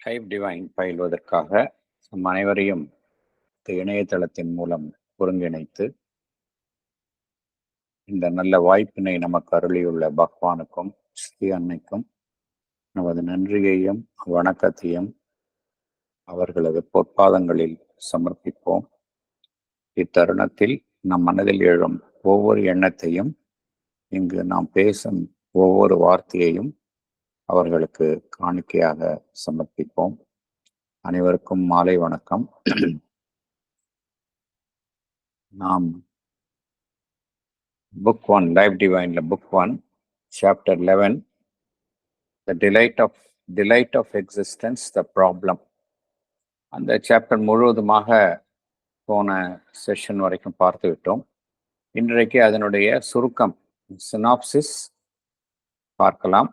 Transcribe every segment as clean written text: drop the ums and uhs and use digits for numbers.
Live divine பயில்வதற்காக நம் அனைவரையும் இணையதளத்தின் மூலம் ஒருங்கிணைத்து இந்த நல்ல வாய்ப்பினை நமக்கு அருளியுள்ள பகவானுக்கும் ஸ்ரீ அன்னைக்கும் நமது நன்றியையும் வணக்கத்தையும் அவர்களது பொற்பாதங்களில் சமர்ப்பிப்போம். இத்தருணத்தில் நம் மனதில் எழும் ஒவ்வொரு எண்ணத்தையும், இங்கு நாம் பேசும் ஒவ்வொரு வார்த்தையையும் அவர்களுக்கு காணிக்கையாக சமர்ப்பிப்போம். அனைவருக்கும் மாலை வணக்கம். நாம் புக் 1 லைவ் டிவைன்ல book 1 chapter 11 the delight of existence the problem, அந்த சாப்டர் முழுவதுமாக போன செஷன் வரைக்கும் பார்த்து விட்டோம். இன்றைக்கு அதனுடைய சுருக்கம் சினாப்சிஸ் பார்க்கலாம்.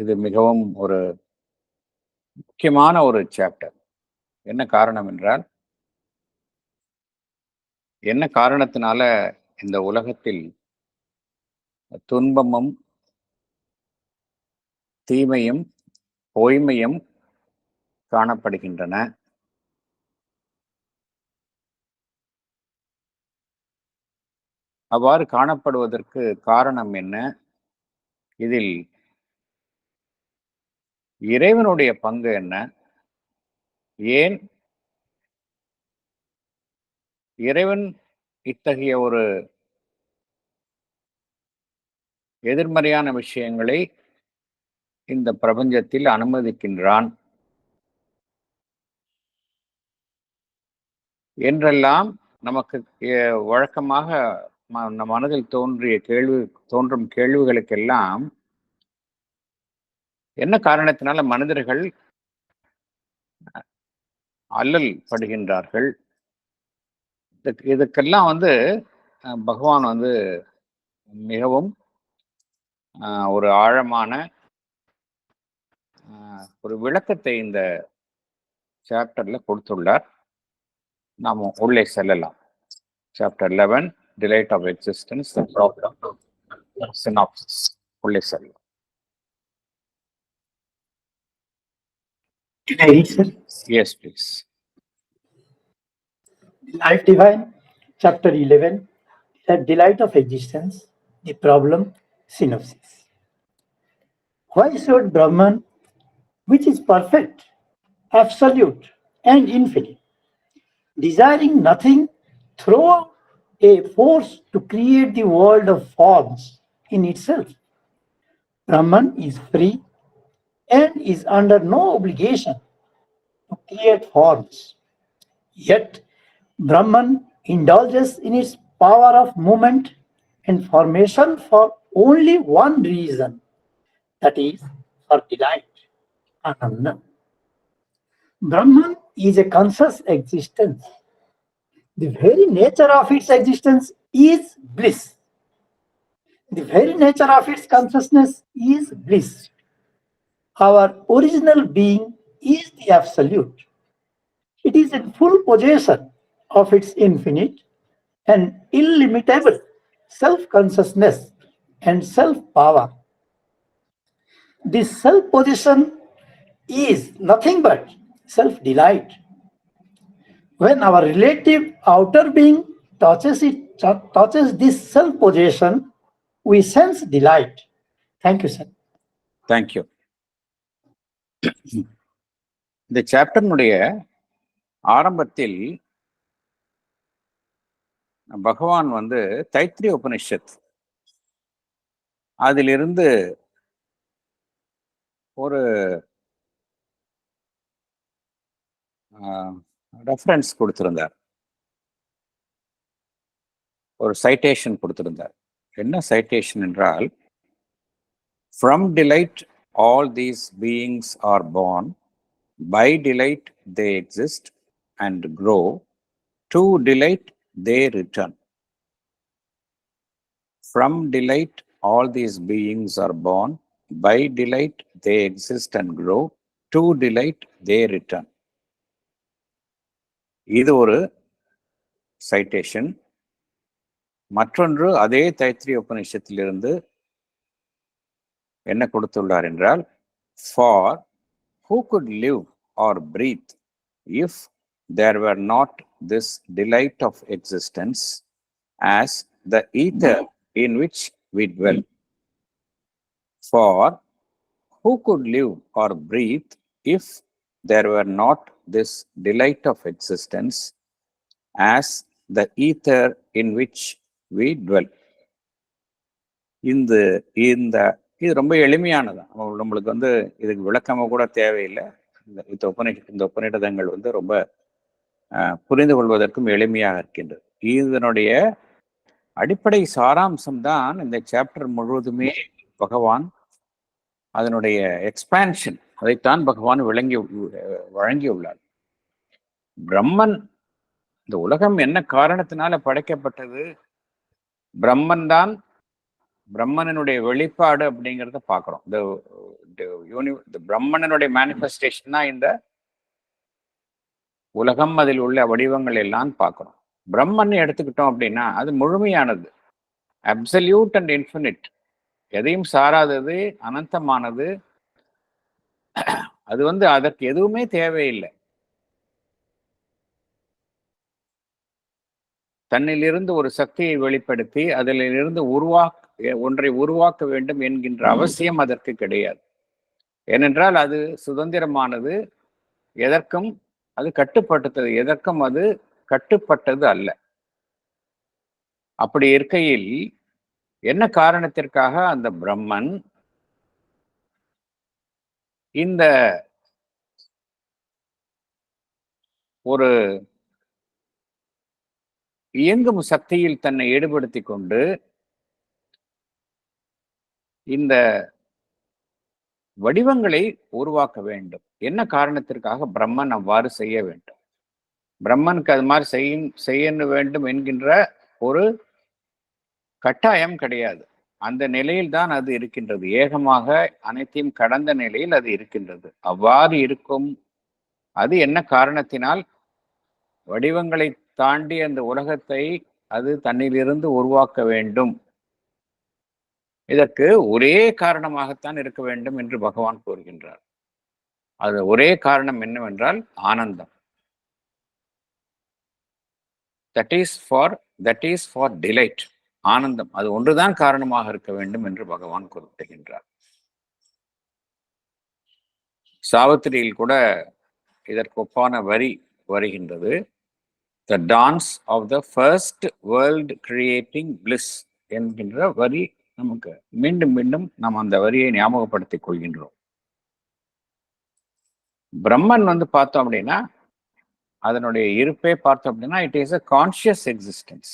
இது மிகவும் ஒரு முக்கியமான ஒரு சாப்டர். என்ன காரணம் என்றால், என்ன காரணத்தினால இந்த உலகத்தில் துன்பமும் தீமையும் பொய்மையும் காணப்படுகின்றன, அவ்வாறு காணப்படுவதற்கு காரணம் என்ன, இதில் இறைவனுடைய பங்கு என்ன, ஏன் இறைவன் இத்தகைய ஒரு எதிர்மறையான விஷயங்களை இந்த பிரபஞ்சத்தில் அனுமதிக்கின்றான் என்றெல்லாம் நமக்கு வழக்கமாக நம் மனதில் தோன்றும் கேள்விகளுக்கெல்லாம் என்ன காரணத்தினால மனிதர்கள் அல்லல் படுகின்றார்கள், இதுக்கெல்லாம் பகவான் மிகவும் ஒரு ஆழமான ஒரு விளக்கத்தை இந்த சாப்டர்ல கொடுத்துள்ளார். நாம் உள்ளே செல்லலாம். Chapter 11 delight of existence the problem, synopsis. உள்ளே செல்லலாம். Can I read, sir? Yes, please. Life Divine, Chapter 11, The Delight of Existence, the Problem, Synopsis. Why should Brahman, which is perfect, absolute, and infinite, desiring nothing, throw a force to create the world of forms in itself? Brahman is free and is under no obligation to create forms. Yet, Brahman indulges in its power of movement and formation for only one reason, that is, for delight, Ananda. Brahman is a conscious existence. The very nature of its existence is bliss. The very nature of its consciousness is bliss. Our original being is the absolute. It is in full possession of its infinite and illimitable self-consciousness and self-power. This self-possession is nothing but self-delight. When our relative outer being touches this self-possession, we sense delight. Thank you, sir. Thank you. இந்த சாப்டர்னுடைய ஆரம்பத்தில் பகவான் தைத்திரிய உபனிஷத் அதிலிருந்து ஒரு reference கொடுத்திருந்தார், ஒரு citation கொடுத்திருந்தார். என்ன citation என்றால், from delight all these beings are born, by delight they exist and grow, to delight they return. From delight all these beings are born, by delight they exist and grow, to delight they return. இது ஒரு citation. மற்றொன்று அதே தைத்திரிய உபநிஷத்திலிருந்து என்ன கொடுத்துள்ளார் என்றால், for who could live or breathe if there were not this delight of existence as the ether in which we dwell. For who could live or breathe if there were not this delight of existence as the ether in which we dwell? இந்த இந்த இது ரொம்ப எளிமையானதான். நம்மளுக்கு இதுக்கு விளக்கமா கூட தேவையில்லை. இந்த உபநிடதங்கள் ரொம்ப புரிந்து கொள்வதற்கும் எளிமையாக இருக்கின்றது. இதனுடைய அடிப்படை சாராம்சம் தான் இந்த சாப்டர் முழுவதுமே. பகவான் அதனுடைய எக்ஸ்பான்ஷன், அதைத்தான் பகவான் வழங்கியுள்ளார். பிரம்மன், இந்த உலகம் என்ன காரணத்தினால படைக்கப்பட்டது, பிரம்மன் தான், பிரம்மனுடைய வெளிப்பாடு அப்படிங்கிறத பார்க்கிறோம். இந்த பிரம்மனுடைய மேனிஃபெஸ்டேஷன் தான் இந்த உலகம், அதில் உள்ள வடிவங்கள் எல்லாம் பார்க்கிறோம். பிரம்மன் எடுத்துக்கிட்டோம் அப்படின்னா அது முழுமையானது, அப்சல்யூட் அண்ட் இன்ஃபினிட், எதையும் சாராதது, அனந்தமானது. அது அதற்கு எதுவுமே தேவையில்லை. தன்னிலிருந்து ஒரு சக்தியை வெளிப்படுத்தி அதிலிருந்து ஒன்றை உருவாக்க வேண்டும் என்கின்ற அவசியம் அதற்கு கிடையாது. ஏனென்றால் அது சுதந்திரமானது, எதற்கும் அது கட்டுப்பட்டது, எதற்கும் அது கட்டுப்பட்டது அல்ல. அப்படி இருக்கையில் என்ன காரணத்திற்காக அந்த பிரம்மன் இந்த ஒரு இயங்கும் சக்தியில் தன்னை ஈடுபடுத்தி கொண்டு இந்த வடிவங்களை உருவாக்க வேண்டும்? என்ன காரணத்திற்காக பிரம்மன் அவ்வாறு செய்ய வேண்டும்? பிரம்மனுக்கு அது மாதிரி செய்ய வேண்டும் என்கின்ற ஒரு கட்டாயம் கிடையாது. அந்த நிலையில் தான் அது இருக்கின்றது. ஏகமாக அனைத்தையும் கடந்த நிலையில் அது இருக்கின்றது. அவ்வாறு இருக்கும் அது என்ன காரணத்தினால் வடிவங்களை தாண்டி அந்த உலகத்தை அது தன்னிலிருந்து உருவாக்க வேண்டும்? இதற்கு ஒரே காரணமாகத்தான் இருக்க வேண்டும் என்று பகவான் கூறுகின்றார். அது ஒரே காரணம் என்னவென்றால் ஆனந்தம். That is for delight. ஆனந்தம், அது ஒன்றுதான் காரணமாக இருக்க வேண்டும் என்று பகவான் குறிப்பிடுகின்றார். சாவித்திரியில் கூட இதற்கு ஒப்பான வரி வருகின்றது. The dance of the first world creating bliss என்கின்ற வரி நமக்கு மீண்டும் மீண்டும் நாம் அந்த வரியை ஞாபகப்படுத்திக் கொள்கின்றோம். பிரம்மன் பார்த்தோம் அப்படின்னா, அதனுடைய இருப்பே பார்த்தோம் அப்படின்னா, it is a conscious existence.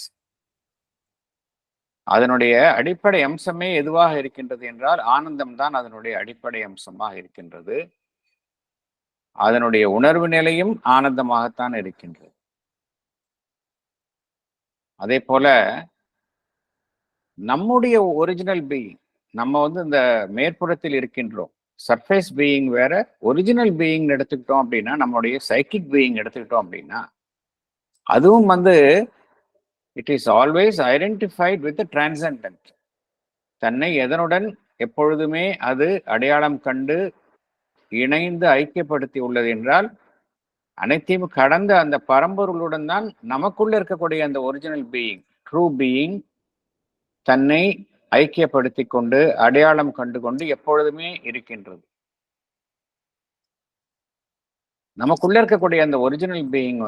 அதனுடைய அடிப்படை அம்சமே எதுவாக இருக்கின்றது என்றால் ஆனந்தம் தான் அதனுடைய அடிப்படை அம்சமாக இருக்கின்றது. அதனுடைய உணர்வு நிலையும் ஆனந்தமாகத்தான் இருக்கின்றது. அதே போல நம்முடைய ஒரிஜினல் பீயிங், நம்ம இந்த மேற்புறத்தில் இருக்கின்றோம். சர்ஃபேஸ் பீயிங் வேற, ஒரிஜினல் பீயிங் எடுத்துக்கிட்டோம் அப்படின்னா, நம்மளுடைய சைக்கிக் பீயிங் எடுத்துக்கிட்டோம் அப்படின்னா, அதுவும் it is always identified with transcendent. தன்னை எதனுடன் எப்பொழுதுமே அது அடையாளம் கண்டு இணைந்து ஐக்கியப்படுத்தி உள்ளது என்றால், அனைத்தையும் கடந்த அந்த பரம்பொருளுடன் தான் நமக்குள்ள இருக்கக்கூடிய அந்த ஒரிஜினல் பீயிங், ட்ரூ பீயிங் தன்னை ஐக்கியப்படுத்தி கொண்டு அடையாளம் கண்டு கொண்டு எப்பொழுதுமே இருக்கின்றது. நமக்குள்ள இருக்கக்கூடிய அந்த ஒரிஜினல் பீயிங்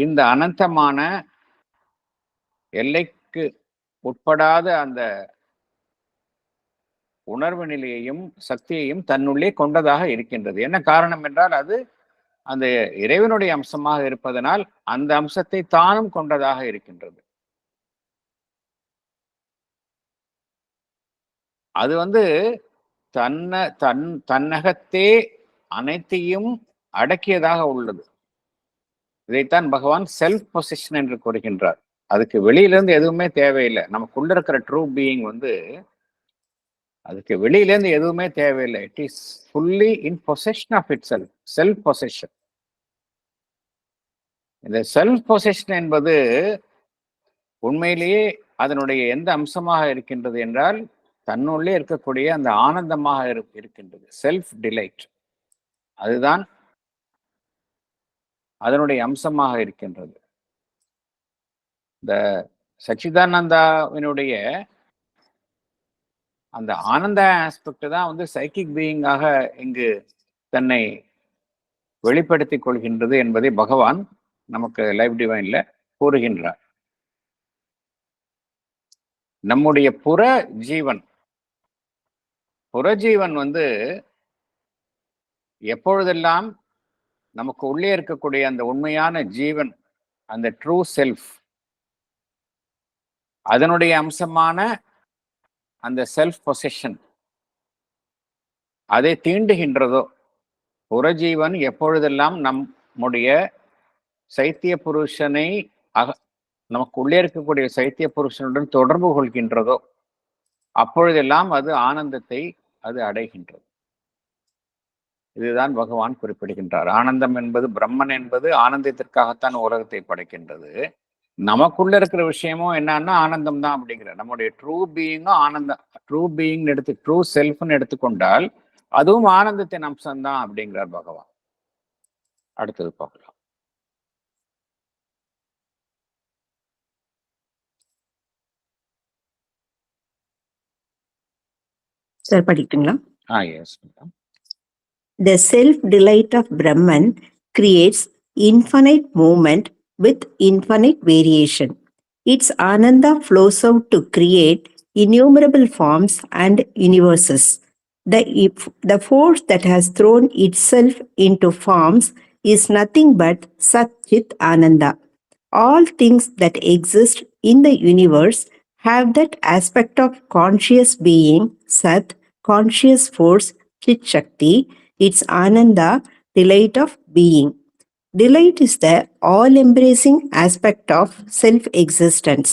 இந்த அனந்தமான எல்லைக்கு உட்படாத அந்த உணர்வு நிலையையும் சக்தியையும் தன்னுள்ளே கொண்டதாக இருக்கின்றது. என்ன காரணம் என்றால், அது அந்த இறைவனுடைய அம்சமாக இருப்பதனால் அந்த அம்சத்தை தானும் கொண்டதாக இருக்கின்றது. அது தன்னகத்தே அனைத்தையும் அடக்கியதாக உள்ளது. இதைத்தான் பகவான் செல்ஃப் பொசிஷன் என்று கூறுகின்றார். அதுக்கு வெளியிலிருந்து எதுவுமே தேவையில்லை. நமக்குள்ள இருக்கிற ட்ரூ பீயிங் அதுக்கு வெளியிலேருந்து எதுவுமே தேவையில்லை. It is fully in possession of itself. Self possession. இந்த செல்ஃப் பொசெஷன் என்பது உண்மையிலேயே அதனுடைய எந்த அம்சமாக இருக்கின்றது என்றால், தன்னுள்ளே இருக்கக்கூடிய அந்த ஆனந்தமாக இருக்கின்றது. செல்ஃப் டிலைட், அதுதான் அதனுடைய அம்சமாக இருக்கின்றது. இந்த சச்சிதானந்தாவினுடைய அந்த ஆனந்த ஆஸ்பெக்ட் தான் வந்து சைக்கிக் பீயிங்காக இங்கு தன்னை வெளிப்படுத்திக் கொள்கின்றது என்பதை பகவான் நமக்கு லைஃப் டிவைன்ல கூறுகின்றார். நம்முடைய புறஜீவன் வந்து எப்பொழுதெல்லாம் நமக்கு உள்ளே இருக்கக்கூடிய அந்த உண்மையான ஜீவன், அந்த ட்ரூ செல்ஃப், அதனுடைய அம்சமான அந்த செல்ஃப் பொசெஷன் அதை தீண்டுகின்றதோ, புறஜீவன் எப்பொழுதெல்லாம் நம்முடைய சைத்திய புருஷனை நமக்கு உள்ளே இருக்கக்கூடிய சைத்திய புருஷனுடன் தொடர்பு கொள்கின்றதோ, அப்பொழுதெல்லாம் அது ஆனந்தத்தை அது அடைகின்றது. இதுதான் பகவான் குறிப்பிடுகின்றார். ஆனந்தம் என்பது, பிரம்மன் என்பது ஆனந்தத்திற்காகத்தான் உலகத்தை படைக்கின்றது. நமக்குள்ள இருக்கிற விஷயமும் என்னன்னா ஆனந்தம் தான் அப்படிங்கிற. நம்முடைய ட்ரூ பீயிங்கும் ஆனந்தம், ட்ரூ பீயிங் ட்ரூ செல்ஃப்னு எடுத்துக்கொண்டால் அதுவும் ஆனந்தத்தின் அம்சம்தான் அப்படிங்கிறார் பகவான். அடுத்தது பார்க்கலாம். சார் படிக்கீங்களா? Yes. The self-delight of Brahman creates infinite movement with infinite variation. Its ananda flows out to create innumerable forms and universes. The force that has thrown itself into forms is nothing but Sat Chit Ananda. All things that exist in the universe have that aspect of conscious being, Sat, conscious force, Chit Shakti, its Ananda, delight of being. Delight is the all-embracing aspect of self-existence.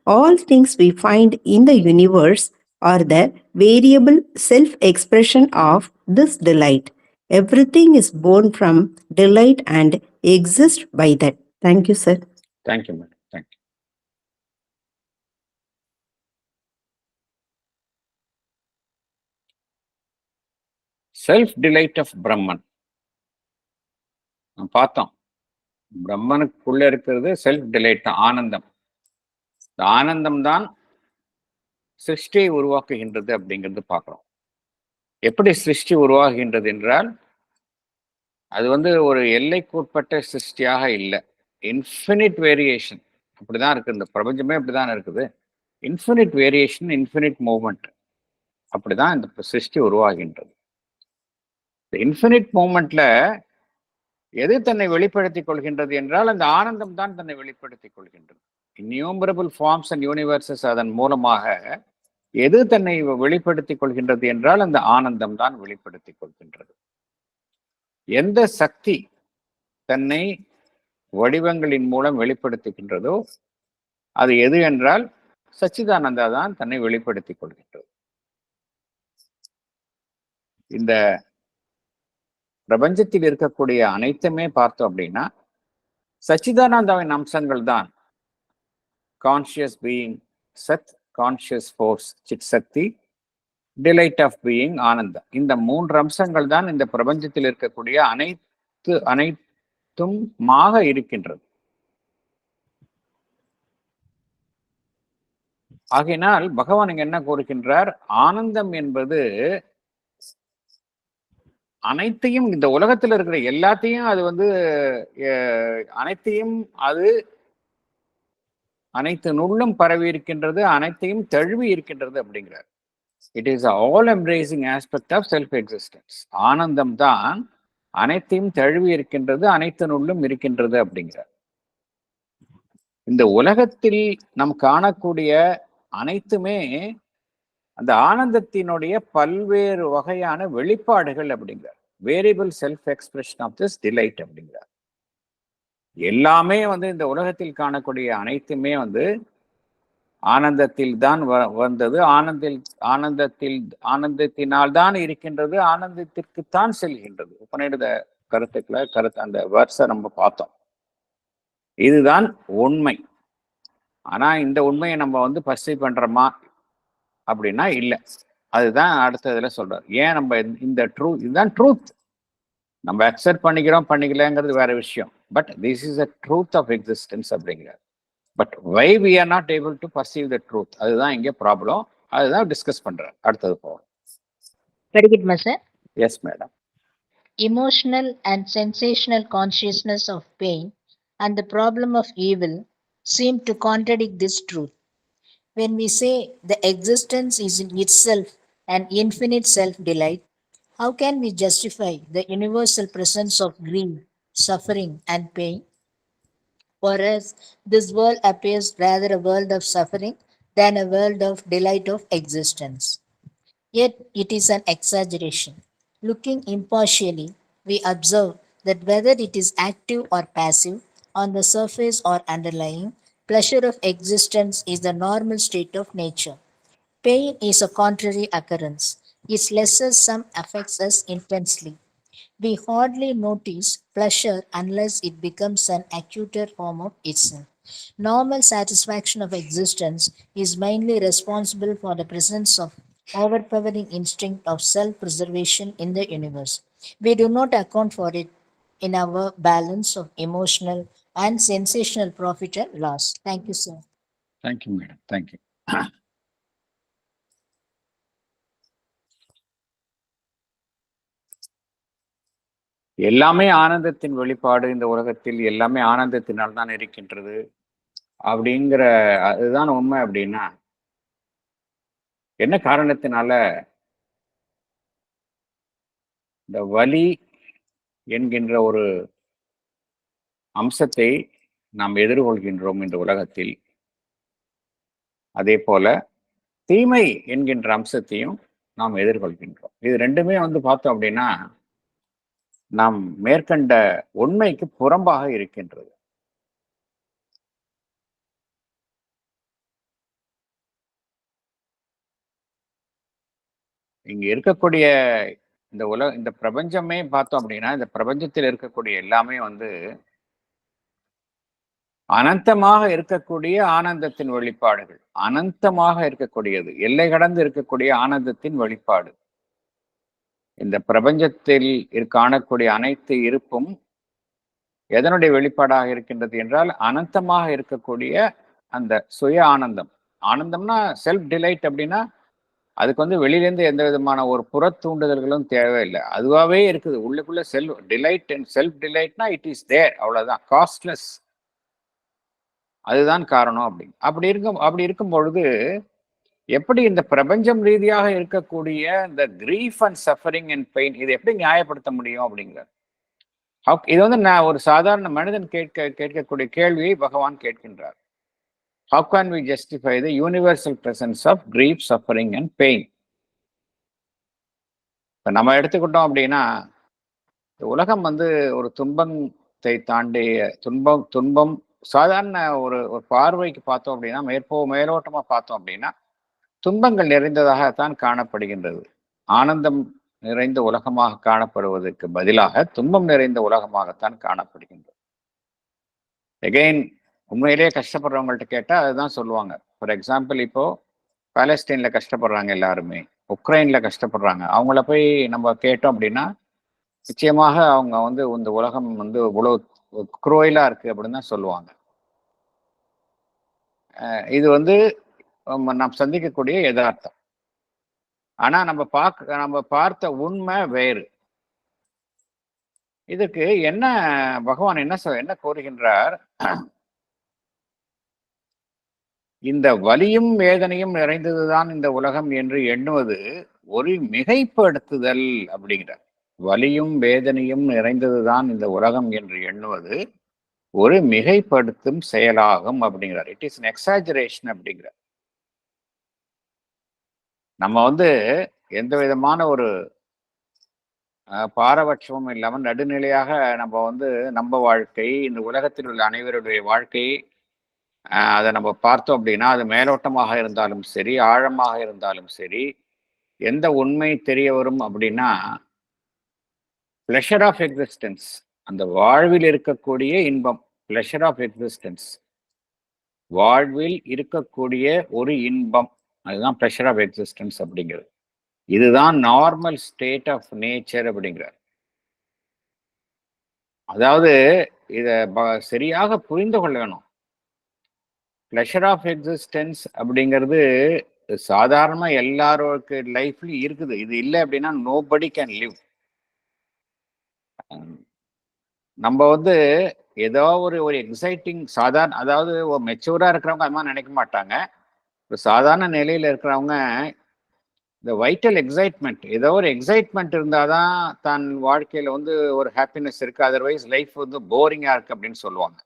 All things we find in the universe are the variable self-expression of this delight. Everything is born from delight and exists by that. Thank you, sir. Thank you, madam. Thank you. Self delight of Brahman பார்த்தோம். பிரம்மனுக்குள்ள இருக்கிறது self delight தான், ஆனந்தம். இந்த ஆனந்தம் தான் சிருஷ்டியை உருவாக்குகின்றது அப்படிங்கிறது பார்க்கிறோம். எப்படி சிருஷ்டி உருவாகுகின்றது என்றால், அது வந்து ஒரு எல்லைக்குட்பட்ட சிருஷ்டியாக இல்லை, இன்ஃபினிட் வேரியேஷன். அப்படிதான் இருக்கு, இந்த பிரபஞ்சமே அப்படிதான் இருக்குது. இன்ஃபினிட் வேரியேஷன், இன்ஃபினிட் மூவ்மெண்ட், அப்படிதான் இந்த சிருஷ்டி உருவாகின்றது. இன்ஃபினிட் மூவ்மெண்ட்ல எது தன்னை வெளிப்படுத்திக் கொள்கின்றது என்றால் அந்த ஆனந்தம் தான் தன்னை வெளிப்படுத்திக் கொள்கின்றது. இன்யூமரபிள் ஃபார்ம்ஸ் அண்ட் யூனிவர்சஸ், அதன் மூலமாக எது தன்னை வெளிப்படுத்திக் கொள்கின்றது என்றால் அந்த ஆனந்தம் தான் வெளிப்படுத்திக் கொள்கின்றது. எந்த சக்தி தன்னை வடிவங்களின் மூலம் வெளிப்படுத்துகின்றதோ அது எது என்றால் சச்சிதானந்தா தான் தன்னை வெளிப்படுத்திக் கொள்கின்றது. இந்த பிரபஞ்சத்தில் இருக்கக்கூடிய அனைத்துமே பார்த்தோம் அப்படின்னா சச்சிதானந்தாவின் அம்சங்கள் தான். கான்சியஸ் பீயிங் சத், கான்சியஸ் ஃபோர்ஸ் சித் சக்தி, டிலைட் ஆஃப் பீயிங் ஆனந்தம். இந்த மூன்று அம்சங்கள் தான் இந்த பிரபஞ்சத்தில் இருக்கக்கூடிய அனைத்துமாக இருக்கின்றது. ஆகையினால் பகவான் இங்க என்ன கூறுகின்றார், ஆனந்தம் என்பது அனைத்தையும், இந்த உலகத்தில் இருக்கிற எல்லாத்தையும் அது வந்து அனைத்தையும் அது அனைத்து நுள்ளும் பரவி இருக்கின்றது, அனைத்தையும் தழுவி இருக்கின்றது அப்படிங்கிறார். It is all embracing aspect of self existence. ஆனந்தம் தான் அனைத்தையும் தழுவி இருக்கின்றது, அனைத்து நுள்ளும் இருக்கின்றது அப்படிங்கிறார். இந்த உலகத்தில் நாம் காணக்கூடிய அனைத்துமே அந்த ஆனந்தத்தினுடைய பல்வேறு வகையான வெளிப்பாடுகள் அப்படிங்கிறார். Variable self expression of this delight அப்படிங்கிறார். எல்லாமே வந்து இந்த உலகத்தில் காணக்கூடிய அனைத்துமே வந்து ஆனந்தத்தில் தான் வந்தது, ஆனந்தத்தினால் தான் இருக்கின்றது, ஆனந்தத்திற்குத்தான் செல்கின்றது. உபநிடத அந்த வேர்ஸை நம்ம பார்த்தோம். இதுதான் உண்மை. ஆனா இந்த உண்மையை நம்ம வந்து பர்சீவ் பண்றோமா அப்படின்னா இல்லை. அதுதான் அடுத்த இதில் சொல்றார். ஏன் நம்ம இந்த ட்ரூத், இதுதான் ட்ரூத். நம்ம அக்செப்ட் பண்ணிக்கலங்கிறது வேற விஷயம். But this is a truth of existence அப்படிங்கிறார். But why we are not able to perceive the truth, அதுதான் இங்கே ப்ராப்ளம். அதுதான் டிஸ்கஸ் பண்றார். அடுத்தது போவோம். படிக்கட்டுமா sir? Yes madam. Emotional and sensational consciousness of pain and the problem of evil seem to contradict this truth. When we say the existence is in itself an infinite self delight, how can we justify the universal presence of grief, suffering, and pain? For us, this world appears rather a world of suffering than a world of delight of existence. Yet it is an exaggeration. Looking impartially, we observe that whether it is active or passive, on the surface or underlying, pleasure of existence is the normal state of nature. Pain is a contrary occurrence. Its lesser sum affects us intensely. We hardly notice pleasure unless it becomes an acuter form of itself. Normal satisfaction of existence is mainly responsible for the presence of overpowering instinct of self-preservation in the universe. We do not account for it in our balance of emotional and sensational profit and loss. Thank you, sir. Thank you madam. Thank you. எல்லாமே ஆனந்தத்தின் வெளிப்பாடு, இந்த உலகத்தில் எல்லாமே ஆனந்தத்தினால் தான் இருக்கின்றது அப்படிங்கிற அதுதான் உண்மை. அப்படின்னா என்ன காரணத்தினால இந்த வலி என்கின்ற ஒரு அம்சத்தை நாம் எதிர்கொள்கின்றோம் இந்த உலகத்தில்? அதே போல தீமை என்கின்ற அம்சத்தையும் நாம் எதிர்கொள்கின்றோம். இது ரெண்டுமே பார்த்தோம் அப்படின்னா நாம் மேற்கண்ட உண்மைக்கு புறம்பாக இருக்கின்றது. இங்க இருக்கக்கூடிய இந்த பிரபஞ்சமே பார்த்தோம் அப்படின்னா, இந்த பிரபஞ்சத்தில் இருக்கக்கூடிய எல்லாமே அனந்தமாக இருக்கக்கூடிய ஆனந்தத்தின் வெளிப்பாடுகள். அனந்தமாக இருக்கக்கூடியது, எல்லை கடந்து இருக்கக்கூடிய ஆனந்தத்தின் வெளிப்பாடு. இந்த பிரபஞ்சத்தில் காணக்கூடிய அனைத்து இருப்பும் எதனுடைய வெளிப்பாடாக இருக்கின்றது என்றால், அனந்தமாக இருக்கக்கூடிய அந்த சுய ஆனந்தம். ஆனந்தம்னா செல்ஃப் டிலைட். அப்படின்னா அதுக்கு வெளியிலேருந்து எந்த விதமான ஒரு புற தூண்டுதல்களும் தேவையில்லை, அதுவாகவே இருக்குது உள்ளுக்குள்ள. செல்ஃப் டிலைட் அண்ட் செல்ஃப் டிலைட்னா இட் இஸ் தேர், அவ்வளவுதான். காஸ்ட்லெஸ், அதுதான் காரணம். அப்படி இருக்கும் பொழுது எப்படி இந்த பிரபஞ்சம் ரீதியாக இருக்கக்கூடிய இந்த grief and suffering and pain இதை எப்படி நியாயப்படுத்த முடியும் அப்படிங்கிற இது நான் ஒரு சாதாரண மனிதன் கேட்கக்கூடிய கேள்வியை பகவான் கேட்கின்றார். How can we justify the universal presence of grief, suffering and pain? இப்போ நம்ம எடுத்துக்கிட்டோம் அப்படின்னா, உலகம் ஒரு துன்பத்தை தாண்டி துன்பம் சாதாரண ஒரு பார்வைக்கு பார்த்தோம் அப்படின்னா, மேலோட்டமா பார்த்தோம் அப்படின்னா துன்பங்கள் நிறைந்ததாகத்தான் காணப்படுகின்றது. ஆனந்தம் நிறைந்த உலகமாக காணப்படுவதற்கு பதிலாக துன்பம் நிறைந்த உலகமாகத்தான் காணப்படுகின்றது. எகெயின் உண்மையிலேயே கஷ்டப்படுறவங்கள்ட்ட கேட்டால் அதுதான் சொல்லுவாங்க. ஃபார் எக்ஸாம்பிள், இப்போ பாலஸ்தீன்ல கஷ்டப்படுறாங்க, எல்லாருமே உக்ரைன்ல கஷ்டப்படுறாங்க. அவங்கள போய் நம்ம கேட்டோம் அப்படின்னா நிச்சயமாக அவங்க இந்த உலகம் இவ்வளவு குரோயிலா இருக்கு அப்படின்னு தான் சொல்லுவாங்க. இது நாம் சந்திக்கக்கூடிய யதார்த்தம். ஆனா நம்ம பார்த்த உண்மை வேறு. இதுக்கு என்ன பகவான் என்ன கோருகின்றார்? இந்த வலியும் வேதனையும் நிறைந்ததுதான் இந்த உலகம் என்று எண்ணுவது ஒரு மிகைப்படுத்துதல் அப்படிங்கிறார். வலியும் வேதனையும் நிறைந்ததுதான் இந்த உலகம் என்று எண்ணுவது ஒரு மிகைப்படுத்தும் செயலாகும் அப்படிங்கிறார். இட் இஸ் an exaggeration அப்படிங்கிறார். நம்ம எந்த விதமான ஒரு பாரபட்சமும் இல்லாமல் நடுநிலையாக நம்ம வாழ்க்கை, இந்த உலகத்தில் உள்ள அனைவருடைய வாழ்க்கை, அதை நம்ம பார்த்தோம் அப்படின்னா அது மேலோட்டமாக இருந்தாலும் சரி, ஆழமாக இருந்தாலும் சரி, எந்த உண்மை தெரிய வரும் அப்படின்னா பிளஷர் ஆஃப் எக்ஸிஸ்டன்ஸ், அந்த வாழ்வில் இருக்கக்கூடிய இன்பம். பிளஷர் ஆஃப் எக்ஸிஸ்டன்ஸ், வாழ்வில் இருக்கக்கூடிய ஒரு இன்பம். அதுதான் ப்ரெஷர் ஆஃப் எக்ஸிஸ்டன்ஸ் அப்படிங்கிறது. இதுதான் நார்மல் ஸ்டேட் ஆஃப் நேச்சர் அப்படிங்கிறார். அதாவது இதை சரியாக புரிந்து கொள்ள வேணும். ப்ளஷர் ஆஃப் எக்ஸிஸ்டன்ஸ் அப்படிங்கிறது சாதாரண எல்லாரோருக்கு லைஃப்லயும் இருக்குது. இது இல்லை அப்படின்னா நோபடி கேன் லிவ். நம்ம வந்து ஏதோ ஒரு எக்ஸைட்டிங் சாதாரண, அதாவது மெச்சூரா இருக்கிறவங்க அது மாதிரி நினைக்க மாட்டாங்க. ஒரு சாதாரண நிலையில இருக்கிறவங்க இந்த வைட்டல் எக்ஸைட்மெண்ட், ஏதோ ஒரு எக்ஸைட்மெண்ட் இருந்தாதான் தன் வாழ்க்கையில வந்து ஒரு ஹாப்பினஸ் இருக்கு, அதர்வைஸ் லைஃப் வந்து போரிங்கா இருக்கு அப்படின்னு சொல்லுவாங்க.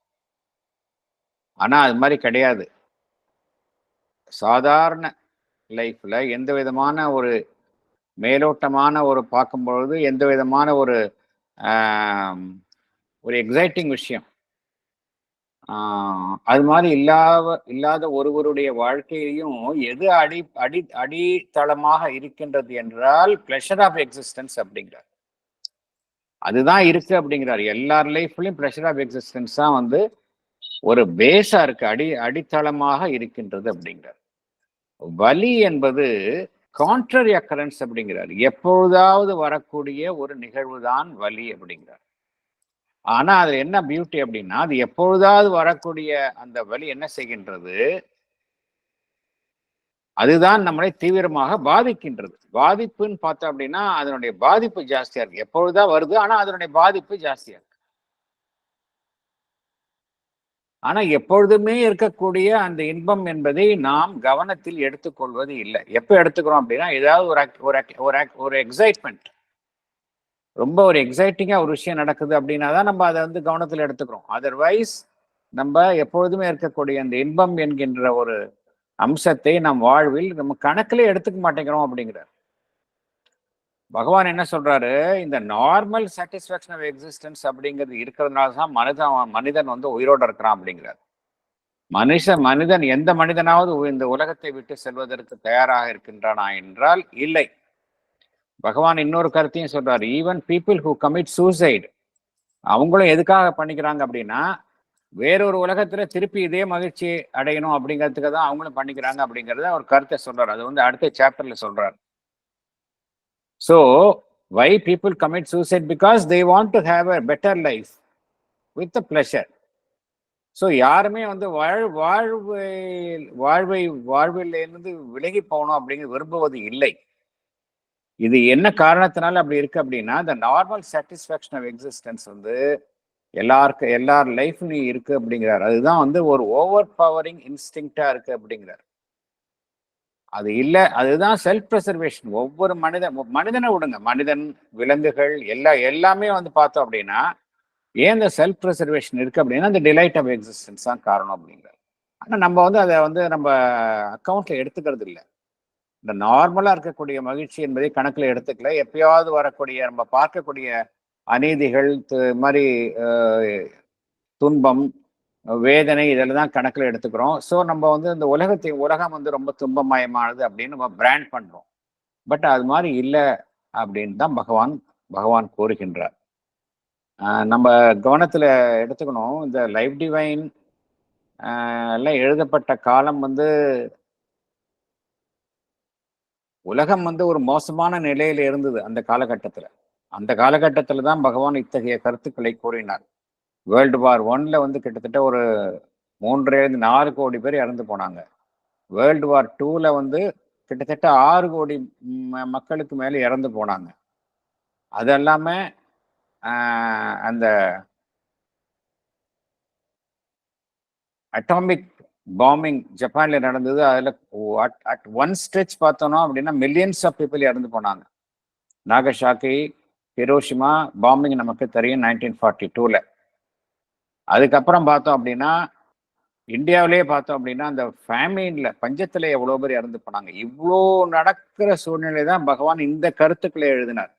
ஆனா அது மாதிரி கிடையாது. சாதாரண லைஃப்ல எந்த விதமான ஒரு மேலோட்டமான ஒரு பார்க்கும்பொழுது எந்த விதமான ஒரு ஒரு எக்ஸைட்டிங் விஷயம் அது மாதிரி இல்லாத ஒருவருடைய வாழ்க்கையிலையும் எது அடித்தளமாக இருக்கின்றது என்றால் ப்ளஷர் ஆஃப் எக்ஸிஸ்டன்ஸ் அப்படிங்கிறார். அதுதான் இருக்கு அப்படிங்கிறார். எல்லார் லைஃப்லயும் ப்ளஷர் ஆஃப் எக்ஸிஸ்டன்ஸ் தான் வந்து ஒரு பேஸா இருக்கு, அடித்தளமாக இருக்கின்றது அப்படிங்கிறார். வலி என்பது கான்ட்ரரி அக்கரன்ஸ் அப்படிங்கிறார். எப்பொழுதாவது வரக்கூடிய ஒரு நிகழ்வு தான் வலி அப்படிங்கிறார். ஆனா அதுல என்ன பியூட்டி அப்படின்னா, அது எப்பொழுதாவது வரக்கூடிய அந்த வலி என்ன செய்கின்றது, அதுதான் நம்மளை தீவிரமாக பாதிக்கின்றது. பாதிப்புன்னு பார்த்தோம் அப்படின்னா அதனுடைய பாதிப்பு ஜாஸ்தியா இருக்கு. எப்பொழுதுதான் வருது, ஆனா அதனுடைய பாதிப்பு ஜாஸ்தியா இருக்கு. ஆனா எப்பொழுதுமே இருக்கக்கூடிய அந்த இன்பம் என்பதை நாம் கவனத்தில் எடுத்துக்கொள்வது இல்லை. எப்ப எடுத்துக்கிறோம் அப்படின்னா, ஏதாவது ஒரு எக்ஸைட்மெண்ட், ரொம்ப ஒரு எக்ஸைட்டிங்கா ஒரு விஷயம் நடக்குது அப்படின்னா தான் நம்ம அதை வந்து கவனத்தில் எடுத்துக்கிறோம். அதர்வைஸ் நம்ம எப்பொழுதுமே இருக்கக்கூடிய அந்த இன்பம் என்கின்ற ஒரு அம்சத்தை நம் வாழ்வில் நம்ம கணக்கிலே எடுத்துக்க மாட்டேங்கிறோம் அப்படிங்கிறார். பகவான் என்ன சொல்றாரு, இந்த நார்மல் சாட்டிஸ்ஃபேக்ஷன் ஆஃப் எக்ஸிஸ்டன்ஸ் அப்படிங்கிறது இருக்கிறதுனால தான் மனிதன் வந்து உயிரோடு இருக்கிறான் அப்படிங்கிறார். மனிதன் எந்த மனிதனாவது இந்த உலகத்தை விட்டு செல்வதற்கு தயாராக இருக்கின்றானா என்றால் இல்லை. பகவான் இன்னொரு கருத்தையும் சொல்றாரு, even people who commit suicide, அவங்களும் எதுக்காக பண்ணிக்கிறாங்க அப்படின்னா வேறொரு உலகத்துல திருப்பி இதே மகிழ்ச்சி அடையணும் அப்படிங்கிறதுக்கு தான் அவங்களும் பண்ணிக்கிறாங்க அப்படிங்கிறத ஒரு கருத்தை சொல்றாரு. அது வந்து அடுத்த சாப்டர்ல சொல்றாரு. So why people commit suicide, because they want to have a better life with pleasure. So யாருமே வந்து வாழ்விலிருந்து விலகி போகணும் அப்படிங்கிறது விரும்புவது இல்லை. இது என்ன காரணத்தினால அப்படி இருக்கு அப்படின்னா, இந்த நார்மல் சாட்டிஸ்ஃபேக்ஷன் ஆஃப் எக்ஸிஸ்டன்ஸ் வந்து எல்லார் லைஃப்லையும் இருக்கு அப்படிங்கிறார். அதுதான் வந்து ஒரு ஓவர் பவரிங் இன்ஸ்டிங்க்டா இருக்கு அப்படிங்கிறார். அது இல்லை, அதுதான் செல்ஃப் ப்ரிசர்வேஷன். ஒவ்வொரு மனிதனை விடுங்க, மனிதன், விலங்குகள் எல்லாமே வந்து பார்த்தோம் அப்படின்னா ஏன் இந்த செல்ஃப் ப்ரிசர்வேஷன் இருக்கு அப்படின்னா அந்த டிலைட் ஆஃப் எக்ஸிஸ்டன்ஸ் தான் காரணம் அப்படிங்கிறார். ஆனால் நம்ம வந்து அதை வந்து நம்ம அக்கௌண்ட்ல எடுத்துக்கிறது இல்லை. இந்த நார்மலா இருக்கக்கூடிய மகிழ்ச்சி என்பதை கணக்குல எடுத்துக்கல. எப்பயாவது வரக்கூடிய நம்ம பார்க்கக்கூடிய அநீதிகள், மாதிரி துன்பம், வேதனை, இதெல்லாம் தான் கணக்குல எடுத்துக்கிறோம். ஸோ நம்ம வந்து இந்த உலகம் வந்து ரொம்ப துன்பமயமானது அப்படின்னு நம்ம பிராண்ட் பண்றோம். பட் அது மாதிரி இல்லை அப்படின்னு தான் பகவான் கூறுகின்றார். நம்ம கவனத்துல எடுத்துக்கணும், இந்த லைஃப் டிவைன் எல்லாம் எழுதப்பட்ட காலம் வந்து உலகம் வந்து ஒரு மோசமான நிலையில இருந்தது அந்த காலகட்டத்துல. அந்த காலகட்டத்துல தான் பகவான் இத்தகைய கருத்துக்களை கூறினார். வேர்ல்டு வார் 1ல வந்து கிட்டத்தட்ட ஒரு 3.4 கோடி பேர் இறந்து போனாங்க. வேர்ல்டு வார் 2ல வந்து கிட்டத்தட்ட 6 கோடி மக்களுக்கு மேல இறந்து போனாங்க. அது எல்லாமே அந்த அட்டாமிக் பாம்பிங் ஜப்பான்ல நடந்தது. அதுல அட் ஒன் ஸ்ட்ரெச் பார்த்தோம்னா அப்படின்னா மில்லியன்ஸ் ஆஃப் பீப்புள் இறந்து போனாங்க. நாகசாக்கி, ஹிரோஷிமா பாம்பிங் நமக்கு தெரியும் 1942ல. அதுக்கப்புறம் பார்த்தோம் அப்படின்னா இந்தியாவிலேயே பார்த்தோம் அப்படின்னா அந்த ஃபேமின்ல, பஞ்சத்துல எவ்வளவு பேர் இறந்து போனாங்க. இவ்வளோ நடக்கிற சூழ்நிலை தான் பகவான் இந்த கருத்துக்களை எழுதினார்.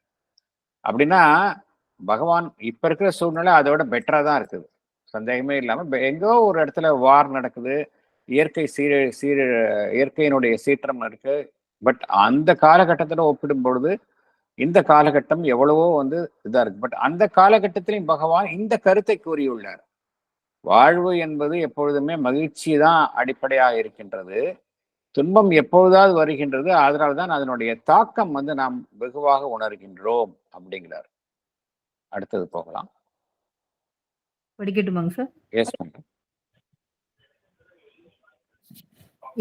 அப்படின்னா பகவான் இப்ப இருக்கிற சூழ்நிலை அதோட பெட்டரா தான் இருக்குது, சந்தேகமே இல்லாம. எங்கோ ஒரு இடத்துல வார் நடக்குது, இயற்கையினுடைய சீற்றம் இருக்கு. பட் அந்த காலகட்டத்துல ஒப்பிடும் பொழுது இந்த காலகட்டம் எவ்வளவோ வந்து இதா இருக்கு. பட் அந்த காலகட்டத்திலையும் பகவான் இந்த கருத்தை கூறியுள்ளார். வாழ்வு என்பது எப்பொழுதுமே மகிழ்ச்சி தான் அடிப்படையாக இருக்கின்றது. துன்பம் எப்பொழுதாவது வருகின்றது, அதனால்தான் அதனுடைய தாக்கம் வந்து நாம் வெகுவாக உணர்கின்றோம் அப்படிங்கிறார். அடுத்தது போகலாம். படிக்கட்டுமாங்க sir? Yes madam.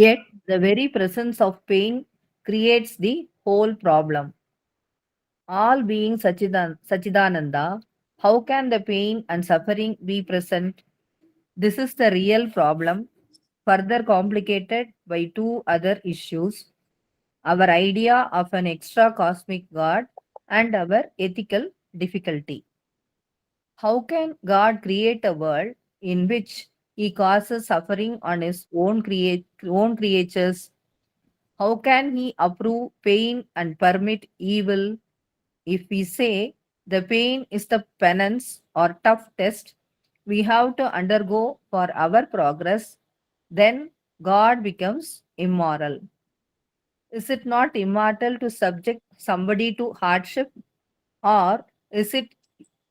Yet, the very presence of pain creates the whole problem. All being Sachidananda, how can the pain and suffering be present? This is the real problem, further complicated by two other issues: our idea of an extra cosmic God and our ethical difficulty. How can God create a world in which he causes suffering on his own creatures? How can he approve pain and permit evil? If we say the pain is the penance or tough test we have to undergo for our progress, then God becomes immoral. Is it not immortal to subject somebody to hardship? Or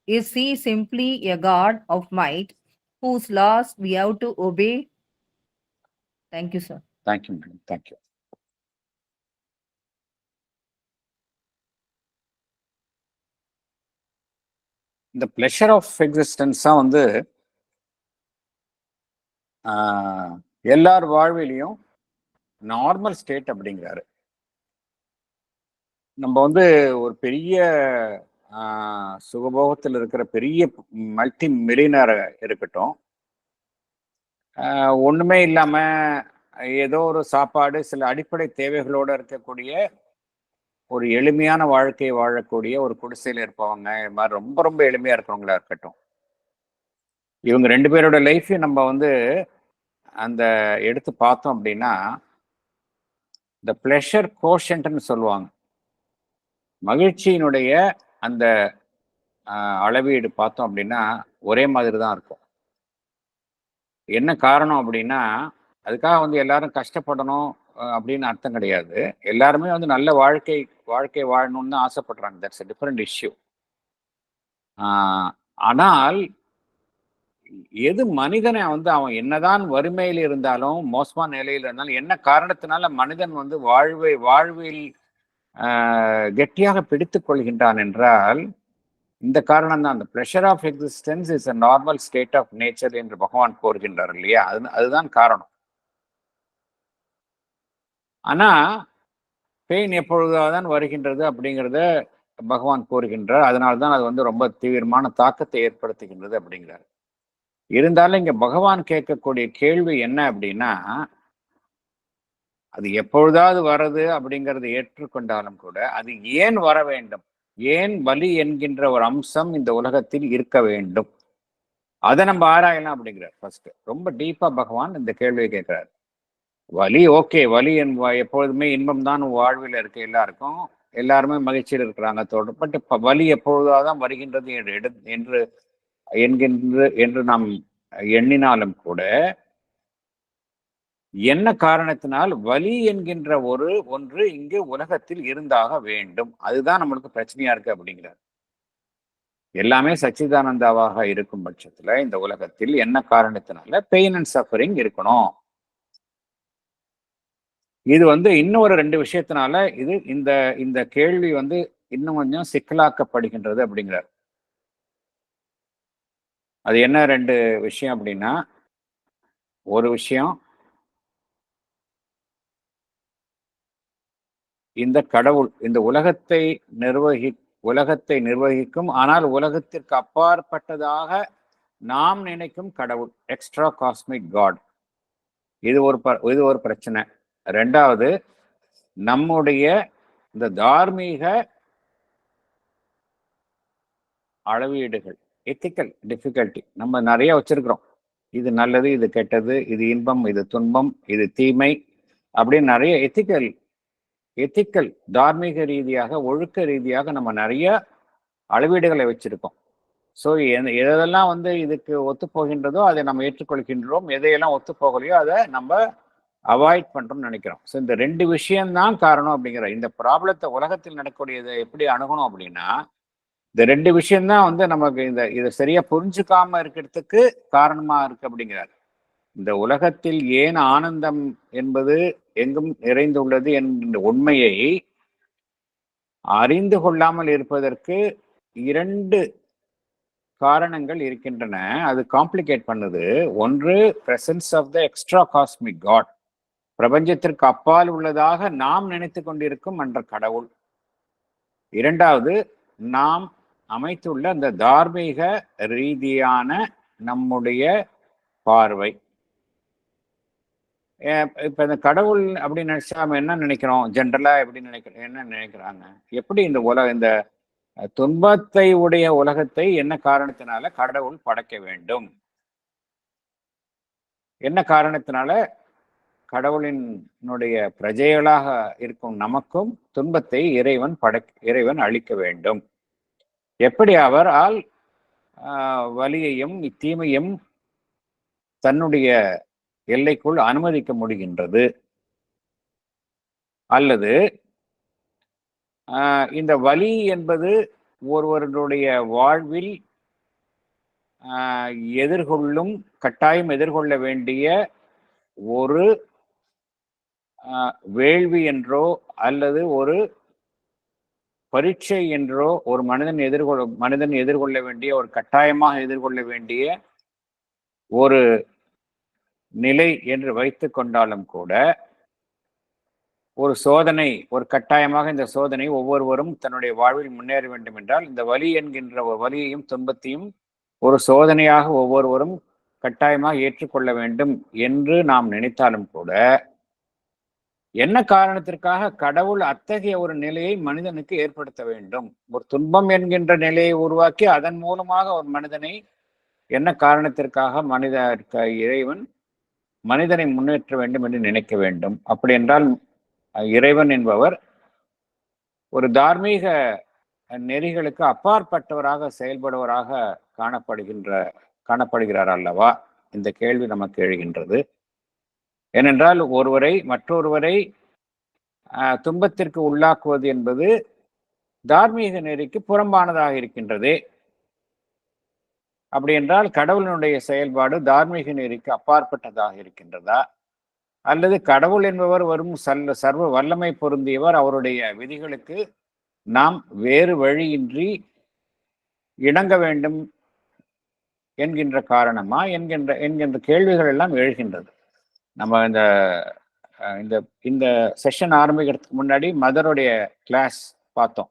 is he simply a God of might whose laws we have to obey? Thank you, sir. Thank you madam, thank you. இந்த pleasure of existence தான் வந்து எல்லார் வாழ்விலையும் normal state அப்படிங்கிறாரு. நம்ம வந்து ஒரு பெரிய சுகபோகத்தில் இருக்கிற பெரிய மல்டி மில்லியனர் இருக்கட்டும், ஒண்ணுமே இல்லாம ஏதோ ஒரு சாப்பாடு, சில அடிப்படை தேவைகளோட இருக்கக்கூடிய ஒரு எளிமையான வாழ்க்கையை வாழக்கூடிய ஒரு குடிசையில் இருப்பவங்க, இது மாதிரி ரொம்ப ரொம்ப எளிமையா இருக்கிறவங்களா இருக்கட்டும், இவங்க 2 பேரோட லைஃபையும் நம்ம வந்து அந்த எடுத்து பார்த்தோம் அப்படின்னா, இந்த பிளஷர் கோஷன்ட்னு சொல்லுவாங்க, மகிழ்ச்சியினுடைய அந்த அளவீடு பார்த்தோம் அப்படின்னா ஒரே மாதிரி தான் இருக்கும். என்ன காரணம் அப்படின்னா, அதுக்காக வந்து எல்லாரும் கஷ்டப்படணும் அப்படின்னு அர்த்தம் கிடையாது. எல்லாருமே வந்து நல்ல வாழ்க்கை வாழணும்னு தான் ஆசைப்படுறாங்க. That's a different issue. ஆனால் எது மனிதனை வந்து அவன் என்னதான் வறுமையில் இருந்தாலும், மோசமான நிலையில் இருந்தாலும், என்ன காரணத்தினால மனிதன் வந்து வாழ்வில் கெட்டியாக பிடித்துக் கொள்கின்றான் என்றால், இந்த காரணம் தான். அந்த pleasure of existence is a normal state of nature என்று பகவான் கூறுகின்றார் இல்லையா? அதுதான் காரணம். ஆனா பெயின் எப்பொழுதுதான் வருகின்றது அப்படிங்கிறத பகவான் கூறுகின்றார். அதனால்தான் அது வந்து ரொம்ப தீவிரமான தாக்கத்தை ஏற்படுத்துகின்றது அப்படிங்கிறார். இருந்தாலும் இங்க பகவான் கேட்கக்கூடிய கேள்வி என்ன அப்படின்னா, அது எப்பொழுதாவது வர்றது அப்படிங்கறது ஏற்றுக்கொண்டாலும் கூட அது ஏன் வர வேண்டும், ஏன் வலி என்கின்ற ஒரு அம்சம் இந்த உலகத்தில் இருக்க வேண்டும், அதை நம்ம ஆராயலாம் அப்படிங்கிறார். ஃபர்ஸ்ட் ரொம்ப டீப்பா பகவான் இந்த கேள்வியை கேட்கிறார். வலி ஓகே, வலி எப்பொழுதுமே இன்பம் தான் வாழ்வில் இருக்க எல்லாருக்கும், எல்லாருமே மகிழ்ச்சியில் இருக்கிறாங்க. பட் வலி எப்பொழுதாவது வருகின்றது என்று நாம் எண்ணினாலும் கூட, என்ன காரணத்தினால் வலி என்கின்ற ஒன்று இங்கு உலகத்தில் இருந்தாக வேண்டும், அதுதான் நம்மளுக்கு பிரச்சனையா இருக்கு அப்படிங்கிறார். எல்லாமே சச்சிதானந்தாவாக இருக்கும் பட்சத்துல இந்த உலகத்தில் என்ன காரணத்தினால பெயின் அண்ட் சஃபரிங் இருக்கணும்? இது வந்து இன்னொரு 2 விஷயத்தினால இந்த கேள்வி வந்து இன்னும் கொஞ்சம் சிக்கலாக்கப்படுகின்றது அப்படிங்கிறார். அது என்ன 2 விஷயம் அப்படின்னா, ஒரு விஷயம் இந்த கடவுள் இந்த உலகத்தை நிர்வகிக்கும், ஆனால் உலகத்திற்கு அப்பாற்பட்டதாக நாம் நினைக்கும் கடவுள், எக்ஸ்ட்ரா காஸ்மிக் காட், இது ஒரு பிரச்சனை. 2வது, நம்முடைய இந்த தார்மீக அளவீடுகள், எத்திக்கல் டிஃபிகல்ட்டி நம்ம நிறைய வச்சிருக்கிறோம். இது நல்லது, இது கெட்டது, இது இன்பம், இது துன்பம், இது தீமை அப்படின்னு நிறைய எத்திக்கல் தார்மீக ரீதியாக, ஒழுக்க ரீதியாக நம்ம நிறைய அளவீடுகளை வச்சிருக்கோம். ஸோ எதெல்லாம் வந்து இதுக்கு ஒத்துப்போகின்றதோ அதை நம்ம ஏற்றுக்கொள்கின்றோம், எதையெல்லாம் ஒத்துப்போகலையோ அதை நம்ம அவாய்ட் பண்றோம்னு நினைக்கிறோம். ஸோ இந்த 2 விஷயம்தான் காரணம் அப்படிங்கிற இந்த ப்ராப்ளத்தை உலகத்தில் நடக்கக்கூடியதை எப்படி அணுகணும் அப்படின்னா, இந்த 2 விஷயம்தான் வந்து நமக்கு இதை சரியா புரிஞ்சுக்காம இருக்கிறதுக்கு காரணமா இருக்கு அப்படிங்கிறார். இந்த உலகத்தில் ஏன் ஆனந்தம் என்பது எங்கும் நிறைந்துள்ளது என்ற உண்மையை அறிந்து கொள்ளாமல் இருப்பதற்கு 2 காரணங்கள் இருக்கின்றன. அது காம்ப்ளிகேட் பண்ணுது. ஒன்று, presence of the extra cosmic God, பிரபஞ்சத்திற்கு அப்பால் உள்ளதாக நாம் நினைத்து கொண்டிருக்கும் என்ற கடவுள். இரண்டாவது, நாம் அமைத்துள்ள அந்த தார்மீக ரீதியான நம்முடைய பார்வை. இப்ப இந்த கடவுள் அப்படின்னு நினைச்சா நம்ம என்ன நினைக்கிறோம்? ஜென்ரலா எப்படி நினைக்கிறோம்? என்ன நினைக்கிறாங்க? எப்படி இந்த துன்பத்தை உடைய உலகத்தை என்ன காரணத்தினால கடவுள் படைக்க வேண்டும்? என்ன காரணத்தினால கடவுளினுடைய பிரஜைகளாக இருக்கும் நமக்கும் துன்பத்தை இறைவன் அளிக்க வேண்டும்? எப்படி அவரால் வலியையும் தீமையும் தன்னுடைய எல்லைக்குள் அனுமதிக்க முடிகின்றது? அல்லது இந்த வலி என்பது ஒருவருடைய வாழ்வில் கட்டாயம் எதிர்கொள்ள வேண்டிய ஒரு வேள்வி என்றோ அல்லது ஒரு பரீட்சை என்றோ ஒரு மனிதன் எதிர்கொள்ள வேண்டிய, ஒரு கட்டாயமாக எதிர்கொள்ள வேண்டிய ஒரு நிலை என்று வைத்துக் கொண்டாலும் கூட, ஒரு சோதனை, ஒரு கட்டாயமாக இந்த சோதனை ஒவ்வொருவரும் தன்னுடைய வாழ்வில் முன்னேற வேண்டும் என்றால் இந்த வலி என்கின்ற ஒரு வலியையும் துன்பத்தையும் ஒரு சோதனையாக ஒவ்வொருவரும் கட்டாயமாக ஏற்றுக்கொள்ள வேண்டும் என்று நாம் நினைத்தாலும் கூட, என்ன காரணத்திற்காக கடவுள் அத்தகைய ஒரு நிலையை மனிதனுக்கு ஏற்படுத்த வேண்டும்? ஒரு துன்பம் என்கின்ற நிலையை உருவாக்கி அதன் மூலமாக ஒரு மனிதனை என்ன காரணத்திற்காக இறைவன் மனிதனை முன்னேற்ற வேண்டும் என்று நினைக்க வேண்டும்? அப்படி என்றால் இறைவன் என்பவர் ஒரு தார்மீக நெறிகளுக்கு அப்பாற்பட்டவராக செயல்படுவராக காணப்படுகிறார் அல்லவா? இந்த கேள்வி நமக்கு எழுகின்றது. ஏனென்றால் மற்றொருவரை துன்பத்திற்கு உள்ளாக்குவது என்பது தார்மீக நெறிக்கு புறம்பானதாக இருக்கின்றது. அப்படி என்றால் கடவுளினுடைய செயல்பாடு தார்மீக நெறிக்கு அப்பாற்பட்டதாக இருக்கின்றதா? அல்லது கடவுள் என்பவர் சர்வ வல்லமை பொருந்தியவர், அவருடைய விதிகளுக்கு நாம் வேறு வழியின்றி இணங்க வேண்டும் என்கின்ற காரணமா என்கின்ற கேள்விகள் எல்லாம் எழுகின்றது. நம்ம இந்த செஷன் ஆரம்பிக்கிறதுக்கு முன்னாடி மதருடைய கிளாஸ் பார்த்தோம்.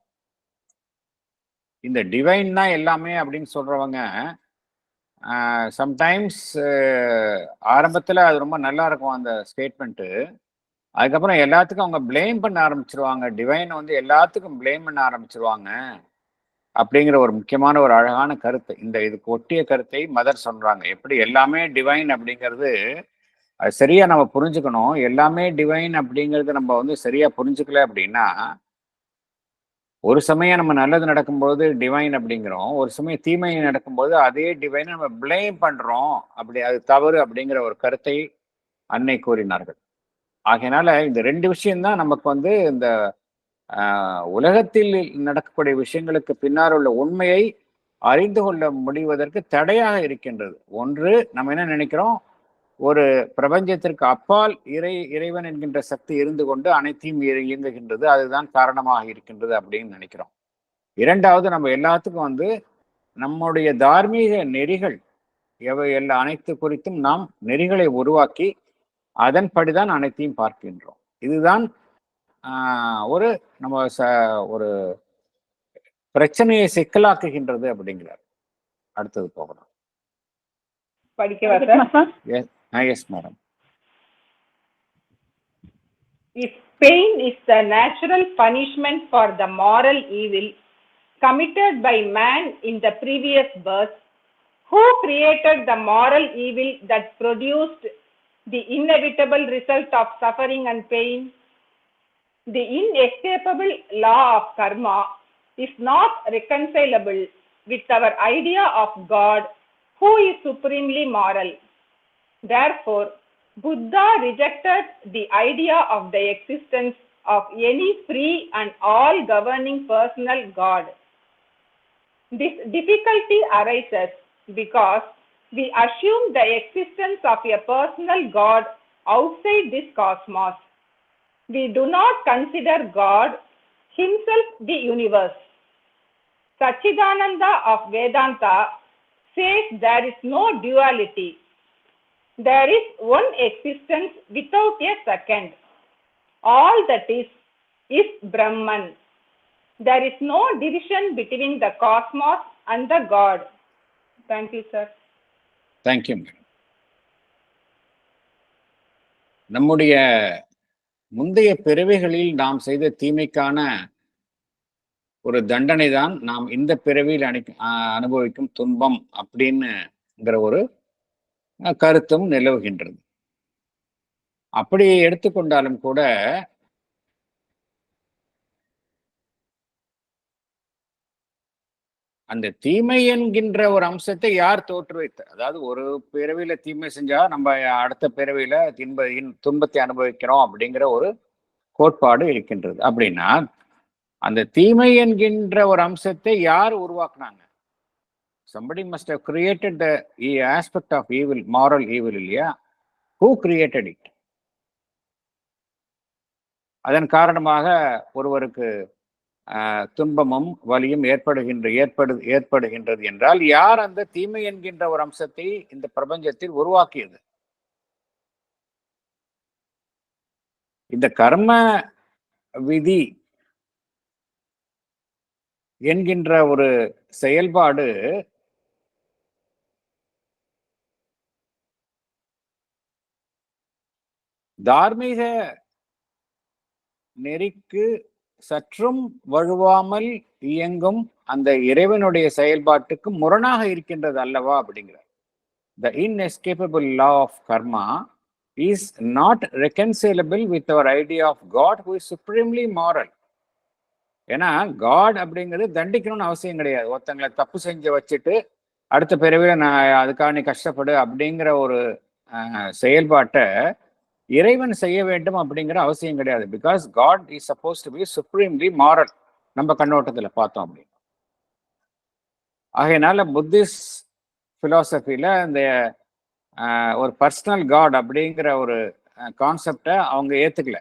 இந்த டிவைன் தான் எல்லாமே அப்படின்னு சொல்றவங்க சம்டைம்ஸ் ஆரம்பத்தில் அது ரொம்ப நல்லா இருக்கும் அந்த ஸ்டேட்மெண்ட்டு. அதுக்கப்புறம் எல்லாத்துக்கும் அவங்க பிளேம் பண்ண ஆரம்பிச்சிருவாங்க. டிவைன் எல்லாத்துக்கும் பிளேம் பண்ண ஆரம்பிச்சிருவாங்க அப்படிங்கிற ஒரு முக்கியமான ஒரு அழகான கருத்து, இதுக்கு ஒட்டிய கருத்தை மதர் சொல்றாங்க. எப்படி எல்லாமே டிவைன் அப்படிங்கிறது அது சரியா நம்ம புரிஞ்சுக்கணும். எல்லாமே டிவைன் அப்படிங்கிறது நம்ம சரியா புரிஞ்சுக்கல அப்படின்னா, ஒரு சமயம் நம்ம நல்லது நடக்கும்போது டிவைன் அப்படிங்கிறோம், ஒரு சமயம் தீமை நடக்கும்போது அதே டிவைனை நம்ம பிளேம் பண்றோம், அது தவறு அப்படிங்கிற ஒரு கருத்தை அன்னை கூறினார்கள். ஆகையினால இந்த 2 விஷயம்தான் நமக்கு இந்த உலகத்தில் நடக்கக்கூடிய விஷயங்களுக்கு பின்னால் உள்ள உண்மையை அறிந்து கொள்ள முடிவதற்கு தடையாக இருக்கின்றது. ஒன்று, நம்ம என்ன நினைக்கிறோம், ஒரு பிரபஞ்சத்திற்கு அப்பால் இறைவன் என்கின்ற சக்தி இருந்து கொண்டு அனைத்தையும் இயங்குகின்றது, அதுதான் காரணமாக இருக்கின்றது அப்படின்னு நினைக்கிறோம். இரண்டாவது, நம்ம எல்லாத்துக்கும் நம்முடைய தார்மீக நெறிகள் அனைத்து குறித்தும் நாம் நெறிகளை உருவாக்கி அதன்படிதான் அனைத்தையும் பார்க்கின்றோம். இதுதான் ஒரு பிரச்சனையை சிக்கலாக்குகின்றது அப்படிங்கிறார். அடுத்தது போகலாம். Yes, madam. If pain is the natural punishment for the moral evil committed by man in the previous birth, who created the moral evil that produced the inevitable result of suffering and pain? The inescapable law of karma is not reconcilable with our idea of God, who is supremely moral. Therefore, Buddha rejected the idea of the existence of any free and all-governing personal God. This difficulty arises because we assume the existence of a personal God outside this cosmos. We do not consider God himself the universe. Sachidananda of Vedanta says there is no duality. There is one existence without a second. All that is Brahman. There is no division between the cosmos and the God. Thank you, sir. Thank you madam. நம்முடைய முந்தைய பிறவிகளில் நாம் செய்த தீமைக்கான ஒரு தண்டனை தான் நாம் இந்த பிறவியில் அனுபவிக்கும் துன்பம் அப்படின்னுங்கிற ஒரு கருத்தும் நிலவுகின்றது. அப்படி எடுத்துக்கொண்டாலும் கூட அந்த தீமை என்கின்ற ஒரு அம்சத்தை யார் தோற்றுவித்தார்? அதாவது ஒரு பிறவியில தீமை செஞ்சா நம்ம அடுத்த பிறவியில துன்பத்தை அனுபவிக்கிறோம் அப்படிங்கிற ஒரு கோட்பாடு இருக்கின்றது. அப்படின்னா அந்த தீமை என்கின்ற ஒரு அம்சத்தை யார் உருவாக்குனாங்க? somebody must have created the aspect of evil, moral evil, இல்லையா? who created it? அதன் காரணமாக ஒருவருக்கு துன்பமும் வலியும் ஏற்படுகின்றது என்றால் யார் அந்த தீமை என்கின்ற ஒரு அம்சத்தை இந்த பிரபஞ்சத்தில் உருவாக்கியது? இந்த கர்ம விதி என்கின்ற ஒரு செயல்பாடு தார்மீக நெறிக்கு சற்றும் வழுவாமல் இயங்கும் அந்த இறைவனுடைய செயல்பாட்டுக்கு முரணாக இருக்கின்றது அல்லவா அப்படிங்கிறார். The inescapable law of karma is not reconcilable with our idea of God who is supremely moral. ஏன்னா காட் அப்படிங்கிறது தண்டிக்கணும்னு அவசியம் கிடையாது. ஒருத்தங்களை தப்பு செஞ்சு வச்சுட்டு அடுத்த பிறவில நான் அதுக்காக நீ கஷ்டப்படு அப்படிங்கிற ஒரு செயல்பாட்டை இறைவன் செய்ய வேண்டும் அப்படிங்கிற அவசியம் கிடையாது. Because God is suppose to be supremely moral நம்ம கண்ணோட்டத்தில் பார்த்தோம் அப்படின்னு. ஆகையினால புத்திஸ்ட் பிலாசபில இந்த ஒரு பர்சனல் காட் அப்படிங்கிற ஒரு கான்செப்டை அவங்க ஏத்துக்கல.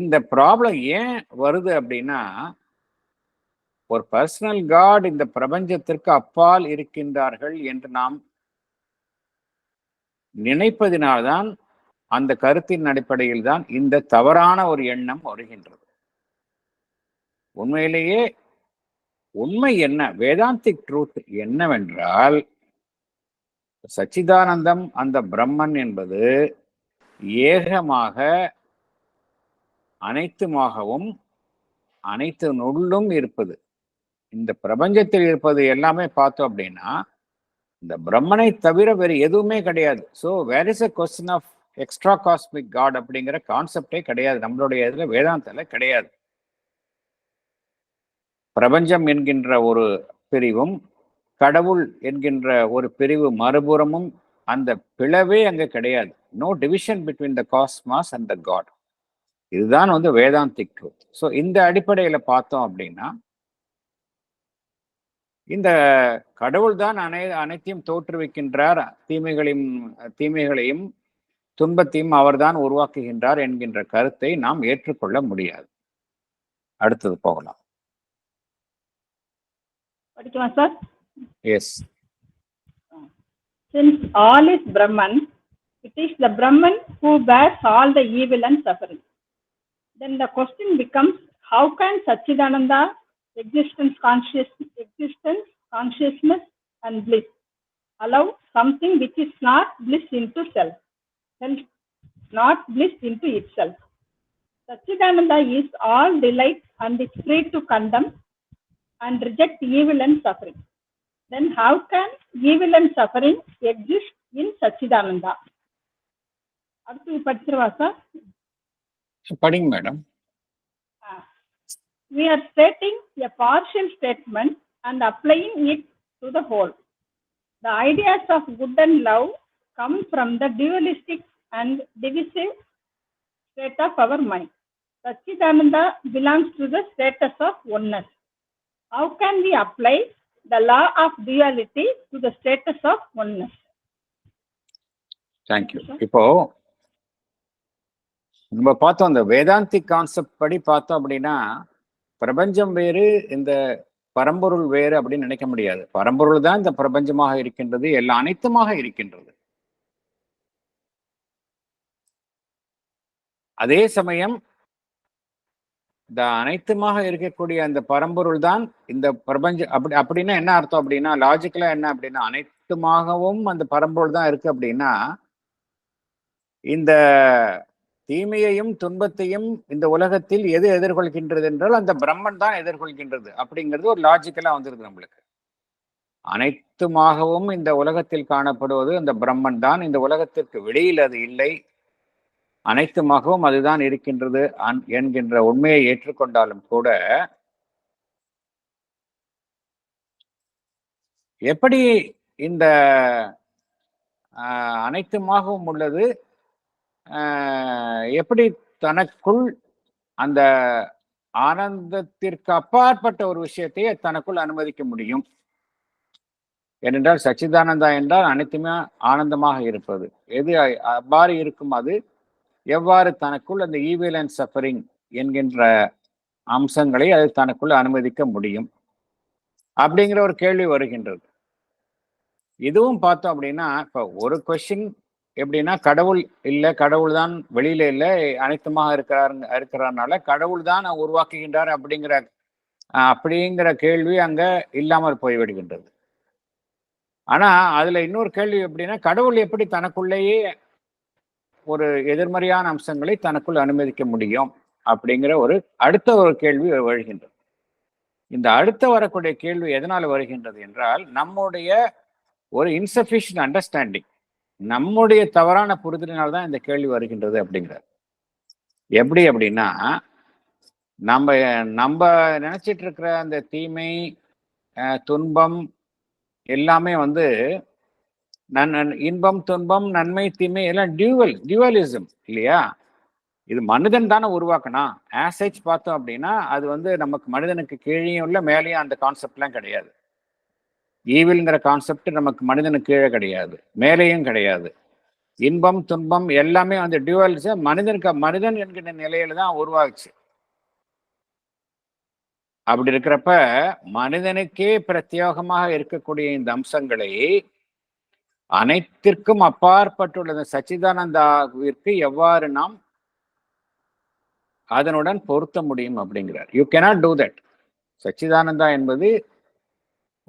இந்த ப்ராப்ளம் ஏன் வருது அப்படின்னா, ஒரு பர்சனல் காட் இந்த பிரபஞ்சத்திற்கு அப்பால் இருக்கின்றார்கள் என்று நாம் நினைப்பதினால்தான், அந்த கருத்தின் அடிப்படையில் தான் இந்த தவறான ஒரு எண்ணம் வருகின்றது. உண்மையிலேயே உண்மை என்ன, வேதாந்திக் ட்ரூத் என்னவென்றால், சச்சிதானந்தம் அந்த பிரம்மன் என்பது ஏகமாக அனைத்துமாகவும் அனைத்து நுள்ளும் இருப்பது. இந்த பிரபஞ்சத்தில் இருப்பது எல்லாமே பார்த்தோம் அப்படின்னா இந்த பிரம்மனை தவிர வேறு எதுவுமே கிடையாது. So where is a question of extra cosmic God அப்படிங்கிற கான்செப்டே கிடையாது. நம்மளுடைய இதுல வேதாந்தல கிடையாது. பிரபஞ்சம் என்கின்ற ஒரு பிரிவும் கடவுள் என்கின்ற ஒரு பிரிவு மறுபுறமும் அந்த பிளவே அங்க கிடையாது. No division between the cosmos and the God. இதுதான் வேதாந்திக் ட்ரூத். ஸோ இந்த அடிப்படையில பார்த்தோம் அப்படின்னா இந்த கடவுள் தான் அனைத்தையும் தோற்றுவிக்கின்றார், தீமைகளையும் துன்பத்தையும் அவர்தான் உருவாக்குகின்றார் என்கின்ற கருத்தை நாம் ஏற்றுக்கொள்ள முடியாது. அடுத்தது போகலாம். படிக்கவா sir? Yes. Since all is Brahman, it is the Brahman who bears all the evil and suffering. Then the question becomes, how can Sachidananda, existence, consciousness and bliss allow something which is not bliss into self, not bliss into itself? Sachidananda is all delight and is free to condemn and reject evil and suffering. Then how can evil and suffering exist in Sachidananda? அடுத்து படிச்சிருவா sir? படிங்க madam. We are stating a partial statement and applying it to the whole. The ideas of good and love come from the dualistic and divisive state of our mind. Sachidananda belongs to the status of oneness. How can we apply the law of duality to the status of oneness. Thank you. இப்போ நம்ம பார்த்தோம், அந்த Vedantic concept படி பார்த்தோம் அப்படின்னா பிரபஞ்சம் வேறு, இந்த பரம்பொருள் வேறு அப்படின்னு நினைக்க முடியாது. பரம்பொருள் தான் இந்த பிரபஞ்சமாக இருக்கின்றது, எல்லாம் அனைத்துமாக இருக்கின்றது. அதே சமயம் இந்த அனைத்துமாக இருக்கக்கூடிய அந்த பரம்பொருள் தான் இந்த பிரபஞ்சம். அப்படின்னா என்ன அர்த்தம் அப்படின்னா, லாஜிக்கலா என்ன அப்படின்னா, அனைத்துமாகவும் அந்த பரம்பொருள் தான் இருக்கு அப்படின்னா, இந்த தீமையையும் துன்பத்தையும் இந்த உலகத்தில் எது எதிர்கொள்கின்றது என்றால் அந்த பிரம்மன் தான் எதிர்கொள்கின்றது அப்படிங்கிறது ஒரு லாஜிக்கலா வந்துருது நம்மளுக்கு. அனைத்துமாகவும் இந்த உலகத்தில் காணப்படுவது அந்த பிரம்மன் தான், இந்த உலகத்திற்கு வெளியில் அது இல்லை, அனைத்துமாகவும் அதுதான் இருக்கின்றது என்கின்ற உண்மையை ஏற்றுக்கொண்டாலும் கூட, எப்படி இந்த அனைத்துமாகவும் உள்ளது எப்படி தனக்குள் அந்த ஆனந்தத்திற்கு அப்பாற்பட்ட ஒரு விஷயத்தை தனக்குள் அனுமதிக்க முடியும்? ஏனென்றால் சச்சிதானந்தா என்றால் அனைத்துமே ஆனந்தமாக இருப்பது. எது அவ்வாறு இருக்கும், அது எவ்வாறு தனக்குள் அந்த ஈவில் அண்ட் சஃபரிங் என்கின்ற அம்சங்களை அது தனக்குள் அனுமதிக்க முடியும் அப்படிங்கிற ஒரு கேள்வி வருகின்றது. இதுவும் பார்த்தோம் அப்படின்னா, இப்போ ஒரு கொஸ்டின் எப்படின்னா, கடவுள் இல்லை, கடவுள் தான் வெளியில இல்லை, அனைத்துமாக இருக்கிறாருனால கடவுள் தான் உருவாக்குகின்றார் அப்படிங்கிற கேள்வி அங்க இல்லாமல் போய்விடுகின்றது. ஆனா அதுல இன்னொரு கேள்வி எப்படின்னா, கடவுள் எப்படி தனக்குள்ளேயே ஒரு எதிர்மறையான அம்சங்களை தனக்குள் அனுமதிக்க முடியும் அப்படிங்கிற ஒரு அடுத்த ஒரு கேள்வி வருகின்றது. இந்த அடுத்த வரக்கூடிய கேள்வி எதனால வருகின்றது என்றால், நம்முடைய ஒரு இன்சஃபிஷியன்ட் அண்டர்ஸ்டாண்டிங், நம்முடைய தவறான புரிதலினால்தான் இந்த கேள்வி வருகின்றது அப்படிங்கிறார். எப்படி அப்படின்னா, நம்ம நம்ம நினைச்சிட்டு இருக்கிற அந்த தீமை துன்பம் எல்லாமே இன்பம் துன்பம் நன்மை தீமை எல்லாம் டியூவலிசம் இல்லையா? இது மனிதன் தானே உருவாக்கணும். ஆசைச் பார்த்தோம் அப்படின்னா அது நமக்கு மனிதனுக்கு கீழேயும் இல்லை மேலேயும் அந்த கான்செப்ட்லாம் கிடையாது. ஈவில்ங்கிற கான்செப்ட் நமக்கு மனிதனுக்கு கீழே கிடையாது, மேலேயும் கிடையாது. இன்பம் துன்பம் எல்லாமே டியூவலிசம் மனிதன் என்கிற நிலையில தான் உருவாச்சு. அப்படி இருக்கிறப்ப மனிதனுக்கே பிரத்யேகமாக இருக்கக்கூடிய இந்த அம்சங்களை அனைத்திற்கும் அப்பாற்பட்டுள்ள சச்சிதானந்தாவிற்கு எவ்வாறு நாம் அதனுடன் பொருத்த முடியும் அப்படிங்கிறார். You cannot do that. சச்சிதானந்தா என்பது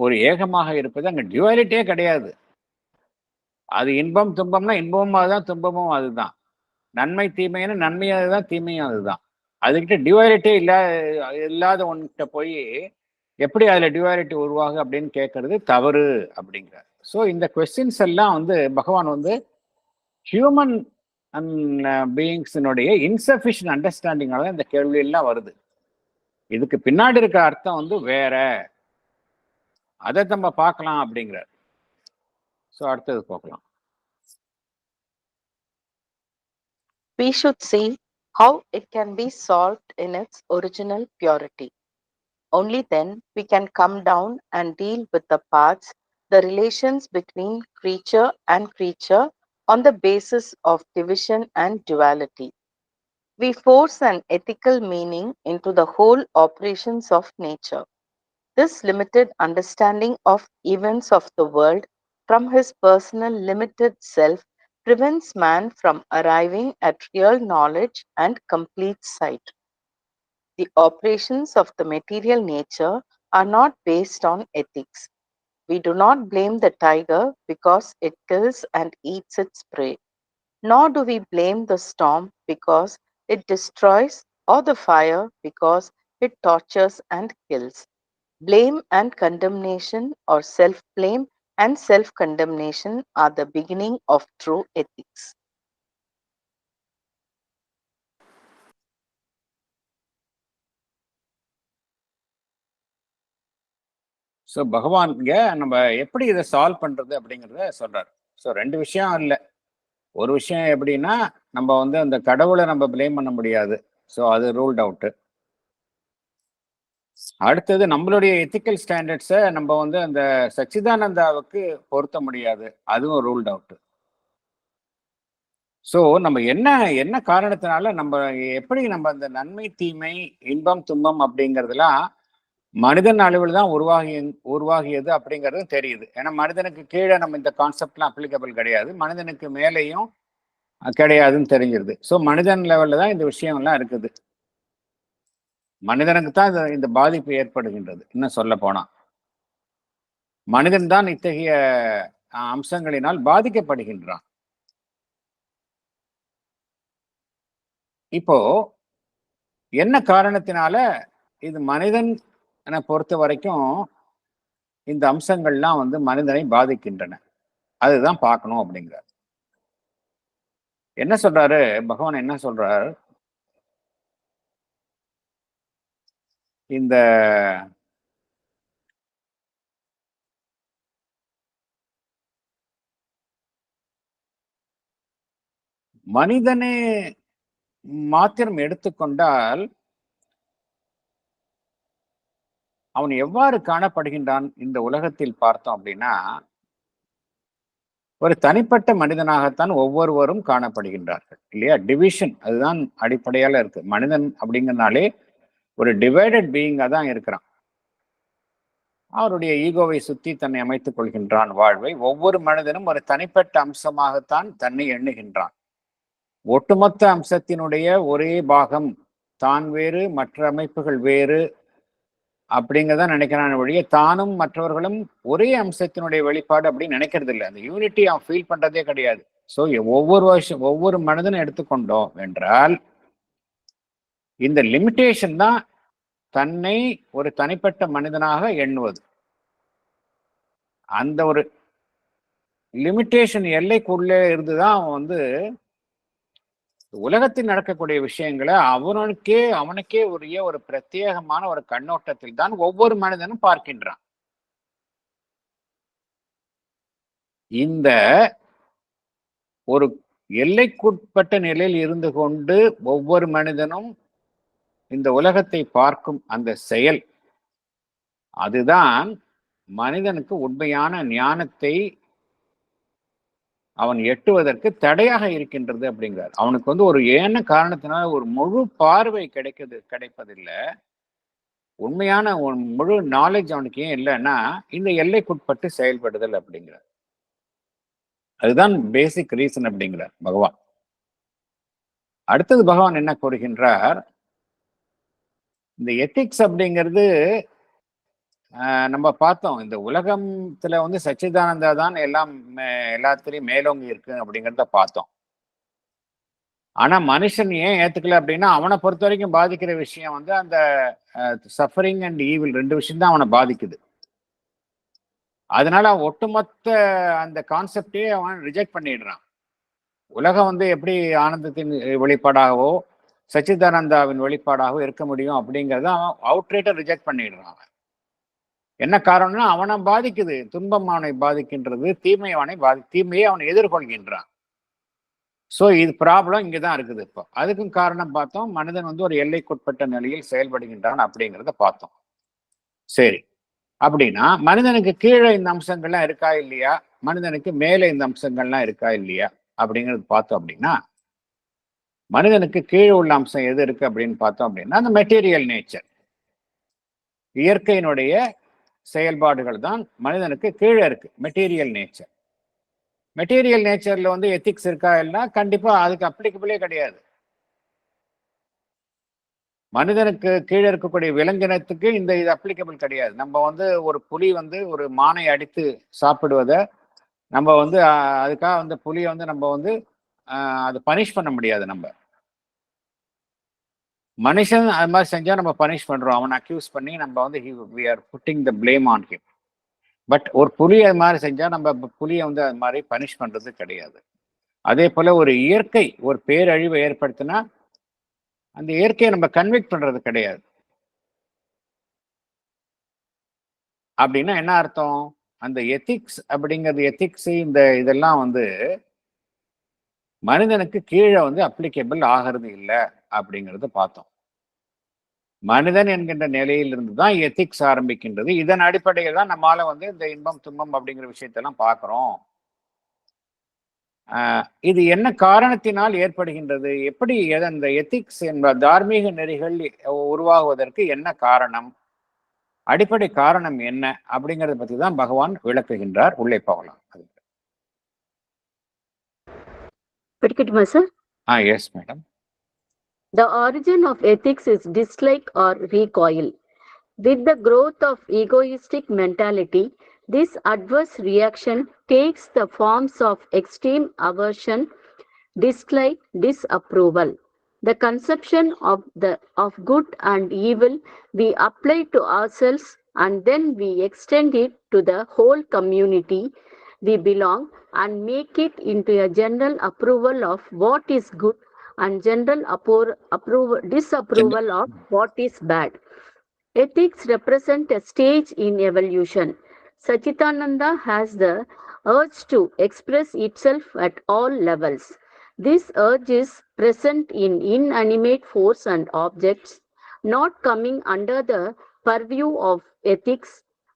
ஒரு ஏகமாக இருப்பது, அங்க டியூவாலிட்டியே கிடையாது. அது இன்பம் துன்பம்னா இன்பமும் அதுதான், துன்பமும் அதுதான். நன்மை தீமைன்னு நன்மையும் அதுதான், தீமையும் அதுதான். அதுக்கிட்ட டியூவாலிட்டியே இல்லாத ஒன்கிட்ட போய் எப்படி அதுல டியூவாலிட்டி உருவாகு அப்படின்னு கேட்கறது தவறு அப்படிங்கிறார். ஸோ இந்த கொஸ்டின்ஸ் எல்லாம் பகவான் ஹியூமன் பீயிங்ஸினுடைய இன்சஃபிஷியன்ட் அண்டர்ஸ்டாண்டிங்கால இந்த கேள்வி எல்லாம் வருது. இதுக்கு பின்னாடி இருக்க அர்த்தம் வேற, அதை நம்ம பார்க்கலாம் அப்படிங்கிறார். ஸோ அடுத்தது பார்க்கலாம். We should see how it can be solved in its original purity. Only then we can come down and deal with the parts, the relations between creature and creature on the basis of division and duality. We force an ethical meaning into the whole operations of nature. This limited understanding of events of the world from his personal limited self prevents man from arriving at real knowledge and complete sight. The operations of the material nature are not based on ethics. We do not blame the tiger because it kills and eats its prey, nor do we blame the storm because it destroys, or the fire because it tortures and kills. Blame and condemnation, or self-blame and self-condemnation, are the beginning of true ethics. So பகவான் நம்ம எப்படி இதை solve பண்றது அப்படிங்கிறத சொல்றாரு. So ரெண்டு விஷயம் இல்லை. ஒரு விஷயம் எப்படின்னா, நம்ம அந்த கடவுளை நம்ம பிளேம் பண்ண முடியாது. ஸோ அது ரூல்ட் அவுட்டு. அடுத்தது நம்மளுடைய எத்திக்கல் ஸ்டாண்டர்ட்ஸை நம்ம வந்து அந்த சச்சிதானந்தாவுக்கு பொருத்த முடியாது, அதுவும் ரூல்ட் அவுட். ஸோ நம்ம என்ன என்ன காரணத்தினால நம்ம எப்படி நம்ம அந்த நன்மை தீமை இன்பம் துன்பம் அப்படிங்கிறதுலாம் மனிதன் அளவில் தான் உருவாகியது அப்படிங்கிறது தெரியுது. ஏன்னா மனிதனுக்கு கீழே நம்ம இந்த கான்செப்ட்லாம் அப்ளிகபிள் கிடையாது, மனிதனுக்கு மேலேயும் கிடையாதுன்னு தெரிஞ்சிருது. ஸோ மனிதன் லெவலில் தான் இந்த விஷயங்கள்லாம் இருக்குது. மனிதனுக்கு தான் இந்த பாதிப்பு ஏற்படுகின்றது. இன்னும் சொல்ல போனா மனிதன் தான் இத்தகைய அம்சங்களினால் பாதிக்கப்படுகின்றான். இப்போ என்ன காரணத்தினால இது மனிதன் பொறுத்த வரைக்கும் இந்த அம்சங்கள்லாம் வந்து மனிதனை பாதிக்கின்றன, அதுதான் பார்க்கணும் அப்படிங்கிறார். என்ன சொல்றாரு பகவான், என்ன சொல்றாரு, இந்த மனிதனே மாத்திரம் எடுத்துக்கொண்டால் அவன் எவ்வாறு காணப்படுகின்றான் இந்த உலகத்தில் பார்த்தோம் அப்படின்னா, ஒரு தனிப்பட்ட மனிதனாகத்தான் ஒவ்வொருவரும் காணப்படுகின்றார்கள் இல்லையா? டிவிஷன் அதுதான் அடிப்படையால இருக்கு. மனிதன் அப்படிங்கிறனாலே ஒரு டிவைடட் பீயிங்கா தான் இருக்கிறான். அவருடைய ஈகோவை சுத்தி தன்னை அமைத்துக் கொள்கின்றான் வாழ்வை. ஒவ்வொரு மனிதனும் ஒரு தனிப்பட்ட அம்சமாகத்தான் தன்னை எண்ணுகின்றான். ஒட்டுமொத்த அம்சத்தினுடைய ஒரே பாகம் தான் வேறு மற்ற அமைப்புகள் வேறு அப்படிங்கிறதான் நினைக்கிறான் வழியே, தானும் மற்றவர்களும் ஒரே அம்சத்தினுடைய வெளிப்பாடு அப்படின்னு நினைக்கிறது இல்லை. அந்த யூனிட்டி அவன் ஃபீல் பண்றதே கிடையாது. ஸோ ஒவ்வொரு மனிதனும் எடுத்துக்கொண்டோம் என்றால் இந்த லிமிட்டேஷன் தான் தன்னை ஒரு தனிப்பட்ட மனிதனாக எண்ணுவது. அந்த ஒரு லிமிட்டேஷன் எல்லைக்குள்ளே இருந்துதான் அவன் வந்து உலகத்தில் நடக்கக்கூடிய விஷயங்களை அவனுக்கே உரிய ஒரு பிரத்யேகமான ஒரு கண்ணோட்டத்தில் தான் ஒவ்வொரு மனிதனும் பார்க்கின்றான். இந்த ஒரு எல்லைக்குட்பட்ட நிலையில் இருந்து கொண்டு ஒவ்வொரு மனிதனும் இந்த உலகத்தை பார்க்கும் அந்த செயல், அதுதான் மனிதனுக்கு உண்மையான ஞானத்தை அவன் எட்டுவதற்கு தடையாக இருக்கின்றது அப்படிங்கிறார். அவனுக்கு வந்து ஒரு ஏன காரணத்தினால ஒரு முழு பார்வை கிடைப்பதில்லை, உண்மையான முழு நாலேஜ் அவனுக்கு ஏன் இல்லைன்னா இந்த எல்லைக்குட்பட்டு செயல்படுதல் அப்படிங்கிறார். அதுதான் பேசிக் ரீசன் அப்படிங்கிறார் பகவான். அடுத்தது பகவான் என்ன கூறுகின்றார், இந்த எத்திக்ஸ் அப்படிங்கிறது நம்ம பார்த்தோம், இந்த உலகத்துல வந்து சச்சிதானந்தா தான் எல்லாத்திலையும் மேலோங்கி இருக்கு அப்படிங்கிறத பார்த்தோம். ஆனா மனுஷன் ஏன் ஏத்துக்கல அப்படின்னா, அவனை பொறுத்த வரைக்கும் பாதிக்கிற விஷயம் வந்து அந்த சஃபரிங் அண்ட் ஈவில், ரெண்டு விஷயம் தான் அவனை பாதிக்குது. அதனால ஒட்டுமொத்த அந்த கான்செப்டே அவன் ரிஜெக்ட் பண்ணிடுறான். உலகம் வந்து எப்படி ஆனந்தத்தின் வெளிப்பாடாகவோ சச்சிதானந்தாவின் வெளிப்பாடாகவோ இருக்க முடியும் அப்படிங்கிறத அவன் அவுட்ரேட்டா ரிஜெக்ட் பண்ணிடுறான். என்ன காரணம்னா அவனை பாதிக்குது, துன்பம் அவனை பாதிக்கின்றது, தீமையை அவனை எதிர்கொள்கின்றான். ஸோ இது ப்ராப்ளம் இங்கதான் இருக்குது. இப்போ அதுக்கும் காரணம் பார்த்தோம், மனிதன் வந்து ஒரு எல்லைக்குட்பட்ட நிலையில் செயல்படுகின்றான் அப்படிங்கிறத பார்த்தோம். சரி, அப்படின்னா மனிதனுக்கு கீழே இந்த அம்சங்கள்லாம் இருக்கா இல்லையா, மனிதனுக்கு மேலே இந்த அம்சங்கள்லாம் இருக்கா இல்லையா அப்படிங்கிறது பார்த்தோம் அப்படின்னா, மனிதனுக்கு கீழே உள்ள அம்சம் எது இருக்கு அப்படின்னு பார்த்தோம் அப்படின்னா அந்த மெட்டீரியல் நேச்சர், இயற்கையினுடைய செயல்பாடுகள் தான் மனிதனுக்கு கீழே இருக்கு. Material nature. மெட்டீரியல் நேச்சர்ல வந்து எத்திக்ஸ் இருக்கா இல்லைன்னா கண்டிப்பா அதுக்கு அப்ளிகபிளே கிடையாது. மனிதனுக்கு கீழே இருக்கக்கூடிய விலங்கினத்துக்கு இது அப்ளிகபிள் கிடையாது. நம்ம வந்து ஒரு புலி வந்து ஒரு மானை அடித்து சாப்பிடுவதை நம்ம வந்து அதுக்காக வந்து புலியை வந்து நம்ம வந்து அது பனிஷ் பண்ண முடியாது. நம்ம மனுஷன் அது மாதிரி செஞ்சா நம்ம பனிஷ் பண்றோம், அவனை அக்யூஸ் பண்ணி நம்ம வந்து we are putting the blame on him. But ஒரு புலி அது மாதிரி செஞ்சா நம்ம புலியை வந்து அது மாதிரி பனிஷ் பண்றது கிடையாது. அதே போல ஒரு இயற்கை ஒரு பேரழிவை ஏற்படுத்தினா அந்த இயற்கையை நம்ம கன்விக்ட் பண்றது கிடையாது. அப்படின்னா என்ன அர்த்தம், அந்த எத்திக்ஸ் அப்படிங்கிறது இதெல்லாம் வந்து மனிதனுக்கு கீழே வந்து அப்ளிகபிள் ஆகிறது இல்லை அப்படிங்கிறத பார்த்தோம். மனிதன் என்கின்ற நிலையிலிருந்து தான் எத்திக்ஸ் ஆரம்பிக்கின்றது. இதன் அடிப்படையில் தான் நம்மால வந்து இந்த இன்பம் துன்பம் அப்படிங்கிற விஷயத்தெல்லாம் பார்க்கிறோம். இது என்ன காரணத்தினால் ஏற்படுகின்றது? எப்படி இந்த எத்திக்ஸ் என்ப தார்மீக நெறிகள் உருவாகுவதற்கு என்ன காரணம்? அடிப்படை காரணம் என்ன அப்படிங்கறத பத்தி தான் பகவான் விளக்குகின்றார். உள்ளே போகலாம். படிக்கட்டுமா sir? Yes madam. The origin of ethics is dislike or recoil. With the growth of egoistic mentality, this adverse reaction takes the forms of extreme aversion, dislike, disapproval. The conception of good and evil we apply to ourselves, and then we extend it to the whole community we belong and make it into a general approval of what is good and general disapproval of what is bad. Ethics represent a stage in evolution. Sachidananda has the urge to express itself at all levels. This urge is present in inanimate force and objects, not coming under the purview of ethics,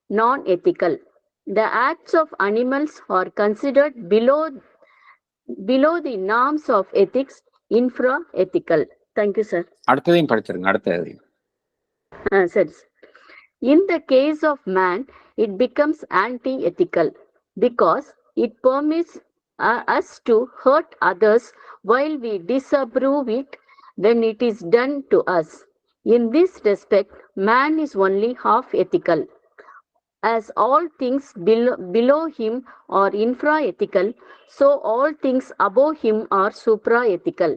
non-ethical. The acts of animals are considered below the norms of ethics, infra-ethical. Thank you, sir. அடுத்ததையும் படிச்சிருங்க. அடுத்ததையும். Sir. In the case of man, it becomes anti-ethical because it permits us to hurt others while we disapprove it when it is done to us. In this respect, man is only half ethical. As all things below him are infra-ethical, so all things above him are supra-ethical.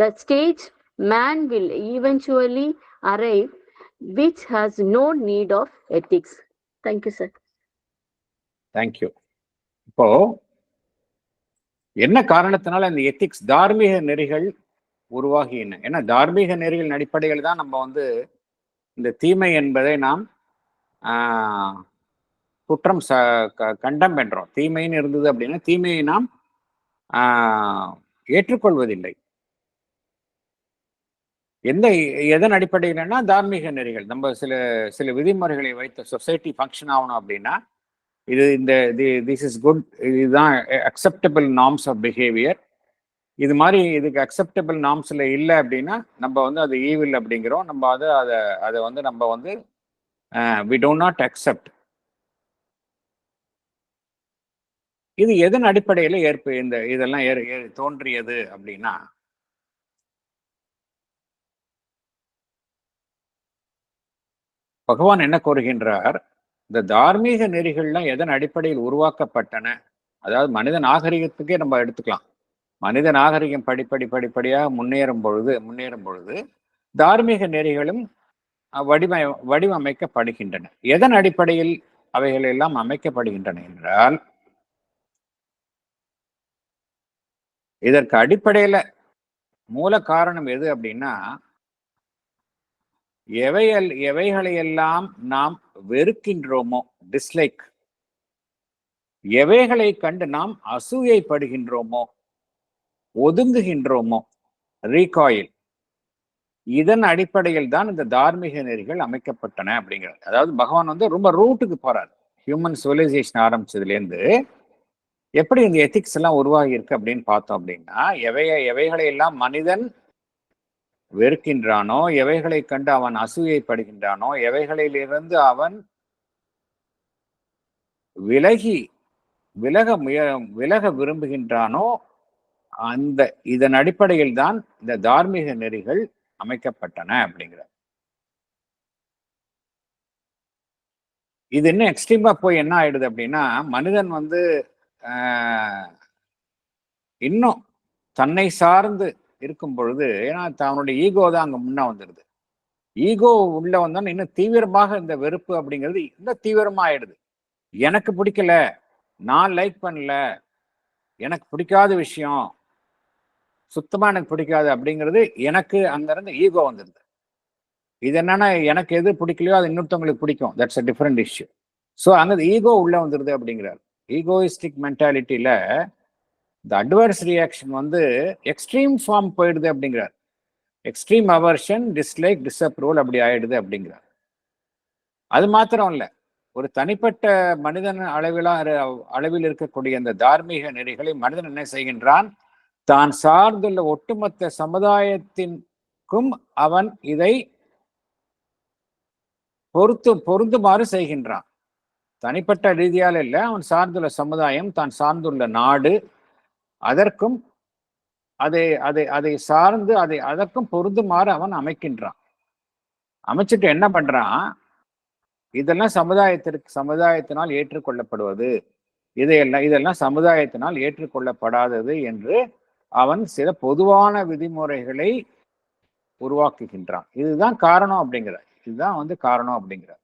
The stage man will eventually arrive which has no need of ethics. Thank you, sir. Thank you. இப்போ என்ன காரணத்தினால இந்த ethics தார்மீக நெறிகள் உருவாகின? ஏன்னா தார்மீக நெறிகளின் அடிப்படையில் தான் நம்ம வந்து இந்த தீமை என்பதை நாம் குற்றம் கண்டம் பண்றோம். தீமைன்னு இருந்தது அப்படின்னா தீமையை நாம் ஏற்றுக்கொள்வதில்லை. எதன் அடிப்படையிலன்னா தார்மீக நெறிகள். நம்ம சில விதிமுறைகளை வைத்த சொசைட்டி ஃபங்க்ஷன் ஆகணும் அப்படின்னா திஸ் இஸ் குட், இதுதான் அக்செப்டபிள் நார்ம்ஸ் ஆஃப் பிஹேவியர். இது மாதிரி இதுக்கு அக்செப்டபிள் நார்ம்ஸ்ல இல்லை அப்படின்னா நம்ம வந்து அது ஈவில் அப்படிங்கிறோம். நம்ம அதை வந்து நம்ம வந்து வி டோ நாட் அக்செப்ட். இது எதன் அடிப்படையில் இதெல்லாம் தோன்றியது அப்படின்னா, பகவான் என்ன கூறுகின்றார்? இந்த தார்மீக நெறிகள்லாம் எதன் அடிப்படையில் உருவாக்கப்பட்டன? அதாவது மனித நாகரிகத்துக்கே நம்ம எடுத்துக்கலாம். மனித நாகரிகம் படிப்படியாக முன்னேறும் பொழுது தார்மீக நெறிகளும் வடிவமைக்கப்படுகின்றன. எதன் அடிப்படையில் அவைகள் எல்லாம் அமைக்கப்படுகின்றன என்றால், இதற்கு அடிப்படையில மூல காரணம் எது அப்படின்னா, எவைகளையெல்லாம் நாம் வெறுக்கின்றோமோ, டிஸ்லைக், எவைகளை கண்டு நாம் அசூயைப்படுகின்றோமோ, ஒதுங்குகின்றோமோ, ரீகாயில், இதன் அடிப்படையில் தான் இந்த தார்மீக நெறிகள் அமைக்கப்பட்டன அப்படிங்கிறது. அதாவது பகவான் வந்து ரொம்ப ரூட்டுக்கு போறார். ஹியூமன் சிவிலைசேஷன் ஆரம்பிச்சதுலேருந்து எப்படி இந்த எத்திக்ஸ் எல்லாம் உருவாகி இருக்கு அப்படின்னு பார்த்தோம் அப்படின்னா, எவைகளை எல்லாம் மனிதன் வெறுக்கின்றானோ, எவைகளை கண்டு அவன் அசூயைப்படுகின்றானோ, எவைகளிலிருந்து அவன் விலக விரும்புகின்றானோ, இதன் அடிப்படையில் தான் இந்த தார்மீக நெறிகள் அமைக்கப்பட்டன அப்படிங்கிறார். இது என்ன எக்ஸ்ட்ரீமா போய் என்ன ஆயிடுது அப்படின்னா, மனிதன் வந்து இன்னும் தன்னை சார்ந்து இருக்கும் பொழுது, ஏன்னா அவனுடைய ஈகோ தான் அங்க முன்ன வந்துடுது. ஈகோ உள்ள வந்தா இன்னும் தீவிரமாக இந்த வெறுப்பு அப்படிங்கிறது இன்னும் தீவிரமா ஆயிடுது. எனக்கு பிடிக்கல, நான் லைக் பண்ணல, எனக்கு பிடிக்காத விஷயம், சுத்தமா எனக்கு பிடிக்காது அப்படிங்கிறது எனக்கு அங்க இருந்து ஈகோ வந்துடுது. இது என்னன்னா, எனக்கு எது பிடிக்கலையோ அது இன்னொருத்தவங்களுக்கு பிடிக்கும். That's a different issue. So அங்க ஈகோ உள்ள வந்துடுது அப்படிங்கிறார். ஈகோயிஸ்டிக் மென்டாலிட்டியில இந்த அட்வர்ஸ் ரியாக்ஷன் வந்து எக்ஸ்ட்ரீம் ஃபார்ம் போயிடுது அப்படிங்கிறார். எக்ஸ்ட்ரீம் அவர்ஷன், டிஸ்லைக், டிஸ்அப்ரூவல் அப்படி ஆயிடுது அப்படிங்கிறார். அது மாத்திரம் இல்லை, ஒரு தனிப்பட்ட மனிதன் அளவில் இருக்கக்கூடிய அந்த தார்மீக நெறிகளை மனிதன் என்ன செய்கின்றான், தான் சார்ந்துள்ள ஒட்டுமொத்த சமுதாயத்திற்கும் அவன் இதை பொருந்துமாறு செய்கின்றான். தனிப்பட்ட ரீதியால் இல்லை, அவன் சார்ந்துள்ள சமுதாயம், தான் சார்ந்துள்ள நாடு, அதற்கும் அதை அதை அதை சார்ந்து அதற்கும் பொருந்துமாறு அவன் அமைக்கின்றான். அமைச்சிட்டு என்ன பண்றான், இதெல்லாம் சமுதாயத்தினால் ஏற்றுக்கொள்ளப்படுவது, இதெல்லாம் சமுதாயத்தினால் ஏற்றுக்கொள்ளப்படாதது என்று அவன் சில பொதுவான விதிமுறைகளை உருவாக்குகின்றான். இதுதான் காரணம் அப்படிங்கிறார். இதுதான் காரணம் அப்படிங்கிறார்.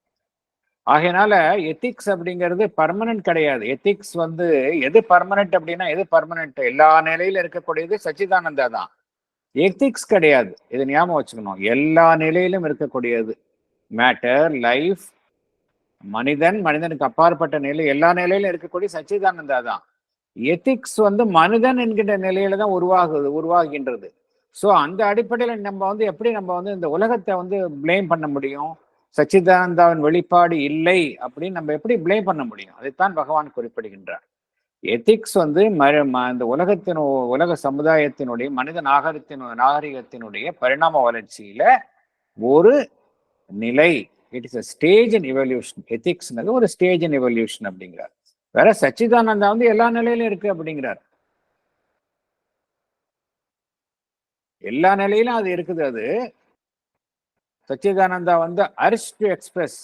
ஆகையினால எத்திக்ஸ் அப்படிங்கிறது பர்மனன்ட் கிடையாது. எத்திக்ஸ் எது பர்மனன்ட் அப்படின்னா, எது பர்மனன்ட்? எல்லா நிலையில இருக்கக்கூடியது சச்சிதானந்தா தான். எத்திக்ஸ் கிடையாது. இது ஞாபகம் வச்சுக்கணும். எல்லா நிலையிலும் இருக்கக்கூடியது மேட்டர், லைஃப், மனிதனுக்கு அப்பாற்பட்ட நிலை, எல்லா நிலையிலும் இருக்கக்கூடிய சச்சிதானந்தா தான். எத்திக்ஸ் மனிதன் என்கின்ற நிலையில தான் உருவாகின்றது. ஸோ அந்த அடிப்படையில் நம்ம எப்படி நம்ம இந்த உலகத்தை பிளேம் பண்ண முடியும்? சச்சிதானந்தாவின் வெளிப்பாடு இல்லை அப்படின்னு நம்ம எப்படி பிளேம் பண்ண முடியும்? அதைத்தான் பகவான் குறிப்பிடுகின்றார். எத்திக்ஸ் இந்த உலக சமுதாயத்தினுடைய மனித நாகரிகத்தினுடைய பரிணாம வளர்ச்சியில ஒரு நிலை. It is a stage in evolution. எத்திக்ஸ்ங்கிறது ஒரு ஸ்டேஜ் இன் எவல்யூஷன் அப்படிங்கிறார். வேற சச்சிதானந்தா எல்லா நிலையிலும் இருக்கு அப்படிங்கிறார். எல்லா நிலையிலும் அது இருக்குது. அது சச்சிதானந்தா அரிஸ்ட் டு எக்ஸ்பிரஸ்.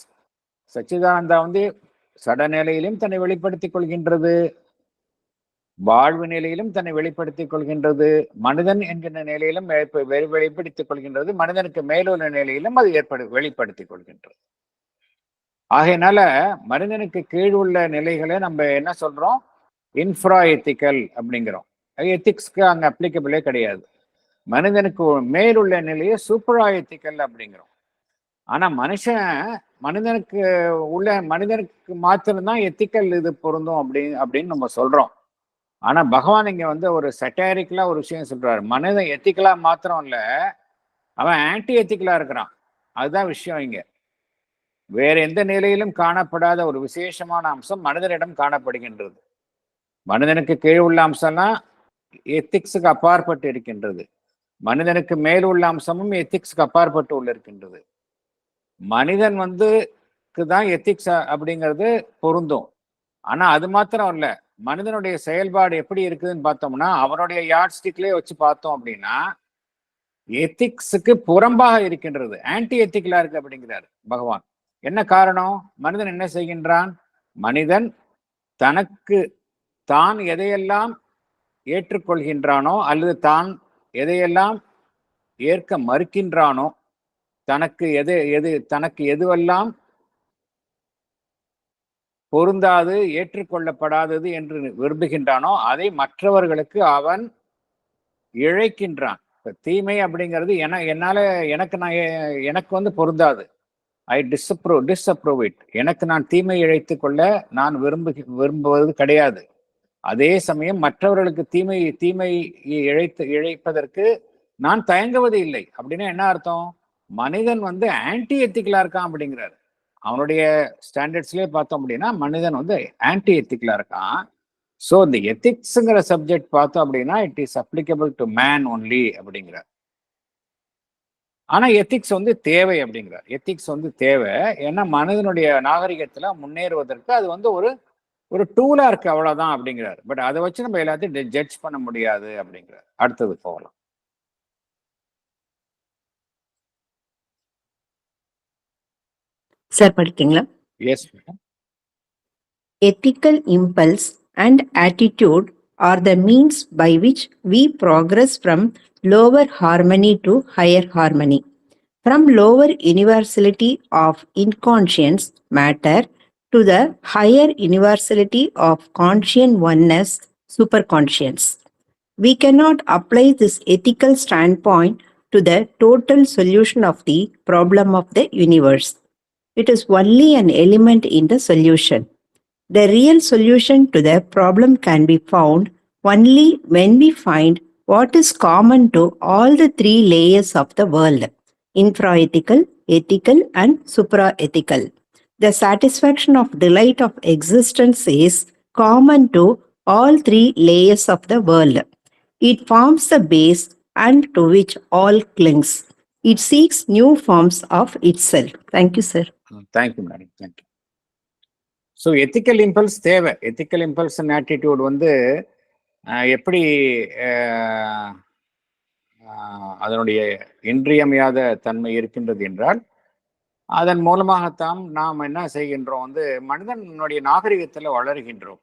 சச்சிதானந்தா சடநிலையிலும் தன்னை வெளிப்படுத்திக் கொள்கின்றது, வாழ்வு நிலையிலும் தன்னை வெளிப்படுத்திக் கொள்கின்றது, மனிதன் என்கின்ற நிலையிலும் வெளிப்படுத்திக் கொள்கின்றது, மனிதனுக்கு மேலுள்ள நிலையிலும் அது வெளிப்படுத்திக் கொள்கின்றது. ஆகையினால மனிதனுக்கு கீழ் உள்ள நிலைகளை நம்ம என்ன சொல்றோம்? இன்ஃப்ரா எத்திக்கல் அப்படிங்கிறோம். எத்திக்ஸ்க்கு அங்க அப்ளிகபிளே கிடையாது. மனிதனுக்கு மேலுள்ள நிலையை சூப்பரா எத்திக்கல் அப்படிங்கிறோம். ஆனா மனிதனுக்கு மாத்திரம்தான் எத்திக்கல் இது பொருந்தும் அப்படின்னு நம்ம சொல்றோம். ஆனா பகவான் இங்க ஒரு சட்டாரிக்கலா ஒரு விஷயம் சொல்றாரு. மனிதன் எத்திக்கலா மாத்திரம் இல்ல, அவன் ஆன்டி எத்திக்கலா இருக்கிறான். அதுதான் விஷயம். இங்க வேற எந்த நிலையிலும் காணப்படாத ஒரு விசேஷமான அம்சம் மனிதனிடம் காணப்படுகின்றது. மனிதனுக்கு கீழ் உள்ள அம்சம்லாம் எத்திக்ஸுக்கு அப்பாற்பட்டு இருக்கின்றது. மனிதனுக்கு மேல் உள்ள அம்சமும் எத்திக்ஸுக்கு அப்பாற்பட்டு இருக்கின்றது. மனிதன் தான் எத்திக்ஸ் அப்படிங்கிறது பொருந்தும். ஆனா அது மாத்திரம் இல்ல, மனிதனுடைய செயல்பாடு எப்படி இருக்குதுன்னு பார்த்தோம்னா, அவனுடைய யார்ட் ஸ்டிக்லயே வச்சு பார்த்தோம் அப்படின்னா எத்திக்ஸுக்கு புறம்பாக இருக்கின்றது, ஆன்டி எத்திக்கலா இருக்கு அப்படிங்கிறார் பகவான். என்ன காரணம்? மனிதன் என்ன செய்கின்றான்? மனிதன் தான் எதையெல்லாம் ஏற்றுக்கொள்கின்றானோ அல்லது தான் எதையெல்லாம் ஏற்க மறுக்கின்றானோ, தனக்கு எதுவெல்லாம் பொருந்தாது, ஏற்றுக்கொள்ளப்படாதது என்று விரும்புகின்றானோ அதை மற்றவர்களுக்கு அவன் இழைக்கின்றான். தீமை அப்படிங்கிறது எனக்கு பொருந்தாது. ஐ டிஸ்அப்ரூவ் இட். எனக்கு நான் தீமை இழைத்து கொள்ள நான் விரும்புவது கிடையாது. அதே சமயம் மற்றவர்களுக்கு தீமை இழைப்பதற்கு நான் தயங்குவது இல்லை. அப்படின்னா என்ன அர்த்தம்? மனிதன் ஆன்டி எத்திக்கலா இருக்கான் அப்படிங்கிறாரு. அவனுடைய ஸ்டாண்டர்ட்ஸ்லயே பார்த்தோம் அப்படின்னா மனிதன் ஆன்டி எத்திக்கலா இருக்கான். ஸோ இந்த எத்திக்ஸுங்கிற சப்ஜெக்ட் பார்த்தோம் அப்படின்னா it is applicable to man only அப்படிங்கிறார். ஆனா எத்திக்ஸ் தேவை அப்படிங்கிறார். எத்திக்ஸ் தேவை. ஏன்னா மனிதனுடைய நாகரிகத்துல முன்னேறுவதற்கு அது ஒரு டூலா இருக்கு, அவ்வளவுதான் அப்படிங்கிறார். பட் அதை வச்சு நம்ம எல்லாத்தையும் ஜட்ஜ் பண்ண முடியாது அப்படிங்கிறார். அடுத்தது போகலாம். சார் படிக்கீங்களா? Yes. Ethical impulse and attitude are the means by which we progress from lower harmony to higher harmony, from lower universality of inconscious matter to the higher universality of conscient oneness, superconscience. We cannot apply this ethical standpoint to the total solution of the problem of the universe. It is only an element in the solution. The real solution to the problem can be found only when we find What is common to all the three layers of the world? Infraethical, ethical, and supraethical. The satisfaction of delight of existence is common to all three layers of the world. It forms the base and to which all clings. It seeks new forms of itself. Thank you, sir. Thank you, madam. Thank you. So ethical impulse தேவை. Ethical impulse attitude வந்து எப்படி அதனுடைய இன்றியமையாத தன்மை இருக்கின்றது என்றால், அதன் மூலமாகத்தான் நாம் என்ன செய்கின்றோம் வந்து மனிதனுடைய நாகரிகத்தில் வளர்கின்றோம்.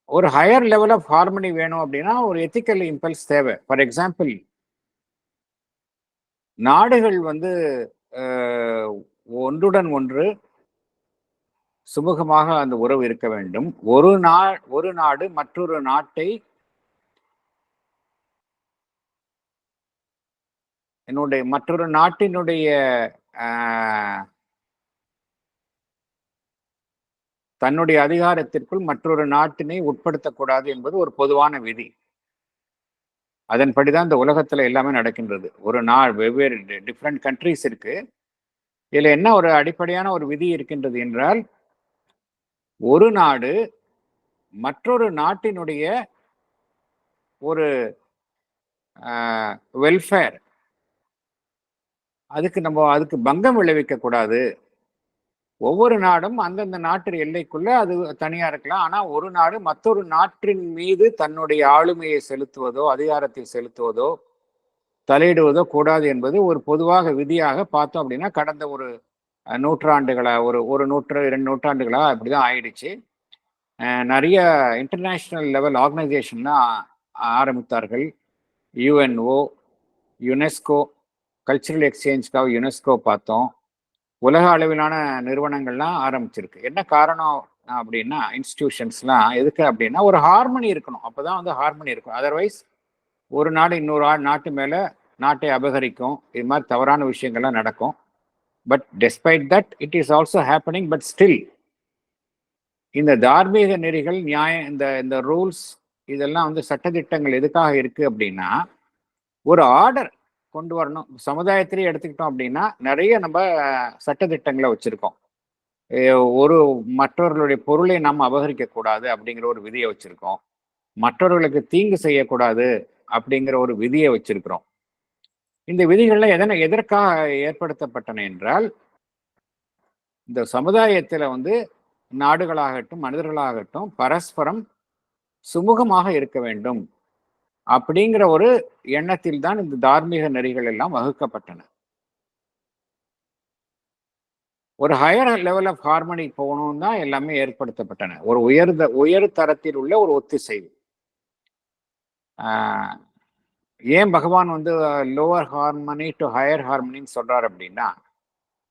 ஒரு ஹையர் லெவல் ஆஃப் ஹார்மனி வேணும் அப்படின்னா ஒரு எத்திக்கல் இம்பல்ஸ் தேவை. ஃபார் எக்ஸாம்பிள், நாடுகள் வந்து ஒன்றுடன் ஒன்று சுமூகமாக அந்த உறவு இருக்க வேண்டும். ஒரு நாடு மற்றொரு நாட்டை மற்றொரு நாட்டினுடைய தன்னுடைய அதிகாரத்திற்குள் மற்றொரு நாட்டினை உட்படுத்தக்கூடாது என்பது ஒரு பொதுவான விதி. அதன்படிதான் இந்த உலகத்துல எல்லாமே நடக்கின்றது. ஒரு வெவ்வேறு டிஃப்ரெண்ட் கண்ட்ரிஸ் இருக்கு. இதுல என்ன ஒரு அடிப்படையான ஒரு விதி இருக்கின்றது என்றால், ஒரு நாடு மற்றொரு நாட்டினுடைய ஒரு வெல்ஃபேர், அதுக்கு பங்கம் விளைவிக்க கூடாது. ஒவ்வொரு நாடும் அந்தந்த நாட்டு எல்லைக்குள்ள அது தனியா இருக்கலாம். ஆனா ஒரு நாடு மற்றொரு நாட்டின் மீது தன்னுடைய ஆளுமையை செலுத்துவதோ அதிகாரத்தை செலுத்துவதோ தலையிடுவதோ கூடாது என்பது ஒரு பொதுவாக விதியாக பார்த்தோம் அப்படின்னா கடந்த ஒரு நூற்றாண்டுகளா ஒரு 2 நூற்றாண்டுகளா அப்படிதான் ஆயிடுச்சு. நிறைய இன்டர்நேஷ்னல் லெவல் ஆர்கனைசேஷன்லாம் ஆரம்பித்தார்கள். யுஎன்ஓ, யுனெஸ்கோ, கல்ச்சரல் எக்ஸ்சேஞ்சுக்காக யுனெஸ்கோ பார்த்தோம். உலக அளவிலான நிறுவனங்கள்லாம் ஆரம்பிச்சிருக்கு. என்ன காரணம் அப்படின்னா, இன்ஸ்டிடியூஷன்ஸ்லாம் எதுக்கு அப்படின்னா ஒரு ஹார்மனி இருக்கணும். அப்போதான் வந்து ஹார்மனி இருக்கும். அதர்வைஸ் ஒரு நாடு இன்னொரு நாட்டு மேலே நாட்டை அபகரிக்கும். இது மாதிரி தவறான விஷயங்கள்லாம் நடக்கும். But despite that it is also happening. But still இந்த தார்மீக நெறிகள், நியாயம், இந்த ரூல்ஸ், இதெல்லாம் வந்து சட்டத்திட்டங்கள் எதுக்காக இருக்கு அப்படின்னா ஒரு ஆர்டர் கொண்டு வரணும். சமுதாயத்திலேயே எடுத்துக்கிட்டோம் அப்படின்னா நிறைய நம்ம சட்டத்திட்டங்களை வச்சிருக்கோம். ஒரு மற்றவர்களுடைய பொருளை நாம் அபகரிக்க கூடாது அப்படிங்கிற ஒரு விதியை வச்சிருக்கோம். மற்றவர்களுக்கு தீங்கு செய்யக்கூடாது அப்படிங்கிற ஒரு விதியை வச்சிருக்கிறோம். இந்த விதிகள்ல எதற்காக ஏற்படுத்தப்பட்டன என்றால், இந்த சமுதாயத்துல வந்து நாடுகளாகட்டும் மனிதர்களாகட்டும் பரஸ்பரம் சுமூகமாக இருக்க வேண்டும் அப்படிங்கிற ஒரு எண்ணத்தில் தான் இந்த தார்மீக நெறிகள் எல்லாம் வகுக்கப்பட்டன. ஒரு ஹையர் லெவல் ஆஃப் ஹார்மனி போகணும் தான் எல்லாமே ஏற்படுத்தப்பட்டன. ஒரு உயர் தரத்தில் உள்ள ஒரு ஒத்திசைவு. ஏன் பகவான் வந்து லோவர் ஹார்மனி டு ஹையர் ஹார்மனின்னு சொல்றாரு அப்படின்னா,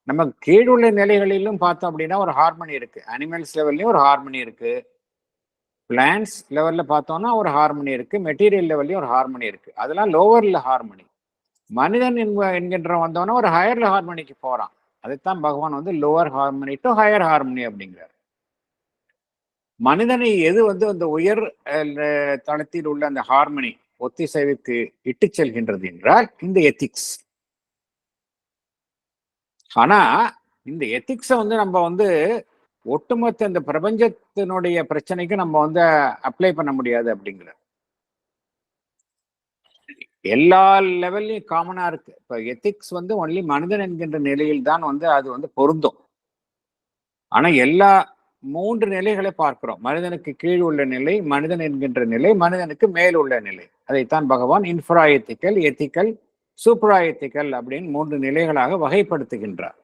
நம்ம கீழுள்ள நிலைகளிலும் பார்த்தோம் அப்படின்னா ஒரு ஹார்மனி இருக்கு. அனிமல்ஸ் லெவல்லையும் ஒரு ஹார்மனி இருக்கு. பிளான்ஸ் லெவல்ல பார்த்தோம்னா ஒரு ஹார்மனி இருக்கு. மெட்டீரியல் லெவல்லையும் ஒரு ஹார்மனி இருக்கு. அதெல்லாம் லோவர்ல ஹார்மனி. மனிதன் என்கின்ற வந்தோன்னா ஒரு ஹையர்ல ஹார்மனிக்கு போறான். அதைத்தான் பகவான் வந்து lower harmony to higher harmony அப்படிங்கிறார். மனிதனை எது வந்து அந்த உயர் தளத்தில் உள்ள அந்த ஹார்மனி ஒத்திசைவுக்கு இட்டு செல்கின்றது என்றால் இந்த எத்திக்ஸ். ஆனா இந்த எத்திக்ஸை வந்து நம்ம வந்து ஒட்டுமொத்த இந்த பிரபஞ்சத்தினுடைய பிரச்சனைக்கு நம்ம வந்து அப்ளை பண்ண முடியாது அப்படிங்கிற எல்லா லெவல்லையும் காமனா இருக்கு. இப்ப எத்திக்ஸ் வந்து ஒன்லி மனிதன் என்கின்ற நிலையில் தான் வந்து அது வந்து பொருந்தும். ஆனா எல்லா 3 நிலைகளை பார்க்கிறோம். மனிதனுக்கு கீழ் உள்ள நிலை, மனிதன் என்கின்ற நிலை, மனிதனுக்கு மேல் உள்ள நிலை. அதைத்தான் பகவான் இன்ஃப்ரா எத்திக்கல், எத்திக்கல், சூப்ரா எத்திக்கல் அப்படின்னு 3 நிலைகளாக வகைப்படுத்துகின்றார்.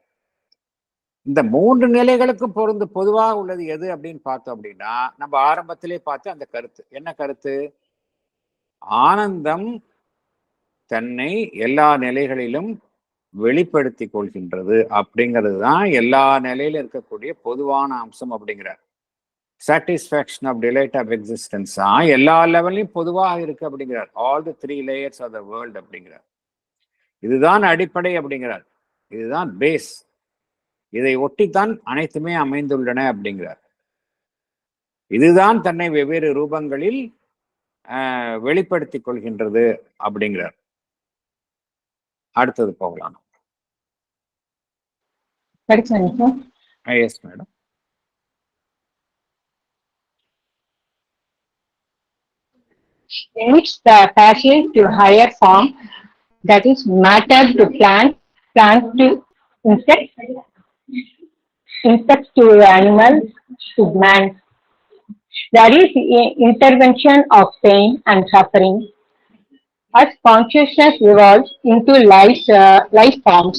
இந்த 3 நிலைகளுக்கும் பொதுவாக உள்ளது எது அப்படின்னு பார்த்தோம் அப்படின்னா, நம்ம ஆரம்பத்திலே பார்த்து அந்த கருத்து என்ன கருத்து? ஆனந்தம் தன்னை எல்லா நிலைகளிலும் வெளிப்படுத்தி கொள்கின்றது அப்படிங்கிறது தான் எல்லா நிலையிலும் இருக்கக்கூடிய பொதுவான அம்சம் அப்படிங்கிறார். Satisfaction of delight of existence எல்லா லெவல்லையும் பொதுவாக இருக்கு அப்படிங்கிறார். All the 3 layers of the world அப்படிங்கிறார். இதுதான் அடிப்படை அப்படிங்கிறார். இதுதான் பேஸ். இதை ஒட்டித்தான் அனைத்துமே அமைந்துள்ளன அப்படிங்கிறார். இதுதான் தன்னை வெவ்வேறு ரூபங்களில் வெளிப்படுத்திக் கொள்கின்றது அப்படிங்கிறார். அடுத்தது போகலாம். Yes madam. Links the passage to higher form, that is matter to plants, plants to insects, insects to animals, to man. There is intervention of pain and suffering. As consciousness evolves into life forms,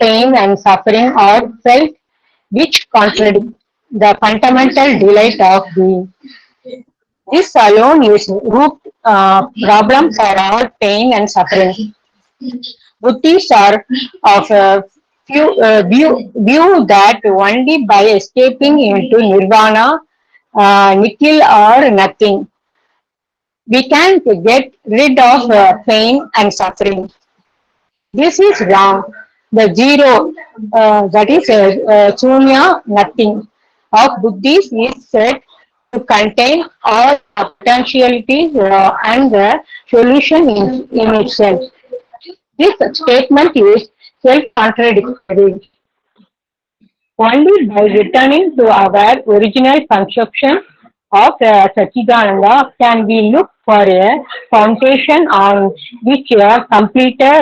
pain and suffering are felt, which contradict the fundamental delight of being. This alone is root problem for all pain and suffering. Buddhists are of a view that only by escaping into nirvana, nihil or nothing, we can get rid of pain and suffering. This is wrong. The zero, that is shunya, nothing, of Buddhists is said to contain all the potentialities and the solution in itself. This statement is self-contradictory. Only by returning to our original conception of Satchidananda can we look for a foundation on which a completer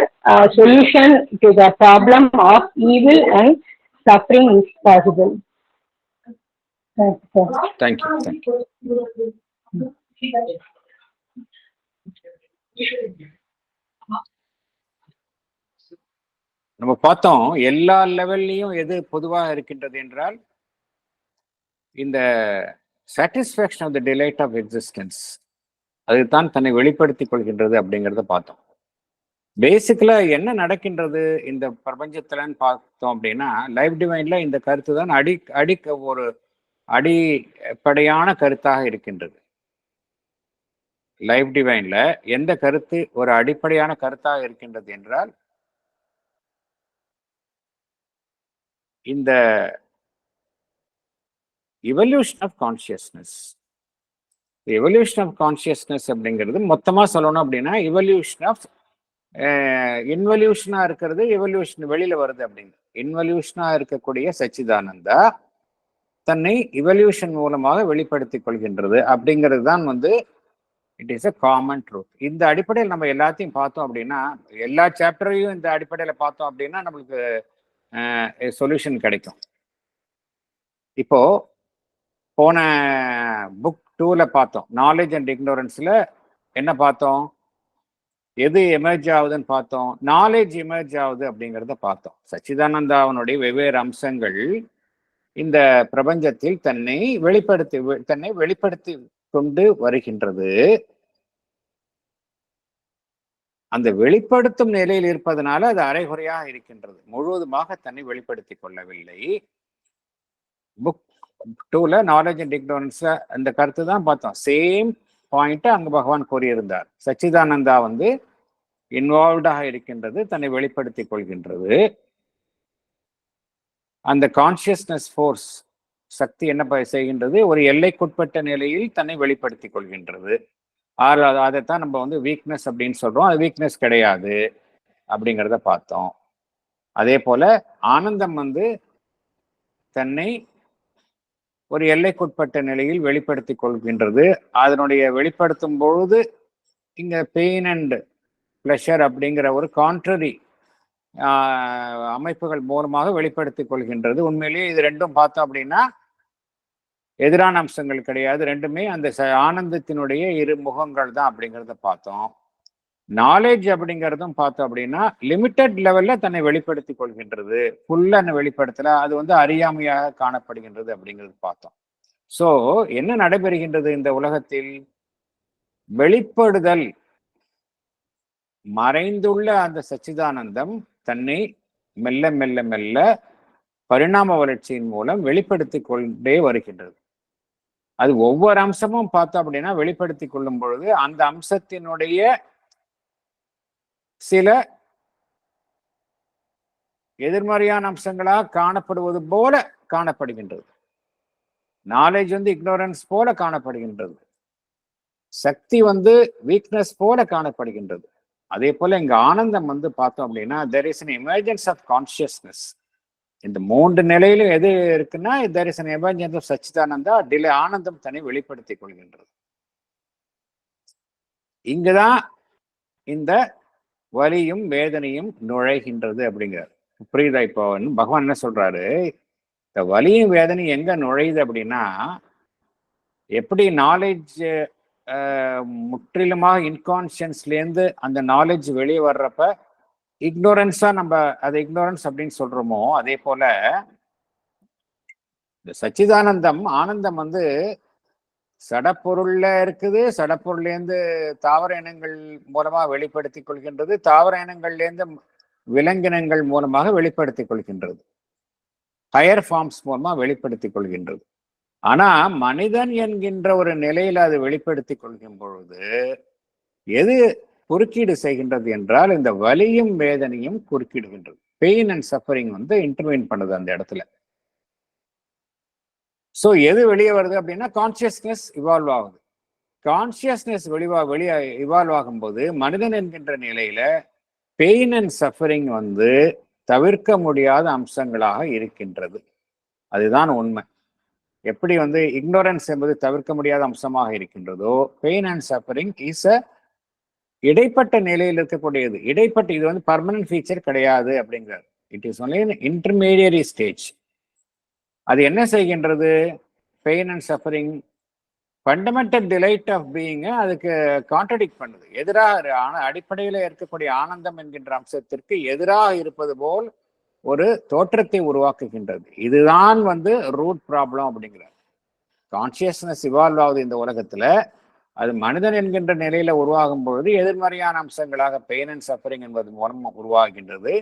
solution to the problem of evil and suffering is possible. Thank you. நம்ம பார்த்தோம், எல்லா லெவல்லையும் எது பொதுவாக இருக்கின்றது என்றால் இந்த satisfaction of the delight of existence, அதுதான் தன்னை வெளிப்படுத்திக் கொள்கின்றது அப்படிங்கிறத பார்த்தோம். பேசிக்கலா என்ன நடக்கின்றது இந்த பிரபஞ்சத்துலன்னு பார்த்தோம் அப்படின்னா, லைஃப் டிவைன்ல இந்த கருத்து தான் ஒரு அடிப்படையான கருத்தாக இருக்கின்றது. லைஃப் டிவைன்ல எந்த கருத்து ஒரு அடிப்படையான கருத்தாக இருக்கின்றது என்றால், இந்த evolution of consciousness. Evolution of consciousness அப்படிங்கிறது மொத்தமா சொல்லணும் அப்படின்னா, எவல்யூஷன் ஆஃப் இன்வல்யூஷனா இருக்கிறது, எவல்யூஷன் வெளியில வருது அப்படின்னு. இன்வல்யூஷனா இருக்கக்கூடிய சச்சிதானந்தா தன்னை இவல்யூஷன் மூலமாக வெளிப்படுத்திக் கொள்கின்றது அப்படிங்கிறது தான் it is a common truth. இந்த அடிப்படையில் நம்ம எல்லாத்தையும் பார்த்தோம் அப்படின்னா, எல்லா சாப்டரையும் இந்த அடிப்படையில் பார்த்தோம் அப்படின்னா நம்மளுக்கு சொல்யூஷன் கிடைக்கும். இப்போ போன புக் 2ல பார்த்தோம், நாலேஜ் அண்ட் இக்னோரன்ஸ்ல என்ன பார்த்தோம், எது எமர்ஜ் ஆகுதுன்னு பார்த்தோம், நாலேஜ் எமர்ஜ் ஆகுது அப்படிங்கிறத பார்த்தோம். சச்சிதானந்தாவனுடைய வெவ்வேறு அம்சங்கள் இந்த பிரபஞ்சத்தில் தன்னை வெளிப்படுத்தி கொண்டு வருகின்றது. அந்த வெளிப்படுத்தும் நிலையில் இருப்பதனால அது அரைகுறையாக இருக்கின்றது, முழுவதுமாக தன்னை வெளிப்படுத்திக் கொள்ளவில்லை. புக் 2ல நாலேஜ் அண்ட் இக்னோரன்ஸ் அந்த கருத்து தான் பார்த்தோம். சேம் பாயிண்ட் அங்க பகவான் கூறியிருந்தார். சச்சிதானந்தா இன்வால்வ்டாக இருக்கின்றது, தன்னை வெளிப்படுத்திக் கொள்கின்றது. அந்த கான்சியஸ்னஸ் ஃபோர்ஸ் சக்தி என்ன செய்கின்றது, ஒரு எல்லைக்குட்பட்ட நிலையில் தன்னை வெளிப்படுத்திக் கொள்கின்றது. அதைத்தான் நம்ம வீக்னஸ் அப்படின்னு சொல்றோம். அது வீக்னஸ் கிடையாது அப்படிங்கிறத பார்த்தோம். அதே போல ஆனந்தம் தன்னை ஒரு எல்லைக்குட்பட்ட நிலையில் வெளிப்படுத்திக் கொள்கின்றது. அதனுடைய வெளிப்படுத்தும் பொழுது இங்க பெயின் அண்ட் பிளஷர் அப்படிங்கிற ஒரு கான்ட்ரரி அமைப்புகள் மூலமாக வெளிப்படுத்திக் கொள்கின்றது. உண்மையிலேயே இது ரெண்டும் பார்த்தோம் அப்படின்னா எதிரான அம்சங்கள் கிடையாது, ரெண்டுமே அந்த ஆனந்தத்தினுடைய இரு முகங்கள் தான் அப்படிங்கிறத பார்த்தோம். நாலேஜ் அப்படிங்கிறதும் பார்த்தோம் அப்படின்னா லிமிட்டட் லெவல்ல தன்னை வெளிப்படுத்திக் கொள்கின்றது, ஃபுல்லா வெளிப்படுத்தல, அது அறியாமையாக காணப்படுகின்றது அப்படிங்கிறது பார்த்தோம். சோ என்ன நடைபெறுகின்றது இந்த உலகத்தில், வெளிப்படுதல், மறைந்துள்ள அந்த சச்சிதானந்தம் தன்னை மெல்ல மெல்ல மெல்ல பரிணாம வளர்ச்சியின் மூலம் வெளிப்படுத்திக் கொண்டே வருகின்றது. அது ஒவ்வொரு அம்சமும் பார்த்தோம் அப்படின்னா வெளிப்படுத்திக் கொள்ளும் பொழுது அந்த அம்சத்தினுடைய சில எதிர்மறையான அம்சங்களாக காணப்படுவது போல காணப்படுகின்றது. நாலேஜ் இக்னோரன்ஸ் போல காணப்படுகின்றது. சக்தி வந்து வீக்னஸ் போல காணப்படுகின்றது. அதே போல இங்க ஆனந்தம் வந்து பார்த்தோம் அப்படின்னா there is an emergence of consciousness. இந்த 3 நிலையிலும் எது இருக்குன்னா there is an emergence of சச்சிதானந்தா, டிலே ஆனந்தம் தன்னை வெளிப்படுத்திக் கொள்கின்றது. இங்குதான் இந்த வலியும் வேதனையும் நுழைகின்றது அப்படிங்கிறார். புரியுதா? இப்போ பகவான் என்ன சொல்றாரு, இந்த வலியும் வேதனையும் எங்க நுழையுது அப்படின்னா, எப்படி நாலேஜ் முற்றிலுமாக இன்கான்சியன்ஸ்லேருந்து அந்த நாலேஜ் வெளியே வர்றப்ப இக்னோரன்ஸா நம்ம அதை இக்னோரன்ஸ் அப்படின்னு சொல்றோமோ, அதே போல இந்த சச்சிதானந்தம் ஆனந்தம் வந்து சடப்பொருள்ல இருக்குது. சடப்பொருள்லேருந்து தாவர இனங்கள் மூலமா வெளிப்படுத்திக் கொள்கின்றது. தாவர இனங்கள்லேருந்து விலங்கினங்கள் மூலமாக வெளிப்படுத்திக் கொள்கின்றது. ஹையர் ஃபார்ம்ஸ் மூலமா வெளிப்படுத்திக் கொள்கின்றது. ஆனா மனிதன் என்கின்ற ஒரு நிலையில அது வெளிப்படுத்திக் கொள்கும் பொழுது எது குறுக்கீடு செய்கின்றது என்றால் இந்த வலியும் வேதனையும் குறுக்கிடுகின்றது. பெயின் அண்ட் சஃபரிங் வந்து இன்டர்வெயின் பண்ணுது அந்த இடத்துல. ஸோ எது வெளியே வருது அப்படின்னா கான்சியஸ்னஸ் இவால்வ் ஆகுது. கான்சியஸ்னஸ் வெளியே இவால்வ் ஆகும்போது மனிதன் என்கின்ற நிலையில பெயின் அண்ட் சஃபரிங் வந்து தவிர்க்க முடியாத அம்சங்களாக இருக்கின்றது. அதுதான் உண்மை. எப்படி வந்து இக்னோரன்ஸ் என்பது தவிர்க்க முடியாத அம்சமாக இருக்கின்றதோ, pain and suffering is a இடைப்பட்ட நிலையில் இருக்கக்கூடியது. இடைப்பட்ட இது வந்து பர்மனன்ட் ஃபீச்சர் கிடையாது அப்படிங்கிறார். It is only intermediary stage. அது என்ன செய்கின்றது? Pain and suffering fundamental delight of being அதுக்கு கான்ட்ரடிக்ட் பண்ணுது. எதிராக அடிப்படையில் இருக்கக்கூடிய ஆனந்தம் என்கின்ற அம்சத்திற்கு எதிராக இருப்பது போல் ஒரு தோற்றத்தை உருவாக்குகின்றது. இதுதான் வந்து ரூட் ப்ராப்ளம் அப்படிங்கிறார். கான்சியஸ்னஸ் இவால்வ் ஆகுது இந்த உலகத்துல. அது மனிதன் என்கின்ற நிலையில உருவாகும் பொழுது எதிர்மறையான அம்சங்களாக பெயின் அண்ட் சஃபரிங் என்பது மூலம் உருவாகின்றது.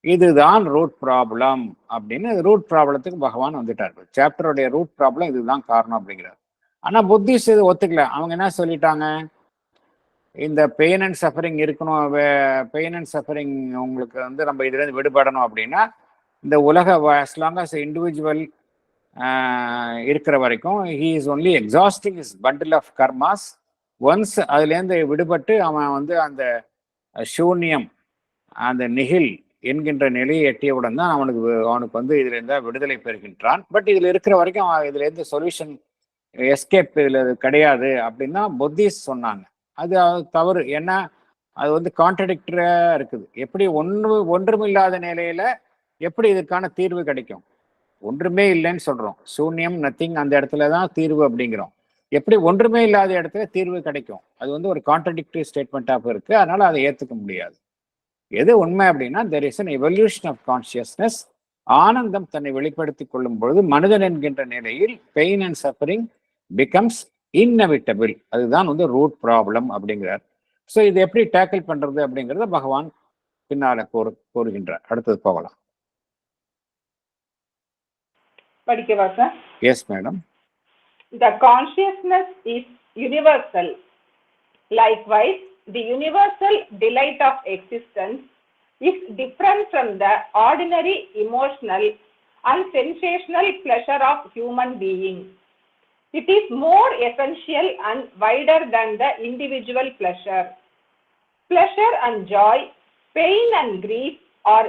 இதுதான் ரூட் ப்ராப்ளம் அப்படின்னு ரூட் ப்ராப்ளத்துக்கு பகவான் வந்துட்டார். சாப்டருடைய ரூட் ப்ராப்ளம் இதுதான் காரணம் அப்படிங்கிறார். ஆனா புத்திஸ்ட் இது ஒத்துக்கல. அவங்க என்ன சொல்லிட்டாங்க, இந்த பெயின் அண்ட் சஃபரிங் இருக்கணும், பெயின் அண்ட் சஃபரிங் உங்களுக்கு வந்து நம்ம இதுலேருந்து விடுபடணும் அப்படின்னா இந்த உலக as long as இண்டிவிஜுவல் இருக்கிற வரைக்கும் he is only exhausting his bundle of karmas. Once அதுலேருந்து விடுபட்டு அவன் வந்து அந்த சூன்யம் அந்த நிகில் என்கின்ற நிலையை எட்டியவுடன் தான் அவனுக்கு வந்து இதுல இருந்தா விடுதலை பெறுகின்றான். பட் இதுல இருக்கிற வரைக்கும் இதுல இருந்து சொல்யூஷன் எஸ்கேப் இதுல கிடையாது அப்படின்னா புத்திஸ்ட் சொன்னாங்க. அது தவறு. ஏன்னா அது வந்து கான்ட்ரடிக்டரா இருக்குது. எப்படி ஒன்றுமில்லாத நிலையில எப்படி இதுக்கான தீர்வு கிடைக்கும்? ஒன்றுமே இல்லைன்னு சொல்றோம், சூன்யம் நத்திங், அந்த இடத்துல தான் தீர்வு அப்படிங்கிறோம். எப்படி ஒன்றுமே இல்லாத இடத்துல தீர்வு கிடைக்கும்? அது வந்து ஒரு கான்ட்ரடிக்டரி ஸ்டேட்மெண்ட்டாக இருக்கு. அதனால அதை ஏற்றுக்க முடியாது. எது உண்மை அப்படின்னா there is an evolution of consciousness. ஆனந்தம் தன்னை வெளிப்படுத்திக் கொள்ளும் பொழுது மனிதன் என்கின்ற நிலையில் pain and suffering becomes inevitable. அதுதான் வந்து ரூட் ப்ராப்ளம் அப்படிங்கிறார். ஸோ இது எப்படி டேக்கிள் பண்றது அப்படிங்கிறத பகவான் பின்னால கூறுகின்றார். அடுத்தது போகலாம். படிக்கவா sir? Yes madam. The consciousness is universal. Likewise, the universal delight of existence is different from the ordinary emotional and sensational pleasure of human being. It is more essential and wider than the individual pleasure. Pleasure and joy, pain and grief are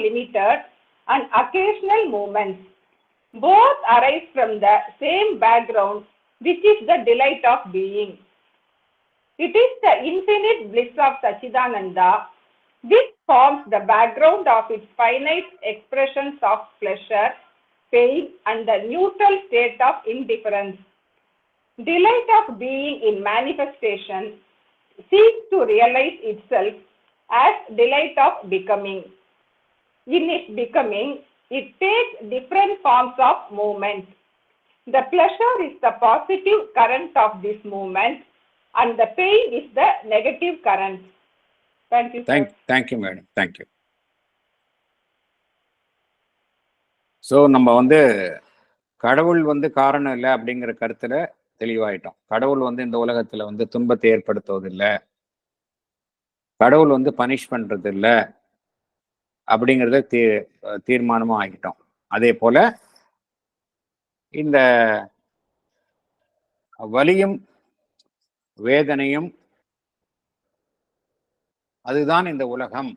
limited and occasional moments. Both arise from the same background, which is the delight of being. It is the infinite bliss of Sachidananda which forms the background of its finite expressions of pleasure, pain, and the neutral state of indifference. Delight of being in manifestation seeks to realize itself as delight of becoming. In its becoming, it takes different forms of movement. The pleasure is the positive current of this movement and the pain is the negative current. Thank you, sir. Thank you, madam. Thank you. So நம்ம வந்து கடவுள் வந்து காரணம் இல்லை அப்படிங்கிற கருத்துல தெளிவாயிட்டோம். கடவுள் வந்து இந்த உலகத்துல வந்து துன்பத்தை ஏற்படுத்துவதில்லை, கடவுள் வந்து பனிஷ் பண்றது இல்லை அப்படிங்கிறத தீர்மானமும் ஆகிட்டோம். அதே போல இந்த வலியும் வேதனையும் அதுதான் இந்த உலகம்.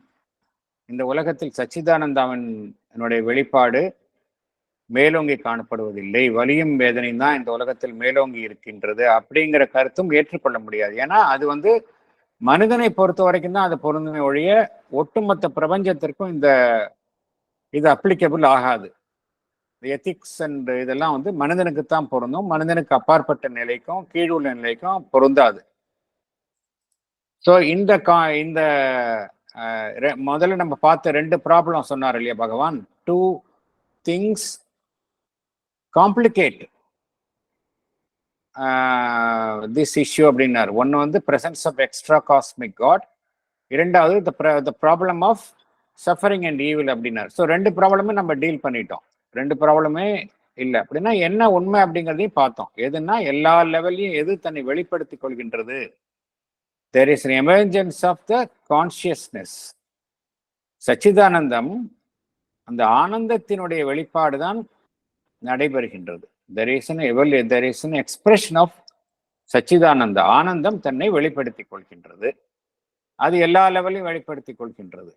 இந்த உலகத்தில் சச்சிதானந்தாவினுடைய வெளிப்பாடு மேலோங்கி காணப்படுவதில்லை, வலியும் வேதனையும் தான் இந்த உலகத்தில் மேலோங்கி இருக்கின்றது அப்படிங்கிற கருத்தும் ஏற்றுக்கொள்ள முடியாது. ஏன்னா அது மனிதனை பொறுத்த வரைக்கும் தான் அது பொருந்துமே ஒழிய ஒட்டுமொத்த பிரபஞ்சத்திற்கும் இது அப்ளிகபிள் ஆகாது. எத்திக்ஸ் அண்ட் இதெல்லாம் மனிதனுக்கு தான் பொருந்தும், மனிதனுக்கு அப்பாற்பட்ட நிலைக்கும் கீழுள்ள நிலைக்கும் பொருந்தாது. ஸோ இந்த முதல்ல நம்ம பார்த்த 2 ப்ராப்ளம் சொன்னார் இல்லையா பகவான். 2 things complicate this issue அப்படின்னாரு. ஒன்று presence of extra cosmic God, இரண்டாவது the problem of suffering and evil அப்படின்னாரு. ஸோ 2 ப்ராப்ளமே நம்ம டீல் பண்ணிட்டோம். 2 ப்ராப்ளமே இல்லை அப்படின்னா என்ன உண்மை அப்படிங்கிறதையும் பார்த்தோம். எதுன்னா எல்லா லெவல்லையும் எது தன்னை வெளிப்படுத்திக் கொள்கின்றது. There is an emergence of the consciousness. சச்சிதானந்தம் அந்த ஆனந்தத்தினுடைய வெளிப்பாடு தான் நடைபெறுகின்றது. There is an expression of சச்சிதானந்த. ஆனந்தம் தன்னை வெளிப்படுத்திக் கொள்கின்றது. அது எல்லா லெவலையும் வெளிப்படுத்திக் கொள்கின்றது.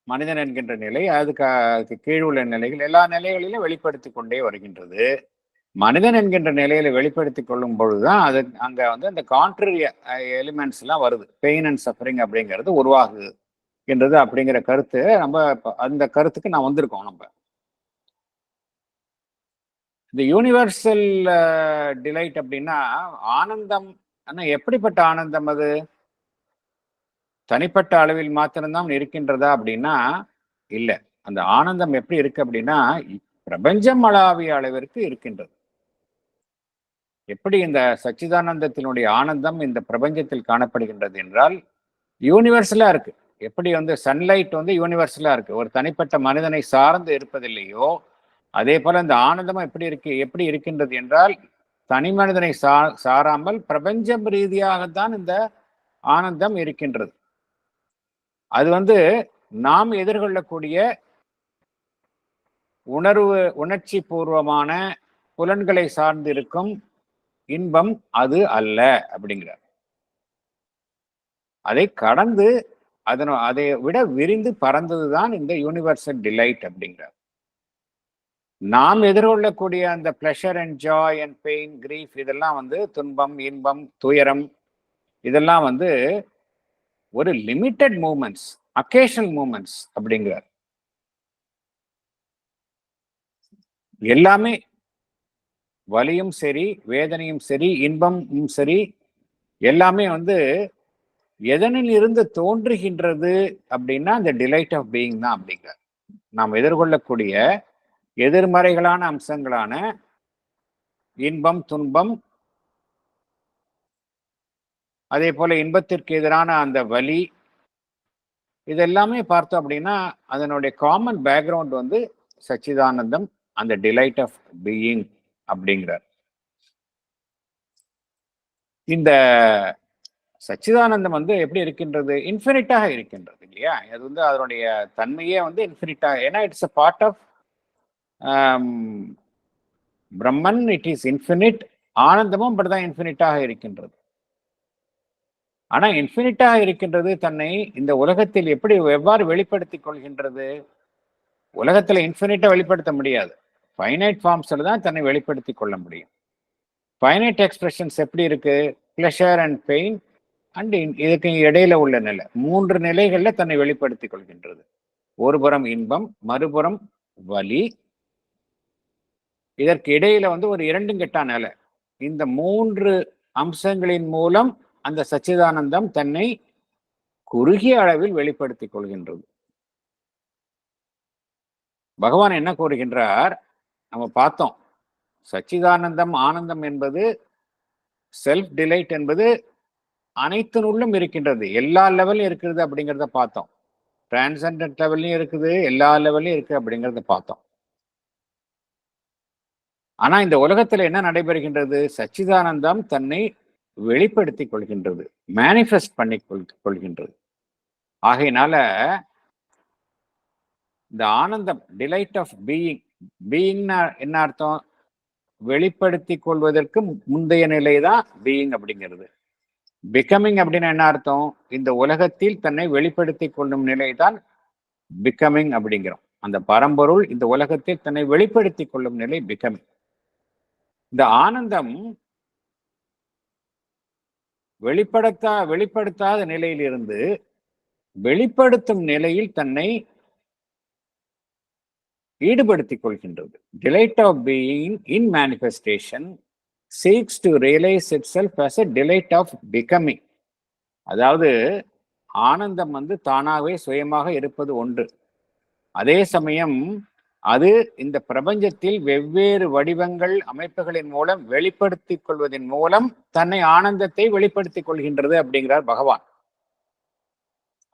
மனிதன் என்கின்ற நிலை, அதுக்கு கீழுள்ள நிலைகள், எல்லா நிலைகளிலும் வெளிப்படுத்திக் கொண்டே வருகின்றது. மனிதன் என்கின்ற நிலையில வெளிப்படுத்திக் கொள்ளும் பொழுதுதான் அது அங்க அந்த கான்ட்ரரி எலிமெண்ட்ஸ் எல்லாம் வருது. பெயின் அண்ட் சஃபரிங் அப்படிங்கிறது உருவாகுகின்றது அப்படிங்கிற கருத்து அந்த கருத்துக்கு நான் வந்திருக்கோம். நம்ம இந்த யூனிவர்சல் டிலைட் அப்படின்னா ஆனந்தம். ஆனா எப்படிப்பட்ட ஆனந்தம்? அது தனிப்பட்ட அளவில் மாத்திரம்தான் இருக்கின்றதா அப்படின்னா இல்லை. அந்த ஆனந்தம் எப்படி இருக்கு அப்படின்னா பிரபஞ்சம் அளாவிய அளவிற்கு இருக்கின்றது. எப்படி இந்த சச்சிதானந்தத்தினுடைய ஆனந்தம் இந்த பிரபஞ்சத்தில் காணப்படுகின்றது என்றால் யூனிவர்சலா இருக்கு. எப்படி சன்லைட் யூனிவர்சலா இருக்கு, ஒரு தனிப்பட்ட மனிதனை சார்ந்து இருப்பதில்லையோ அதே போல இந்த ஆனந்தம் எப்படி இருக்கின்றது என்றால் தனி மனிதனை சாராமல் பிரபஞ்சம் ரீதியாகத்தான் இந்த ஆனந்தம் இருக்கின்றது. அது நாம் எதிர்கொள்ளக்கூடிய உணர்ச்சி பூர்வமான புலன்களை சார்ந்து இருக்கும் இன்பம் அது அல்ல அப்படிங்கிறார். அதை கடந்து அதை விட விரிந்து பறந்ததுதான் இந்த யூனிவர்சல் டிலைட் அப்படிங்கிறார். நாம் எதிர்கொள்ளக்கூடிய அந்த pleasure and Joy and pain, grief, இதெல்லாம் துன்பம், இன்பம், துயரம், இதெல்லாம் ஒரு லிமிட்டட் மூமெண்ட்ஸ், அக்கேஷனல் மூமெண்ட்ஸ் அப்படிங்கிறார். எல்லாமே வலியும் சரி, வேதனையும் சரி, இன்பமும் சரி, எல்லாமே எதனில் இருந்து தோன்றுகின்றது அப்படின்னா அந்த டிலைட் ஆஃப் பீயிங் தான் அப்படிங்கிறார். நாம் எதிர்கொள்ளக்கூடிய எதிர்மறைகளான அம்சங்களான இன்பம், துன்பம், அதே போல இன்பத்திற்கு எதிரான அந்த வலி, இதெல்லாமே பார்த்தோம் அப்படின்னா அதனுடைய காமன் பேக்ரவுண்ட் சச்சிதானந்தம், அந்த டிலைட் ஆஃப் பீயிங் அப்படிங்கிறார். இந்த சச்சிதானந்தம் எப்படி இருக்கின்றது? இன்ஃபினிட்டாக இருக்கின்றது இல்லையா? அது அதனுடைய தன்மையே இன்ஃபினிட்டாக. ஏன்னா இட்ஸ் அ பார்ட் ஆஃப் பிரம்மன். It is infinite. ஆனந்தமும் அப்படிதான் இன்ஃபினிட்டாக இருக்கின்றது. ஆனா இன்ஃபினிட்டாக இருக்கின்றது தன்னை இந்த உலகத்தில் எவ்வாறு வெளிப்படுத்திக் கொள்கின்றது? உலகத்துல இன்ஃபினிட்டா வெளிப்படுத்த முடியாது. ஃபைனைட் ஃபார்ம்ஸ்ல தான் தன்னை வெளிப்படுத்திக் கொள்ள முடியும். ஃபைனைட் எக்ஸ்பிரஷன்ஸ் எப்படி இருக்கு? பிளஷர் அண்ட் பெயின் அண்ட் இதுக்கு இடையில உள்ள நிலை, 3 நிலைகள்ல தன்னை வெளிப்படுத்திக் கொள்கின்றது. ஒரு புறம் இன்பம், மறுபுறம் வலி, இதற்கு இடையில ஒரு 2 கெட்டா நிலை. இந்த 3 அம்சங்களின் மூலம் அந்த சச்சிதானந்தம் தன்னை குறுகிய அளவில் வெளிப்படுத்திக் கொள்கின்றது. பகவான் என்ன கூறுகின்றார்? நம்ம பார்த்தோம். சச்சிதானந்தம், ஆனந்தம் என்பது, செல்ஃப் டிலைட் என்பது அனைத்தினுள்ளும் இருக்கின்றது, எல்லா லெவலும் இருக்கிறது அப்படிங்கிறத பார்த்தோம். டிரான்செண்டன்ட் லெவல்லையும் இருக்குது, எல்லா லெவல்லையும் இருக்கு அப்படிங்கிறத பார்த்தோம். ஆனா இந்த உலகத்துல என்ன நடைபெறுகின்றது? சச்சிதானந்தம் தன்னை வெளிப்படுத்திக் கொள்கின்றது, மேனிஃபெஸ்ட் பண்ணி கொள்கின்றது. ஆகையினால இந்த ஆனந்தம், டிலைட் ஆஃப் பீயிங்னா என்ன அர்த்தம்? வெளிப்படுத்திக் கொள்வதற்கு முந்தைய நிலை தான் பீயிங் அப்படிங்கிறது. பிகமிங் அப்படின்னு என்ன அர்த்தம்? இந்த உலகத்தில் தன்னை வெளிப்படுத்திக் கொள்ளும் நிலை தான் பிகமிங் அப்படிங்கிறோம். அந்த பரம்பொருள் இந்த உலகத்தில் தன்னை வெளிப்படுத்திக் கொள்ளும் நிலை பிகமிங். இந்த ஆனந்தம் வெளிப்படுத்தாத நிலையிலிருந்து வெளிப்படுத்தும் நிலையில் தன்னை ஈடுபடுத்திக் கொள்கின்றது. Delight of being in manifestation seeks to realize itself as a delight of becoming. அதாவது ஆனந்தம் தானாகவே சுயமாக இருப்பது ஒன்று. அதே சமயம் அது இந்த பிரபஞ்சத்தில் வெவ்வேறு வடிவங்கள் அமைப்புகளின் மூலம் வெளிப்படுத்திக் கொள்வதன் மூலம் தன்னை ஆனந்தத்தை வெளிப்படுத்திக் கொள்கின்றது அப்படிங்கிறார் பகவான்.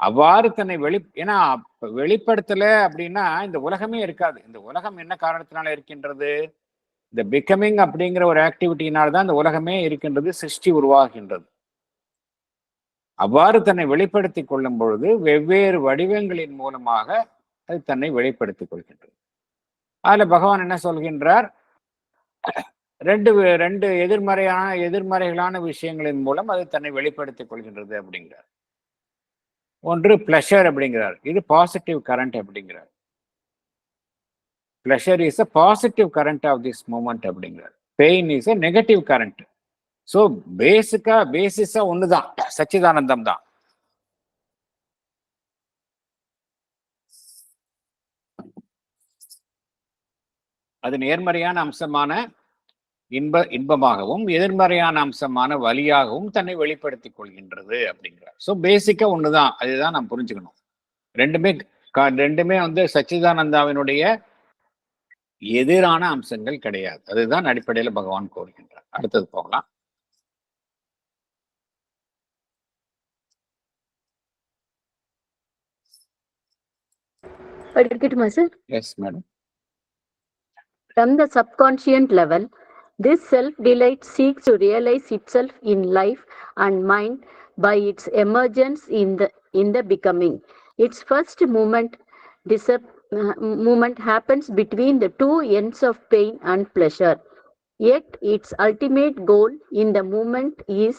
அவ்வாறு தன்னை ஏன்னா வெளிப்படுத்தல அப்படின்னா இந்த உலகமே இருக்காது. இந்த உலகம் என்ன காரணத்தினால இருக்கின்றது? இந்த பிகமிங் அப்படிங்கிற ஒரு ஆக்டிவிட்டியினால்தான் இந்த உலகமே இருக்கின்றது, சிருஷ்டி உருவாகின்றது. அவ்வாறு தன்னை வெளிப்படுத்திக் கொள்ளும் பொழுது வெவ்வேறு வடிவங்களின் மூலமாக அது தன்னை வெளிப்படுத்திக் கொள்கின்றது. அதுல பகவான் என்ன சொல்கின்றார்? ரெண்டு எதிர்மறைகளான விஷயங்களின் மூலம் அது தன்னை வெளிப்படுத்திக் கொள்கின்றது அப்படிங்கிறார். ஒன்று பிளஷர் அப்படிங்கிறார், இது பாசிட்டிவ் கரண்ட் அப்படிங்கிறார். Pleasure is a positive current of this moment அப்படிங்கிறார். Pain is a negative current. So பேசிஸா ஒண்ணுதான், சச்சிதானந்தம் தான். அது நேர்மறையான அம்சமான இன்பமாகவும் எதிர்மறையான அம்சமான வலியாகவும் தன்னை வெளிப்படுத்திக் கொள்கின்றது அப்படிங்கிறார். ஸோ பேசிக்கா ஒண்ணுதான், அதுதான் நாம் புரிஞ்சுக்கணும். ரெண்டுமே சச்சிதானந்தாவினுடைய எதிரான அம்சங்கள் கிடையாது. அதுதான் அடிப்படையில் பகவான் கோருகின்றார். அடுத்தது போகலாம். Yes, madam. From the subconscious level, this self-delight seeks to realize itself in life and mind by its emergence in the becoming. Its first movement happens between the two ends of pain and pleasure. Yet its ultimate goal in the movement is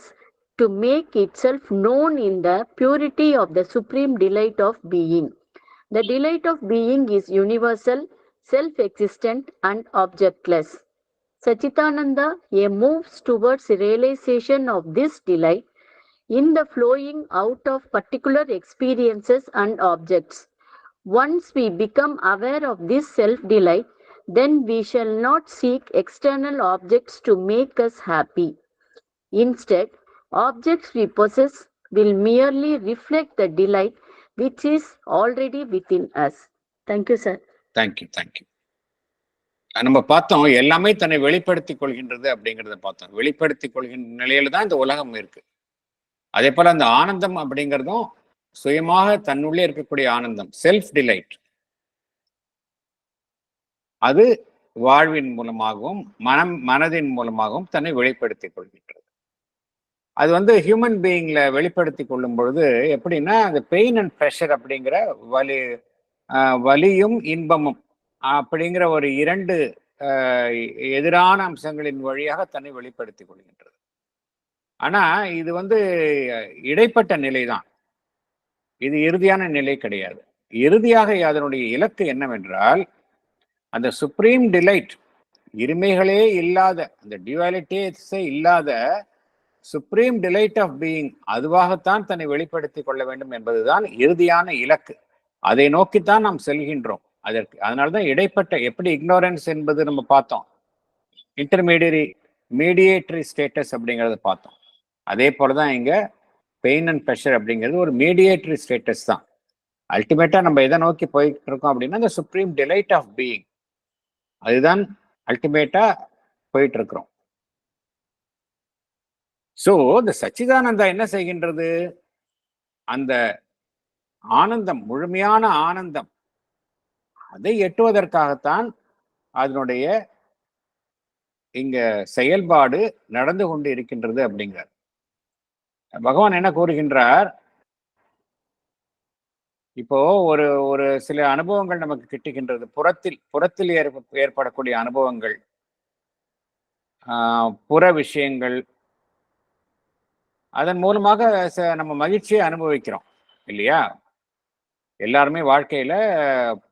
to make itself known in the purity of the supreme delight of being. The delight of being is universal, self-existent and objectless. Sachitananda moves towards realization of this delight in the flowing out of particular experiences and objects. Once we become aware of this self-delight, then we shall not seek external objects to make us happy. Instead, objects we possess will merely reflect the delight which is already within us. Thank you, sir. Thank you. நம்ம பார்த்தோம், எல்லாமே தன்னை வெளிப்படுத்திக் கொள்கின்றது அப்படிங்கிறத பார்த்தோம். வெளிப்படுத்திக் கொள்கின்ற நிலையில தான் இந்த உலகம் இருக்கு. அதே போல அந்த ஆனந்தம் அப்படிங்கிறதும் சுயமாக தன்னுள்ளே இருக்கக்கூடிய ஆனந்தம், செல்ஃப் டிலைட். அது வாழ்வின் மூலமாகவும் மனதின் மூலமாகவும் தன்னை வெளிப்படுத்திக் கொள்கின்றது. அது ஹியூமன் பீயிங்ல வெளிப்படுத்திக் கொள்ளும் பொழுது எப்படின்னா, அந்த பெயின் அண்ட் ப்ரெஷர் அப்படிங்கிற வலியும் இன்பமும் அப்படிங்கிற ஒரு இரண்டு எதிரான அம்சங்களின் வழியாக தன்னை வெளிப்படுத்திக் கொள்கின்றது. ஆனா இது இடைப்பட்ட நிலைதான், இது இறுதியான நிலை கிடையாது. இறுதியாக அதனுடைய இலக்கு என்னவென்றால், அந்த சுப்ரீம் டிலைட், இருமைகளே இல்லாத, அந்த டியூவாலிட்டிஸே இல்லாத சுப்ரீம் டிலைட் ஆஃப் பீயிங், அதுவாகத்தான் தன்னை வெளிப்படுத்திக் கொள்ள வேண்டும் என்பதுதான் இறுதியான இலக்கு. அதை நோக்கித்தான் நாம் செல்கின்றோம். அதனால்தான் இடைப்பட்ட, எப்படி இக்னோரன்ஸ் என்பது நம்ம பார்த்தோம், மீடியேட்டரி ஸ்டேட்டஸ் அப்படிங்கிறத பார்த்தோம். அதே போலதான் இங்க பெயின் அண்ட் ப்ரெஷர் அப்படிங்கிறது ஒரு மீடியேட்டரி ஸ்டேட்டஸ் தான். அல்டிமேட்டா நம்ம எதை நோக்கி போயிட்டு இருக்கோம் அப்படின்னா, இந்த சுப்ரீம் டிலைட் ஆஃப் பீயிங், அதுதான் அல்டிமேட்டா போயிட்டு இருக்கிறோம். சோ இந்த சச்சிதானந்தா என்ன செய்கின்றது? அந்த ஆனந்தம், முழுமையான ஆனந்தம், அதை எட்டுவதற்காகத்தான் அதனுடைய இங்க செயல்பாடு நடந்து கொண்டு இருக்கின்றது அப்படிங்கிறார். பகவான் என்ன கூறுகின்றார்? இப்போ ஒரு ஒரு சில அனுபவங்கள் நமக்கு கிட்டுகின்றது, புறத்தில் ஏற்படக்கூடிய அனுபவங்கள். புற விஷயங்கள், அதன் மூலமாக நம்ம மகிழ்ச்சியை அனுபவிக்கிறோம் இல்லையா? எல்லாருமே வாழ்க்கையில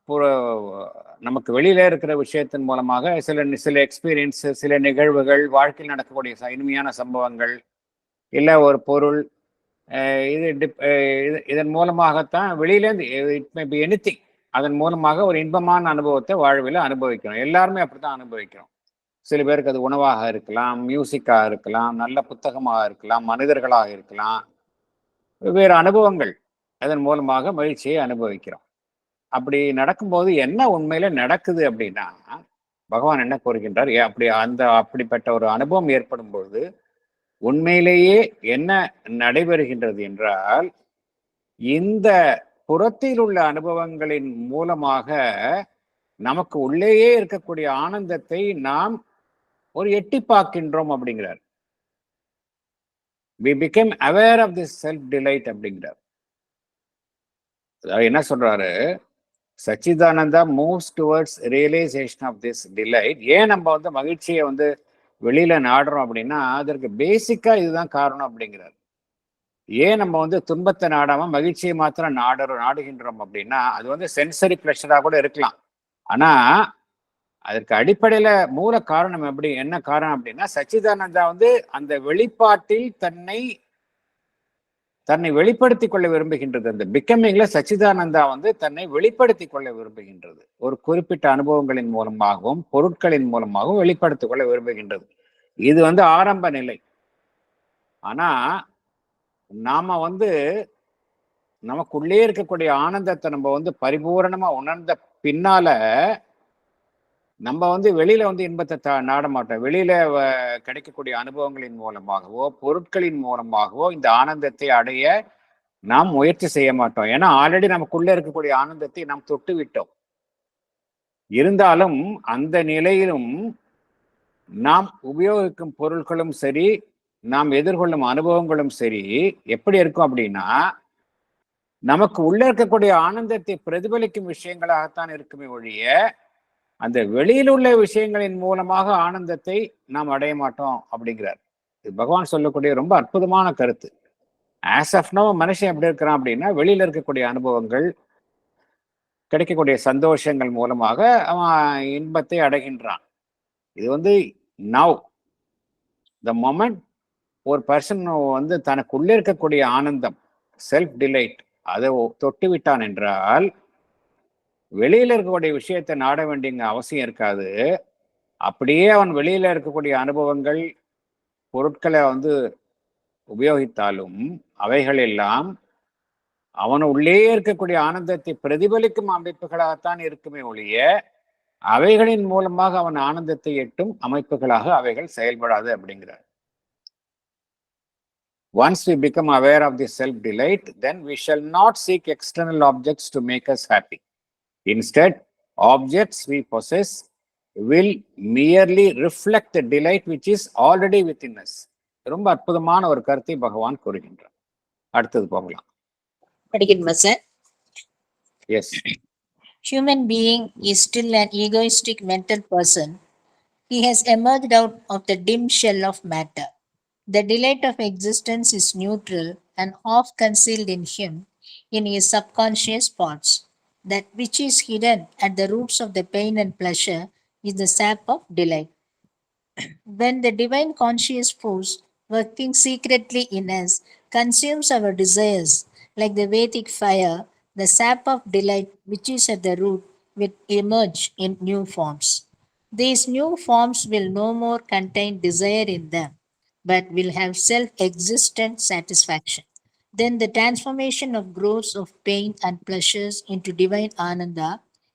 புற நமக்கு வெளியில இருக்கிற விஷயத்தின் மூலமாக சில சில எக்ஸ்பீரியன்ஸ், சில நிகழ்வுகள், வாழ்க்கையில் நடக்கக்கூடிய இனிமையான சம்பவங்கள், இல்லை ஒரு பொருள், இதன் மூலமாகத்தான் வெளியிலேருந்து இட் மே பி எனிதிங், அதன் மூலமாக ஒரு இன்பமான அனுபவத்தை வாழ்வில் அனுபவிக்கிறோம். எல்லாருமே அப்படித்தான் அனுபவிக்கிறோம். சில பேருக்கு அது உணவாக இருக்கலாம், மியூசிக்காக இருக்கலாம், நல்ல புத்தகமாக இருக்கலாம், மனிதர்களாக இருக்கலாம், வெவ்வேறு அனுபவங்கள், அதன் மூலமாக மகிழ்ச்சியை அனுபவிக்கிறோம். அப்படி நடக்கும்போது என்ன உண்மையில நடக்குது அப்படின்னா, பகவான் என்ன கூறுகின்றார், அப்படிப்பட்ட ஒரு அனுபவம் ஏற்படும் பொழுது உண்மையிலேயே என்ன நடைபெறுகின்றது என்றால், இந்த புறத்தில் உள்ள அனுபவங்களின் மூலமாக நமக்கு உள்ளேயே இருக்கக்கூடிய ஆனந்தத்தை நாம் ஒரு எட்டி பார்க்கின்றோம் அப்படிங்கிறார். we became aware of this self delight அப்படிங்கிறார். அதாவது என்ன சொல்றாரு, சச்சிதானந்தா moves towards realisation of this delight. ஏன் நம்ம வந்து மகிழ்ச்சியை வந்து வெளியில நாடுறோம் அப்படின்னா, அதற்கு பேசிக்கா இதுதான் காரணம் அப்படிங்கிறார். ஏன் நம்ம வந்து துன்பத்தை நாடாம மகிழ்ச்சியை மாத்திரம் நாடுகின்றோம் அப்படின்னா, அது வந்து சென்சரி பிளஷரா கூட இருக்கலாம். ஆனா அதற்கு அடிப்படையில மூல காரணம் என்ன காரணம் அப்படின்னா, சச்சிதானந்தா வந்து அந்த வெளிப்பாட்டில் தன்னை வெளிப்படுத்திக் கொள்ள விரும்புகின்றது. அந்த பிகமிங்ல சச்சிதானந்தா வந்து தன்னை வெளிப்படுத்திக் கொள்ள விரும்புகின்றது. ஒரு குறிப்பிட்ட அனுபவங்களின் மூலமாகவும் பொருட்களின் மூலமாகவும் வெளிப்படுத்திக் கொள்ள விரும்புகின்றது. இது வந்து ஆரம்ப நிலை. ஆனா நாம வந்து நமக்குள்ளே இருக்கக்கூடிய ஆனந்தத்தை நம்ம வந்து பரிபூரணமா உணர்ந்த பின்னால நம்ம வந்து வெளியில வந்து இன்பத்தை நாட மாட்டோம். வெளியில கிடைக்கக்கூடிய அனுபவங்களின் மூலமாகவோ பொருட்களின் மூலமாகவோ இந்த ஆனந்தத்தை அடைய நாம் முயற்சி செய்ய மாட்டோம். ஏன்னா ஆல்ரெடி நமக்குள்ள இருக்கக்கூடிய ஆனந்தத்தை நாம் தொட்டு விட்டோம். இருந்தாலும் அந்த நிலையிலும் நாம் உபயோகிக்கும் பொருட்களும் சரி, நாம் எதிர்கொள்ளும் அனுபவங்களும் சரி எப்படி இருக்கும் அப்படின்னா, நமக்கு உள்ள இருக்கக்கூடிய ஆனந்தத்தை பிரதிபலிக்கும் விஷயங்களாகத்தான் இருக்குமே ஒழிய, அந்த வெளியில் உள்ள விஷயங்களின் மூலமாக ஆனந்தத்தை நாம் அடைய மாட்டோம் அப்படிங்கிறார். இது பகவான் சொல்லக்கூடிய ரொம்ப அற்புதமான கருத்து. ஆஸ் ஆஃப் நோ மனுஷன் எப்படி இருக்கிறான் அப்படின்னா, வெளியில இருக்கக்கூடிய அனுபவங்கள், கிடைக்கக்கூடிய சந்தோஷங்கள் மூலமாக அவன் இன்பத்தை அடைகின்றான். இது வந்து நவ் த மொமெண்ட் ஒரு பர்சன் வந்து தனக்குள்ளே இருக்கக்கூடிய ஆனந்தம், செல்ஃப் டிலைட், அதை தொட்டு விட்டான் என்றால் வெளியில இருக்கக்கூடிய விஷயத்தை நாட வேண்டிய அவசியம் இருக்காது. அப்படியே அவன் வெளியில இருக்கக்கூடிய அனுபவங்கள், பொருட்களை வந்து உபயோகித்தாலும் அவைகள் எல்லாம் அவன் உள்ளே இருக்கக்கூடிய ஆனந்தத்தை பிரதிபலிக்கும் அமைப்புகளாகத்தான் இருக்குமே ஒழிய, அவைகளின் மூலமாக அவன் ஆனந்தத்தை எட்டும் அமைப்புகளாக அவைகள் செயல்படாது அப்படிங்கிறார். Once we become aware of the self delight, then we shall not seek external objects to make us happy. Instead, objects we possess will merely reflect the delight which is already within us. ரொம்ப அற்புதமான ஒரு கருத்தை பகவான் கூறுகின்றார். அடுத்தது போகலாம். படிக்கணுமா sir? Yes. Human being is still an egoistic mental person. He has emerged out of the dim shell of matter. The delight of existence is neutral and half concealed in him, in his subconscious parts. That which is hidden at the roots of the pain and pleasure is the sap of delight. When the divine conscious force working secretly in us consumes our desires like the Vedic fire, the sap of delight which is at the root will emerge in new forms. These new forms will no more contain desire in them, but will have self existent satisfaction. Then the transformation of growths of pain and pleasures into divine ananda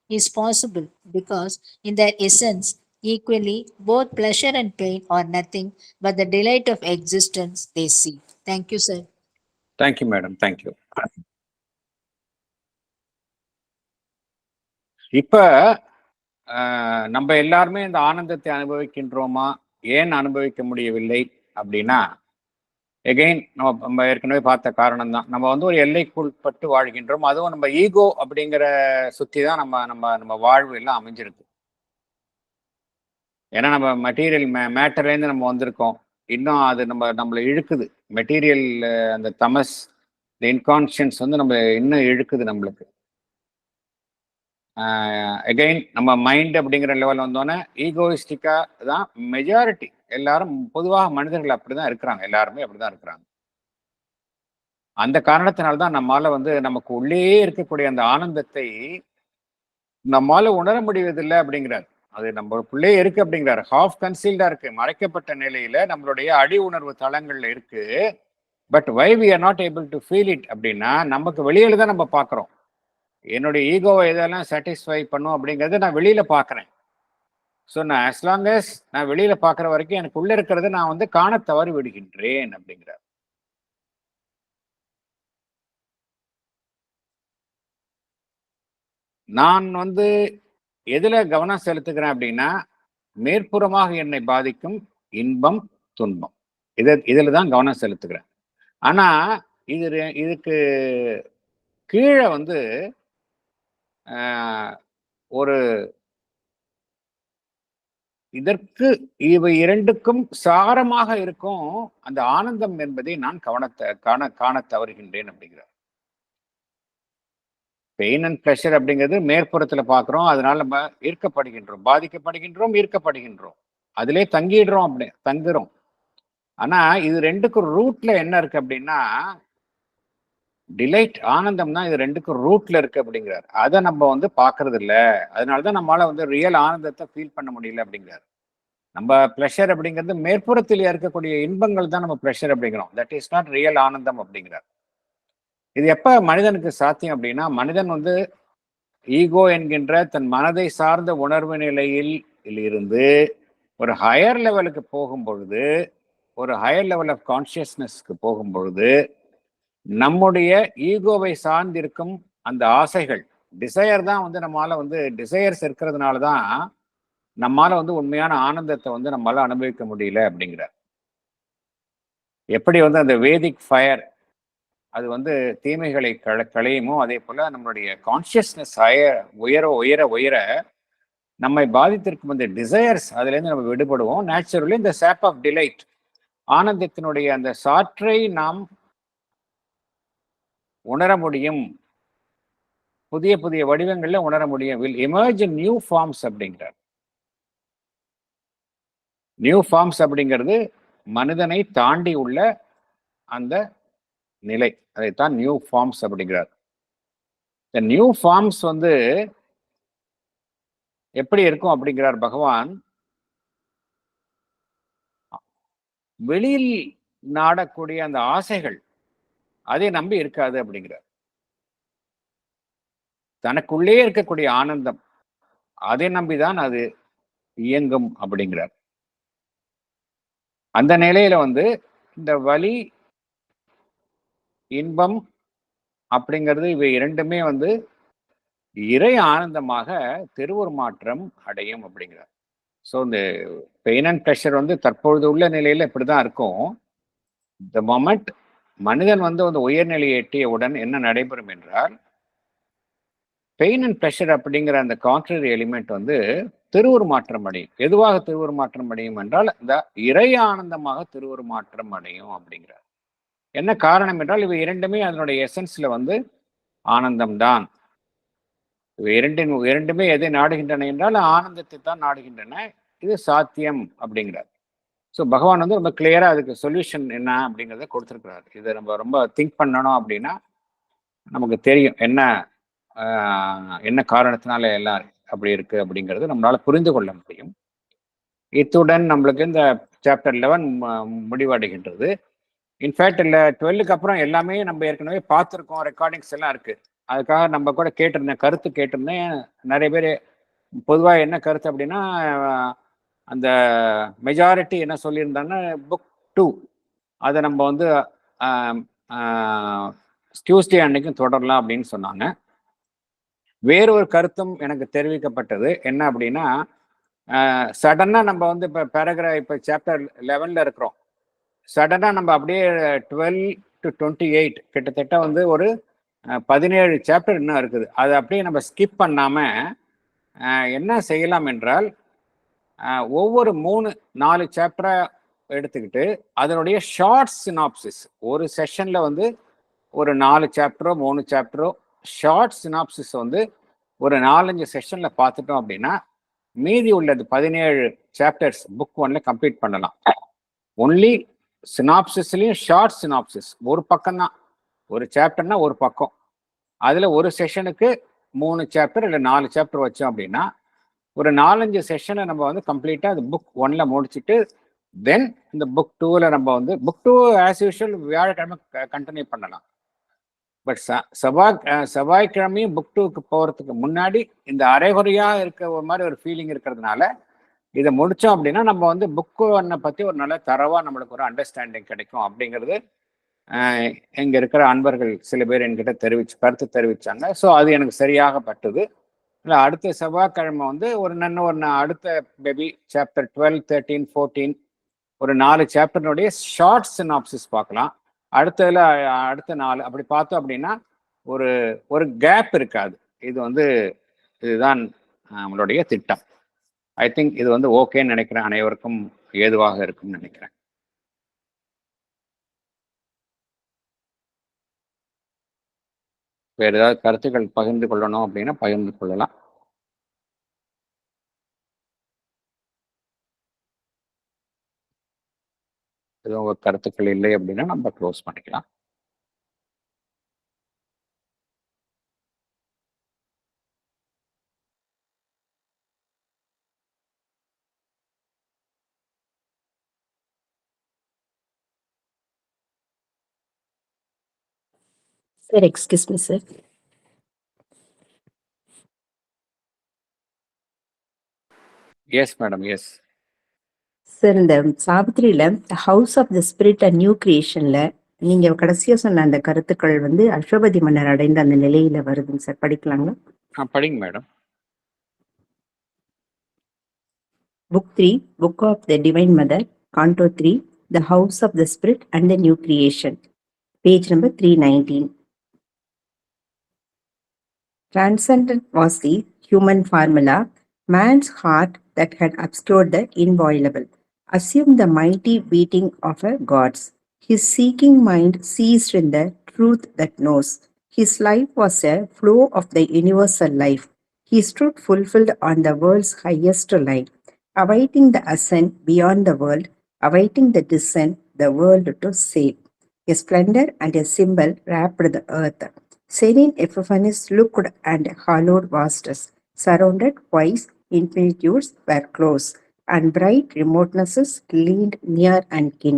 is possible because, in their essence, equally, both pleasure and pain are nothing but the delight of existence they see. Thank you, sir. Thank you, madam. Thank you. இப்ப நம்ம எல்லாருமே இந்த ஆனந்தத்தை அனுபவிக்கின்றோமா, ஏன் அனுபவிக்க முடியவில்லை அப்படின்னா, again நம்ம ஏற்கனவே பார்த்த காரணம் தான். நம்ம வந்து ஒரு எல்லைக்குட்பட்டு வாழ்கின்றோம். அதுவும் நம்ம ஈகோ அப்படிங்கிற சுத்தி தான் நம்ம வாழ்வு எல்லாம் அமைஞ்சிருக்கு. ஏன்னா நம்ம மெட்டீரியல் மேட்டர்லேருந்து நம்ம வந்திருக்கோம். இன்னும் அது நம்மளை இழுக்குது. மெட்டீரியல் அந்த தமஸ், இன்கான்ஷியன்ஸ் வந்து நம்ம இன்னும் இழுக்குது நம்மளுக்கு. அகைன் நம்ம மைண்ட் அப்படிங்கிற லெவல் வந்தோன்னே ஈகோயிஸ்டிக்கா தான் மெஜாரிட்டி. எல்லாரும் பொதுவாக மனிதர்கள் அப்படிதான் இருக்கிறாங்க. எல்லாருமே அப்படிதான் இருக்கிறாங்க. அந்த காரணத்தினால்தான் நம்மால வந்து நமக்கு உள்ளே இருக்கக்கூடிய அந்த ஆனந்தத்தை நம்மால உணர முடிவதில்லை அப்படிங்கிறார். அது நம்மளுக்குள்ளே இருக்கு அப்படிங்கிறார். ஹாஃப் கன்சீல்டா இருக்கு, மறைக்கப்பட்ட நிலையில நம்மளுடைய அடி உணர்வு தளங்கள்ல இருக்கு. But why we are not able to feel it அப்படின்னா, நமக்கு வெளியில தான் நம்ம பார்க்குறோம். என்னுடைய ஈகோவை எதெல்லாம் சாட்டிஸ்ஃபை பண்ணும் அப்படிங்கிறத நான் வெளியில பார்க்குறேன். ஸோ நான் as long as நான் வெளியில பார்க்குற வரைக்கும் எனக்கு உள்ள இருக்கிறத நான் வந்து காண தவறி விடுகின்றேன் அப்படிங்கிறார். நான் வந்து எதுல கவனம் செலுத்துகிறேன் அப்படின்னா, மேற்புறமாக என்னை பாதிக்கும் இன்பம், துன்பம், இதுல தான் கவனம் செலுத்துகிறேன். ஆனா இதுக்கு கீழே வந்து ஒரு இதற்கு இவை இரண்டுக்கும் சாரமாக இருக்கும் அந்த ஆனந்தம் என்பதை நான் காண தவறுகின்றேன் அப்படிங்கிறார். பெயின் அண்ட் ப்ளஷர் அப்படிங்கிறது மேற்புறத்துல பார்க்குறோம், அதனால நம்ம ஈர்க்கப்படுகின்றோம், பாதிக்கப்படுகின்றோம், ஈர்க்கப்படுகின்றோம், அதிலே தங்கிடுறோம், அப்படி தங்குறோம். ஆனா இது ரெண்டுக்கும் ரூட்ல என்ன இருக்கு அப்படின்னா, டிலைட், ஆனந்தம் தான் இது ரெண்டுக்கும் ரூட்ல இருக்கு அப்படிங்கிறார். அதை நம்ம வந்து பார்க்கறது இல்லை. அதனாலதான் நம்மளால வந்து ரியல் ஆனந்தத்தை ஃபீல் பண்ண முடியல அப்படிங்கிறார். நம்ம ப்ளஷர் அப்படிங்கிறது மேற்புறத்தில் இருக்கக்கூடிய இன்பங்கள் தான் நம்ம ப்ளஷர் அப்படிங்கிறோம். தட் இஸ் நாட் ரியல் ஆனந்தம் அப்படிங்கிறார். இது எப்ப மனிதனுக்கு சாத்தியம் அப்படின்னா, மனிதன் வந்து ஈகோ என்கின்ற தன் மனதை சார்ந்த உணர்வு நிலையில் இருந்து ஒரு ஹையர் லெவலுக்கு போகும் பொழுது, ஒரு ஹையர் லெவல் ஆஃப் கான்சியஸ்னஸ்க்கு போகும் பொழுது, நம்முடைய ஈகோவை சார்ந்திருக்கும் அந்த ஆசைகள், டிசையர் தான் வந்து நம்மளால வந்து டிசையர்ஸ் இருக்கிறதுனால தான் நம்மால வந்து உண்மையான ஆனந்தத்தை வந்து நம்மளால அனுபவிக்க முடியல அப்படிங்கிறார். எப்படி வந்து அந்த வேதிக் ஃபயர் அது வந்து தீமைகளை களையுமோ, அதே போல நம்மளுடைய கான்சியஸ்னஸ் உயர உயர உயர நம்மை பாதித்திருக்கும் அந்த டிசையர்ஸ் அதுல இருந்து நம்ம விடுபடுவோம். நேச்சுரலி இந்த சாப் ஆஃப் டிலைட், ஆனந்தத்தினுடைய அந்த சாற்றை நாம் உணர முடியும், புதிய புதிய வடிவங்கள்ல உணர முடியும். Will emerge in new forms அப்படிங்கிறார். நியூ ஃபார்ம்ஸ் அப்படிங்கிறது மனிதனை தாண்டி உள்ள அந்த நிலை, அதைத்தான் நியூ ஃபார்ம்ஸ் அப்படிங்கிறார். இந்த நியூ ஃபார்ம்ஸ் வந்து எப்படி இருக்கும் அப்படிங்கிறார் பகவான். வெளியில் நாடக்கூடிய அந்த ஆசைகள் அதை நம்பி இருக்காது அப்படிங்கிறார். தனக்குள்ளே இருக்கக்கூடிய ஆனந்தம் அதை நம்பிதான் அது இயங்கும் அப்படிங்கிறார். அந்த நிலையில வந்து இந்த வலி, இன்பம் அப்படிங்கிறது இவை இரண்டுமே வந்து இறை ஆனந்தமாக திருவுருமாற்றம் அடையும் அப்படிங்கிறார். ஸோ இந்த பெயின் அண்ட் ப்ளஷர் வந்து தற்பொழுது உள்ள நிலையில இப்படிதான் இருக்கும். த மொமெண்ட் மனிதன் வந்து அந்த உயர்நிலையை எட்டியவுடன் என்ன நடைபெறும் என்றால், பெயின் அண்ட் ப்ளஷர் அப்படிங்கிற அந்த கான்ட்ரரி எலிமெண்ட் வந்து திருவுருமாற்றம் அடையும். எதுவாக திருவுருமாற்றம் அடையும் என்றால், இந்த இறை ஆனந்தமாக திருவுருமாற்றம் அடையும் அப்படிங்கிறார். என்ன காரணம் என்றால், இவை இரண்டுமே அதனுடைய எசன்ஸ்ல வந்து ஆனந்தம்தான். இவை இரண்டுமே எதை நாடுகின்றன என்றால் ஆனந்தத்தை தான் நாடுகின்றன. இது சாத்தியம் அப்படிங்கிறார். ஸோ பகவான் வந்து ரொம்ப கிளியரா அதுக்கு சொல்யூஷன் என்ன அப்படிங்கிறத கொடுத்துருக்கிறார். இதை நம்ம ரொம்ப திங்க் பண்ணணும் அப்படின்னா நமக்கு தெரியும் என்ன காரணத்தினால எல்லாம் அப்படி இருக்கு அப்படிங்கிறது நம்மளால புரிந்து கொள்ள முடியும். இத்துடன் நம்மளுக்கு இந்த சாப்டர் 11 முடிவடைகின்றது. இன்ஃபேக்ட் இல்லை 12க்கு அப்புறம் எல்லாமே நம்ம ஏற்கனவே பார்த்துருக்கோம், ரெக்கார்டிங்ஸ் எல்லாம் இருக்கு. அதுக்காக நம்ம கூட கருத்து கேட்டிருந்தேன். நிறைய பேர் பொதுவாக என்ன கருத்து அப்படின்னா, அந்த மெஜாரிட்டி என்ன சொல்லியிருந்தாங்கன்னா, புக் 2 அதை நம்ம வந்து டியூஸ்டே அன்னைக்கும் தொடரலாம் அப்படின்னு சொன்னாங்க. வேறொரு கருத்தும் எனக்கு தெரிவிக்கப்பட்டது. என்ன அப்படின்னா, சடனாக நம்ம வந்து இப்போ சாப்டர் 11 இருக்கிறோம். சடனாக நம்ம அப்படியே 12 to 28 கிட்டத்தட்ட வந்து ஒரு 17 சாப்டர் இன்னும் இருக்குது. அதை அப்படியே நம்ம ஸ்கிப் பண்ணாமல் என்ன செய்யலாம் என்றால், ஒவ்வொரு 3-4 சாப்டரா எடுத்துக்கிட்டு அதனுடைய ஷார்ட் சினாப்சிஸ், ஒரு செஷன்ல வந்து ஒரு 4 சாப்டரோ 3 சாப்டரோ ஷார்ட் சினாப்சிஸ் வந்து ஒரு 4-5 செஷன்ல பார்த்துட்டோம் அப்படின்னா மீதி உள்ளது 17 சாப்டர்ஸ் புக் 1ல கம்ப்ளீட் பண்ணலாம். ஒன்லி சினாப்சிஸ்லயும் ஷார்ட் சினாப்சிஸ் ஒரு பக்கம் தான், ஒரு சாப்டர்னா ஒரு பக்கம், அதுல ஒரு செஷனுக்கு 3 சாப்டர் இல்லை 4 சாப்டர் வச்சோம் அப்படின்னா ஒரு 4-5 செஷனை நம்ம வந்து கம்ப்ளீட்டா அது புக் 1ல முடிச்சுட்டு தென் இந்த புக் 2ல நம்ம வந்து புக் 2 ஆஸ் யூஷுவல் வியாழக்கிழமை கண்டினியூ பண்ணலாம். பட் செவ்வாய்க்கிழமையும் புக் 2க்கு போறதுக்கு முன்னாடி இந்த அரைகுறையா இருக்க ஒரு மாதிரி ஒரு ஃபீலிங் இருக்கிறதுனால இதை முடிச்சோம் அப்படின்னா நம்ம வந்து புக் 1 பத்தி ஒரு நல்ல தரவா நம்மளுக்கு ஒரு அண்டர்ஸ்டாண்டிங் கிடைக்கும் அப்படிங்கிறது இங்க இருக்கிற அன்பர்கள் சில பேர் என்கிட்ட கருத்து தெரிவிச்சாங்க. ஸோ அது எனக்கு சரியாக பட்டுது. இல்லை அடுத்த செவ்வாய்க்கிழமை வந்து அடுத்த மேபி சாப்டர் 12, 13, 14 ஒரு 4 சாப்டர்னுடைய ஷார்ட் சினாப்சிஸ் பார்க்கலாம். அடுத்த 4 அப்படி பார்த்தோம் அப்படின்னா ஒரு ஒரு கேப் இருக்காது. இது வந்து இதுதான் நம்மளுடைய திட்டம். ஐ திங்க் இது வந்து ஓகேன்னு நினைக்கிறேன், அனைவருக்கும் ஏதுவாக இருக்கும்னு நினைக்கிறேன். வேறு ஏதாவது கருத்துக்கள் பகிர்ந்து கொள்ளணும் அப்படின்னா பகிர்ந்து கொள்ளலாம். எதுவும் ஒரு கருத்துக்கள் இல்லை அப்படின்னா நம்ம க்ளோஸ் பண்ணிக்கலாம். Sir, excuse me, sir. Yes madam, yes. Sir, இந்த சாவித்திரியில house of the spirit and new கிரியேஷன்ல நீங்க கடைசியா சொன்ன அந்த கருத்துக்கள் வந்து அஸ்வபதி மன்னர் அடைந்த அந்த நிலையில வருதுங்க சார், படிக்கலாங்களா? படிங்க madam. Book 3, Book of the Divine Mother, Canto 3, The House of the Spirit and the New Creation, page number 319. Transcendent was the human formula, man's heart that had obscured the inviolable, assumed the mighty beating of a god's. His seeking mind seized in the truth that knows. His life was a flow of the universal life. He stood fulfilled on the world's highest line, awaiting the ascent beyond the world, awaiting the descent, the world to save. A splendor and a symbol wrapped the earth. Serene Epiphanes looked and hallowed vastness, surrounded wise infinitudes were close, and bright remotenesses leaned near and kin.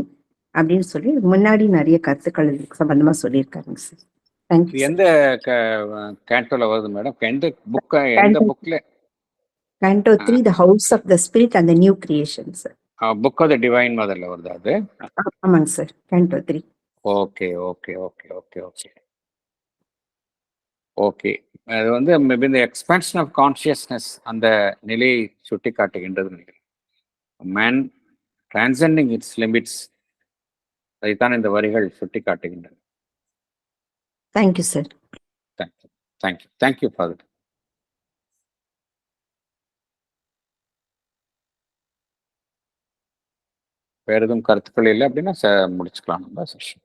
அப்படின்னு சொல்லி முன்னாடி நிறைய கருத்துக்கள் இதுக்கு சம்பந்தமா சொல்லியிருக்காருங்க sir. Thank you. எந்த கேண்டோல வருது madam? எந்த புக்ல? Canto 3, The House of the Spirit and the New Creation, sir. Book of the divine மதர்ல வருது அது? ஆமாங்க sir, Canto 3. Okay okay okay okay okay okay. அது வந்து மேபி இந்த எக்ஸ்பான்ஷன் ஆஃப் கான்சியஸ்னஸ் அந்த நிலையை சுட்டி காட்டுகின்றது நினைக்கிறேன். மேன் டிரான்செண்டிங் இட்ஸ் லிமிட்ஸ், அதைத்தான் இந்த வரிகள் சுட்டி காட்டுகின்றன. Thank you sir. Thank you thank you thank you father. வேற எதுவும் கருத்துக்கள் இல்லை அப்படின்னா முடிச்சுக்கலாம் நம்ம செஷன்.